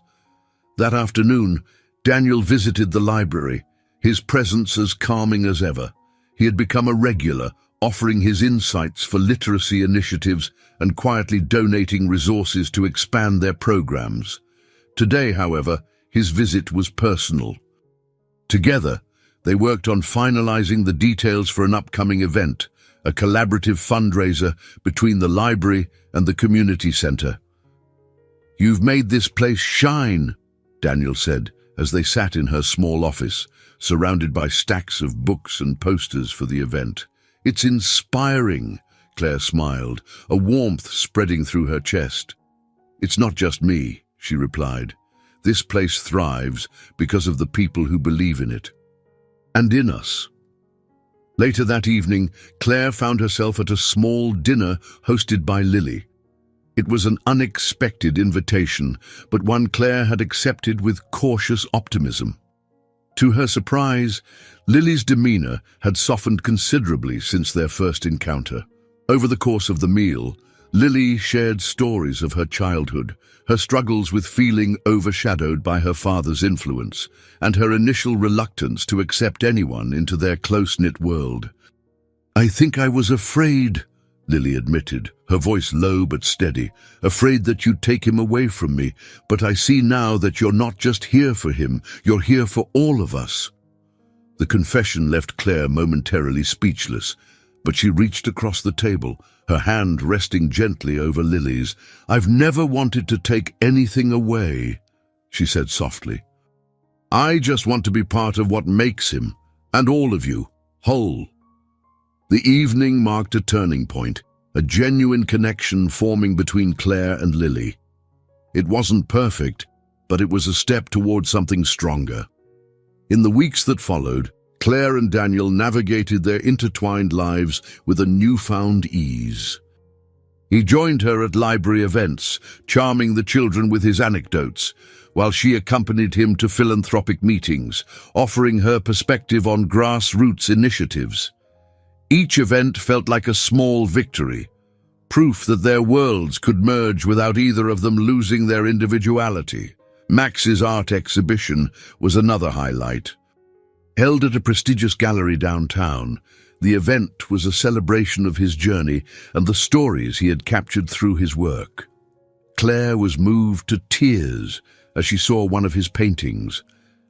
That afternoon, Daniel visited the library, his presence as calming as ever. He had become a regular, offering his insights for literacy initiatives and quietly donating resources to expand their programs. Today, however, his visit was personal. Together, they worked on finalizing the details for an upcoming event, a collaborative fundraiser between the library and the community center. "You've made this place shine," Daniel said, as they sat in her small office, surrounded by stacks of books and posters for the event. "It's inspiring," Claire smiled, a warmth spreading through her chest. "It's not just me," she replied. "This place thrives because of the people who believe in it. And in us." Later that evening, Claire found herself at a small dinner hosted by Lily. It was an unexpected invitation, but one Claire had accepted with cautious optimism. To her surprise, Lily's demeanor had softened considerably since their first encounter. Over the course of the meal, Lily shared stories of her childhood, her struggles with feeling overshadowed by her father's influence, and her initial reluctance to accept anyone into their close-knit world. "I think I was afraid," Lily admitted, her voice low but steady, "afraid that you'd take him away from me, but I see now that you're not just here for him, you're here for all of us." The confession left Claire momentarily speechless, but she reached across the table, her hand resting gently over Lily's. "I've never wanted to take anything away," she said softly. "I just want to be part of what makes him, and all of you, whole." The evening marked a turning point, a genuine connection forming between Claire and Lily. It wasn't perfect, but it was a step toward something stronger. In the weeks that followed, Claire and Daniel navigated their intertwined lives with a newfound ease. He joined her at library events, charming the children with his anecdotes, while she accompanied him to philanthropic meetings, offering her perspective on grassroots initiatives. Each event felt like a small victory, proof that their worlds could merge without either of them losing their individuality. Max's art exhibition was another highlight. Held at a prestigious gallery downtown, the event was a celebration of his journey and the stories he had captured through his work. Claire was moved to tears as she saw one of his paintings,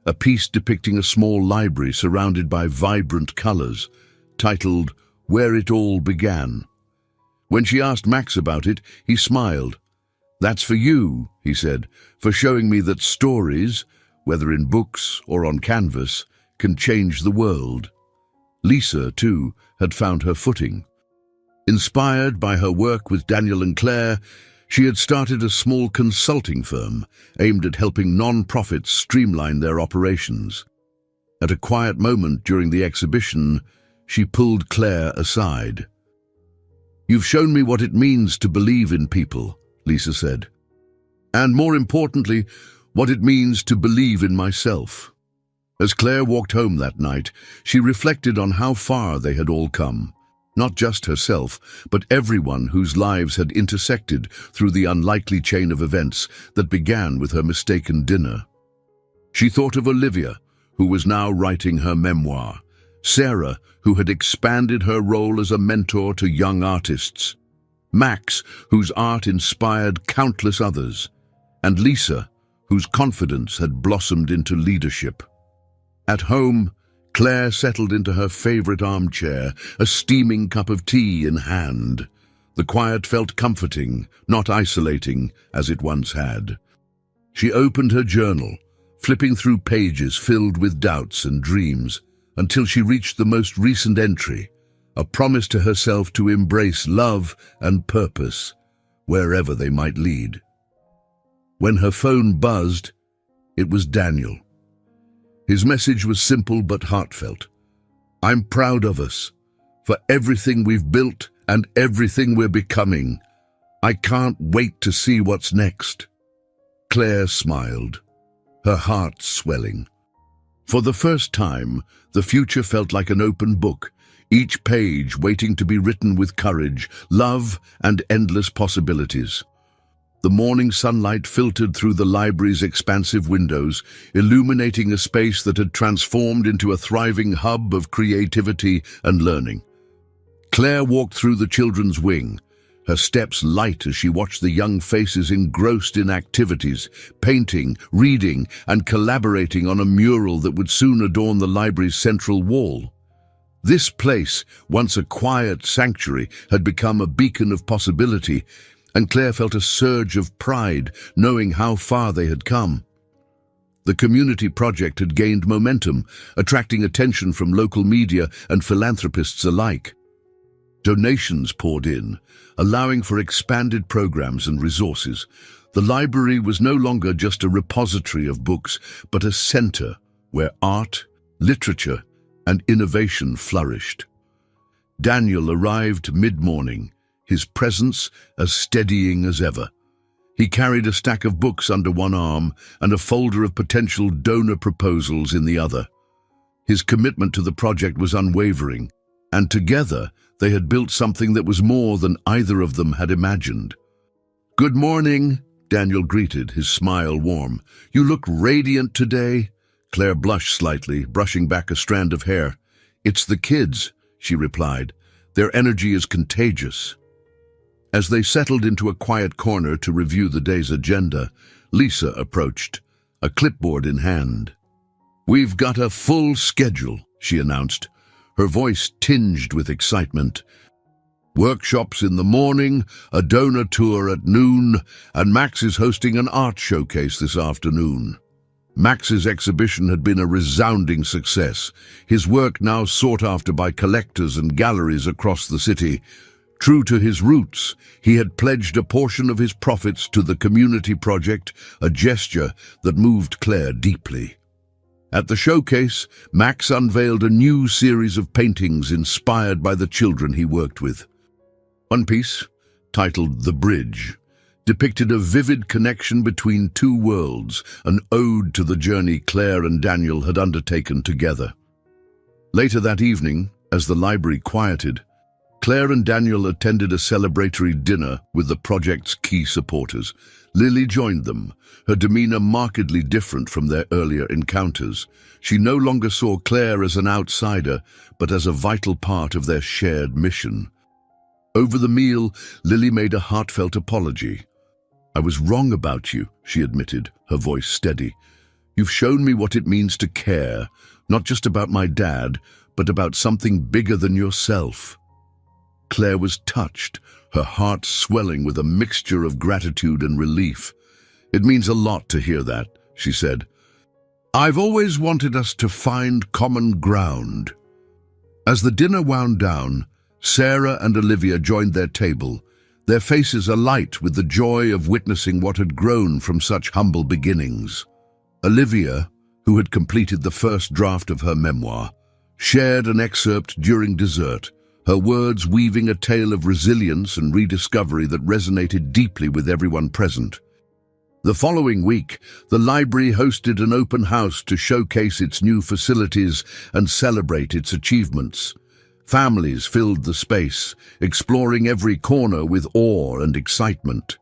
a piece depicting a small library surrounded by vibrant colors, titled "Where It All Began." When she asked Max about it, he smiled. "That's for you," he said, "for showing me that stories, whether in books or on canvas, can change the world." Lisa, too, had found her footing. Inspired by her work with Daniel and Claire, she had started a small consulting firm aimed at helping non-profits streamline their operations. At a quiet moment during the exhibition, she pulled Claire aside. "You've shown me what it means to believe in people," Lisa said. "And more importantly, what it means to believe in myself." As Claire walked home that night, she reflected on how far they had all come. Not just herself, but everyone whose lives had intersected through the unlikely chain of events that began with her mistaken dinner. She thought of Olivia, who was now writing her memoir, Sarah, who had expanded her role as a mentor to young artists, Max, whose art inspired countless others, and Lisa, whose confidence had blossomed into leadership. At home, Claire settled into her favorite armchair, a steaming cup of tea in hand. The quiet felt comforting, not isolating, as it once had. She opened her journal, flipping through pages filled with doubts and dreams, until she reached the most recent entry, a promise to herself to embrace love and purpose, wherever they might lead. When her phone buzzed, it was Daniel. His message was simple but heartfelt. "I'm proud of us, for everything we've built and everything we're becoming. I can't wait to see what's next." Claire smiled, her heart swelling. For the first time, the future felt like an open book, each page waiting to be written with courage, love, and endless possibilities. The morning sunlight filtered through the library's expansive windows, illuminating a space that had transformed into a thriving hub of creativity and learning. Claire walked through the children's wing, her steps light as she watched the young faces engrossed in activities, painting, reading, and collaborating on a mural that would soon adorn the library's central wall. This place, once a quiet sanctuary, had become a beacon of possibility, and Claire felt a surge of pride knowing how far they had come. The community project had gained momentum, attracting attention from local media and philanthropists alike. Donations poured in, allowing for expanded programs and resources. The library was no longer just a repository of books, but a center where art, literature, and innovation flourished. Daniel arrived mid-morning, his presence as steadying as ever. He carried a stack of books under one arm and a folder of potential donor proposals in the other. His commitment to the project was unwavering, and together they had built something that was more than either of them had imagined. "Good morning," Daniel greeted, his smile warm. "You look radiant today." Claire blushed slightly, brushing back a strand of hair. "It's the kids," she replied. "Their energy is contagious." As they settled into a quiet corner to review the day's agenda, Lisa approached, a clipboard in hand. "We've got a full schedule," she announced, her voice tinged with excitement. "Workshops in the morning, a donor tour at noon, and Max is hosting an art showcase this afternoon." Max's exhibition had been a resounding success, his work now sought after by collectors and galleries across the city. True to his roots, he had pledged a portion of his profits to the community project, a gesture that moved Claire deeply. At the showcase, Max unveiled a new series of paintings inspired by the children he worked with. One piece, titled The Bridge, depicted a vivid connection between two worlds, an ode to the journey Claire and Daniel had undertaken together. Later that evening, as the library quieted, Claire and Daniel attended a celebratory dinner with the project's key supporters. Lily joined them, her demeanor markedly different from their earlier encounters. She no longer saw Claire as an outsider, but as a vital part of their shared mission. Over the meal, Lily made a heartfelt apology. "I was wrong about you," she admitted, her voice steady. "You've shown me what it means to care, not just about my dad, but about something bigger than yourself." Claire was touched, her heart swelling with a mixture of gratitude and relief. "It means a lot to hear that," she said. "I've always wanted us to find common ground." As the dinner wound down, Sarah and Olivia joined their table, their faces alight with the joy of witnessing what had grown from such humble beginnings. Olivia, who had completed the first draft of her memoir, shared an excerpt during dessert, her words weaving a tale of resilience and rediscovery that resonated deeply with everyone present. The following week, the library hosted an open house to showcase its new facilities and celebrate its achievements. Families filled the space, exploring every corner with awe and excitement.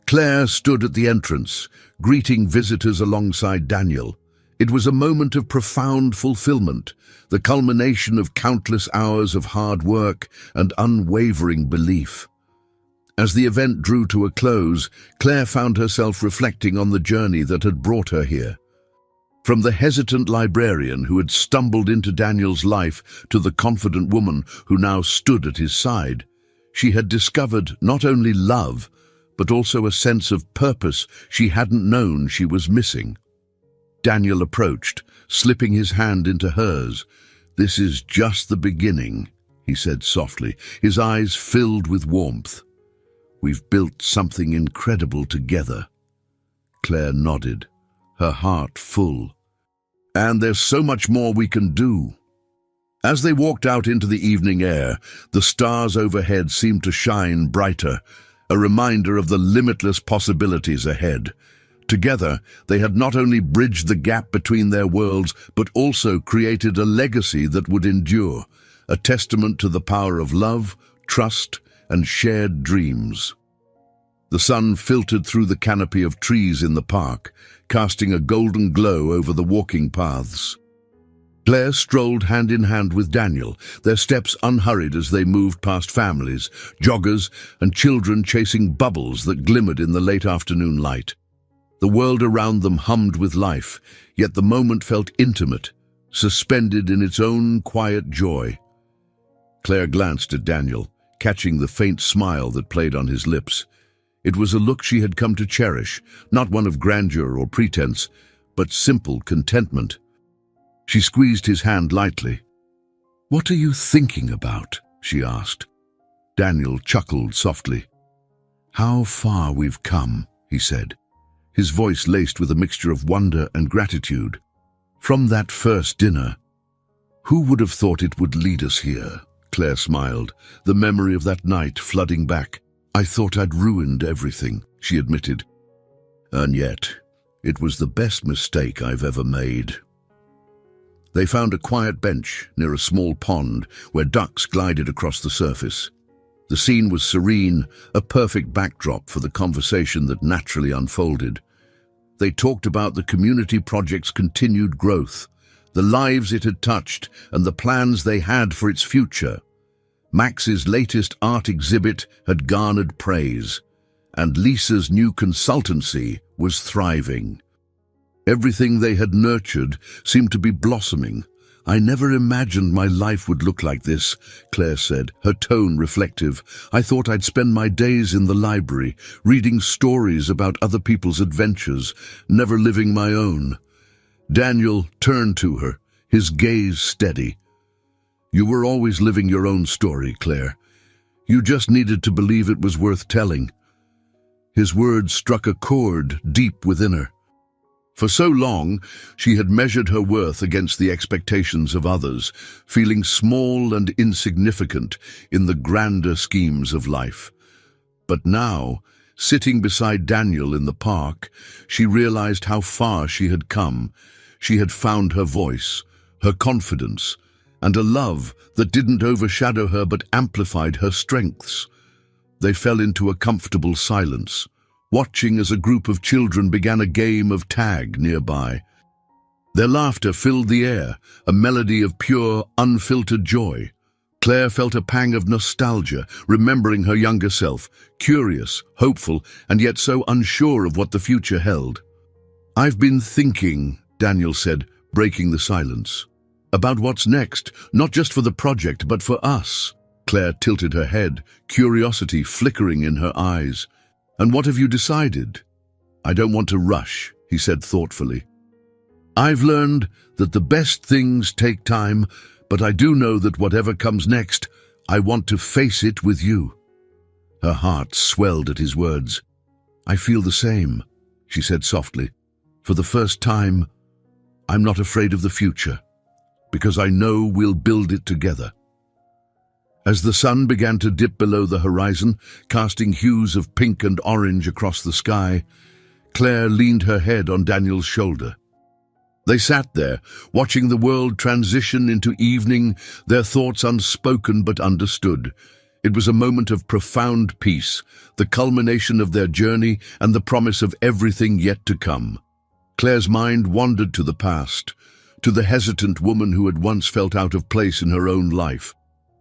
Claire stood at the entrance, greeting visitors alongside Daniel. It was a moment of profound fulfillment, the culmination of countless hours of hard work and unwavering belief. As the event drew to a close, Claire found herself reflecting on the journey that had brought her here. From the hesitant librarian who had stumbled into Daniel's life to the confident woman who now stood at his side, she had discovered not only love, but also a sense of purpose she hadn't known she was missing. Daniel approached, slipping his hand into hers. "This is just the beginning," he said softly, his eyes filled with warmth. "We've built something incredible together." Claire nodded, her heart full. "And there's so much more we can do." As they walked out into the evening air, the stars overhead seemed to shine brighter, a reminder of the limitless possibilities ahead. Together, they had not only bridged the gap between their worlds, but also created a legacy that would endure, a testament to the power of love, trust, and shared dreams. The sun filtered through the canopy of trees in the park, casting a golden glow over the walking paths. Claire strolled hand in hand with Daniel, their steps unhurried as they moved past families, joggers, and children chasing bubbles that glimmered in the late afternoon light. The world around them hummed with life, yet the moment felt intimate, suspended in its own quiet joy. Claire glanced at Daniel, catching the faint smile that played on his lips. It was a look she had come to cherish, not one of grandeur or pretense, but simple contentment. She squeezed his hand lightly. "What are you thinking about?" she asked. Daniel chuckled softly. "How far we've come," he said, his voice laced with a mixture of wonder and gratitude. "From that first dinner, who would have thought it would lead us here?" Claire smiled, the memory of that night flooding back. "I thought I'd ruined everything," she admitted. "And yet, it was the best mistake I've ever made." They found a quiet bench near a small pond where ducks glided across the surface. The scene was serene, a perfect backdrop for the conversation that naturally unfolded. They talked about the community project's continued growth, the lives it had touched, and the plans they had for its future. Max's latest art exhibit had garnered praise, and Lisa's new consultancy was thriving. Everything they had nurtured seemed to be blossoming. "I never imagined my life would look like this," Claire said, her tone reflective. "I thought I'd spend my days in the library, reading stories about other people's adventures, never living my own." Daniel turned to her, his gaze steady. "You were always living your own story, Claire. You just needed to believe it was worth telling." His words struck a chord deep within her. For so long, she had measured her worth against the expectations of others, feeling small and insignificant in the grander schemes of life. But now, sitting beside Daniel in the park, she realized how far she had come. She had found her voice, her confidence, and a love that didn't overshadow her but amplified her strengths. They fell into a comfortable silence, watching as a group of children began a game of tag nearby. Their laughter filled the air, a melody of pure, unfiltered joy. Claire felt a pang of nostalgia, remembering her younger self, curious, hopeful, and yet so unsure of what the future held. "I've been thinking," Daniel said, breaking the silence, "about what's next, not just for the project, but for us." Claire tilted her head, curiosity flickering in her eyes. "And what have you decided?" "I don't want to rush," he said thoughtfully. "I've learned that the best things take time, but I do know that whatever comes next, I want to face it with you." Her heart swelled at his words. "I feel the same," she said softly. "For the first time, I'm not afraid of the future, because I know we'll build it together." As the sun began to dip below the horizon, casting hues of pink and orange across the sky, Claire leaned her head on Daniel's shoulder. They sat there, watching the world transition into evening, their thoughts unspoken but understood. It was a moment of profound peace, the culmination of their journey and the promise of everything yet to come. Claire's mind wandered to the past, to the hesitant woman who had once felt out of place in her own life.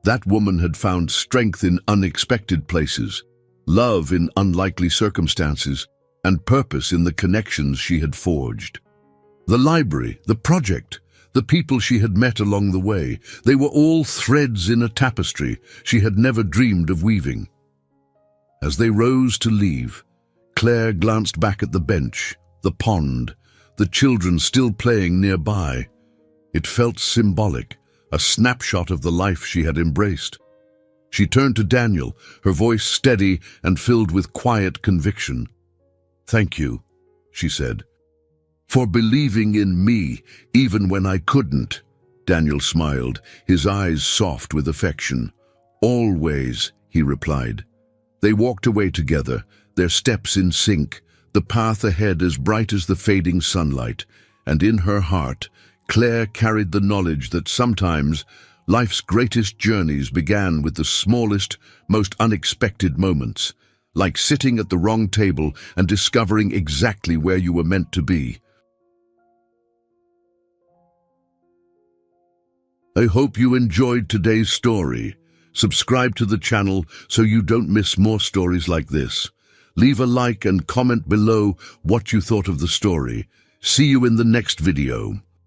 That woman had found strength in unexpected places, love in unlikely circumstances, and purpose in the connections she had forged. The library, the project, the people she had met along the way, they were all threads in a tapestry she had never dreamed of weaving. As they rose to leave, Claire glanced back at the bench, the pond, the children still playing nearby. It felt symbolic, a snapshot of the life she had embraced. She turned to Daniel, her voice steady and filled with quiet conviction. "Thank you," she said, "for believing in me even when I couldn't." Daniel smiled, his eyes soft with affection. "Always," he replied. They walked away together, their steps in sync, the path ahead as bright as the fading sunlight, and in her heart, Claire carried the knowledge that sometimes life's greatest journeys began with the smallest, most unexpected moments. like sitting at the wrong table and discovering exactly where you were meant to be. I hope you enjoyed today's story. Subscribe to the channel so you don't miss more stories like this. Leave a like and comment below what you thought of the story. See you in the next video.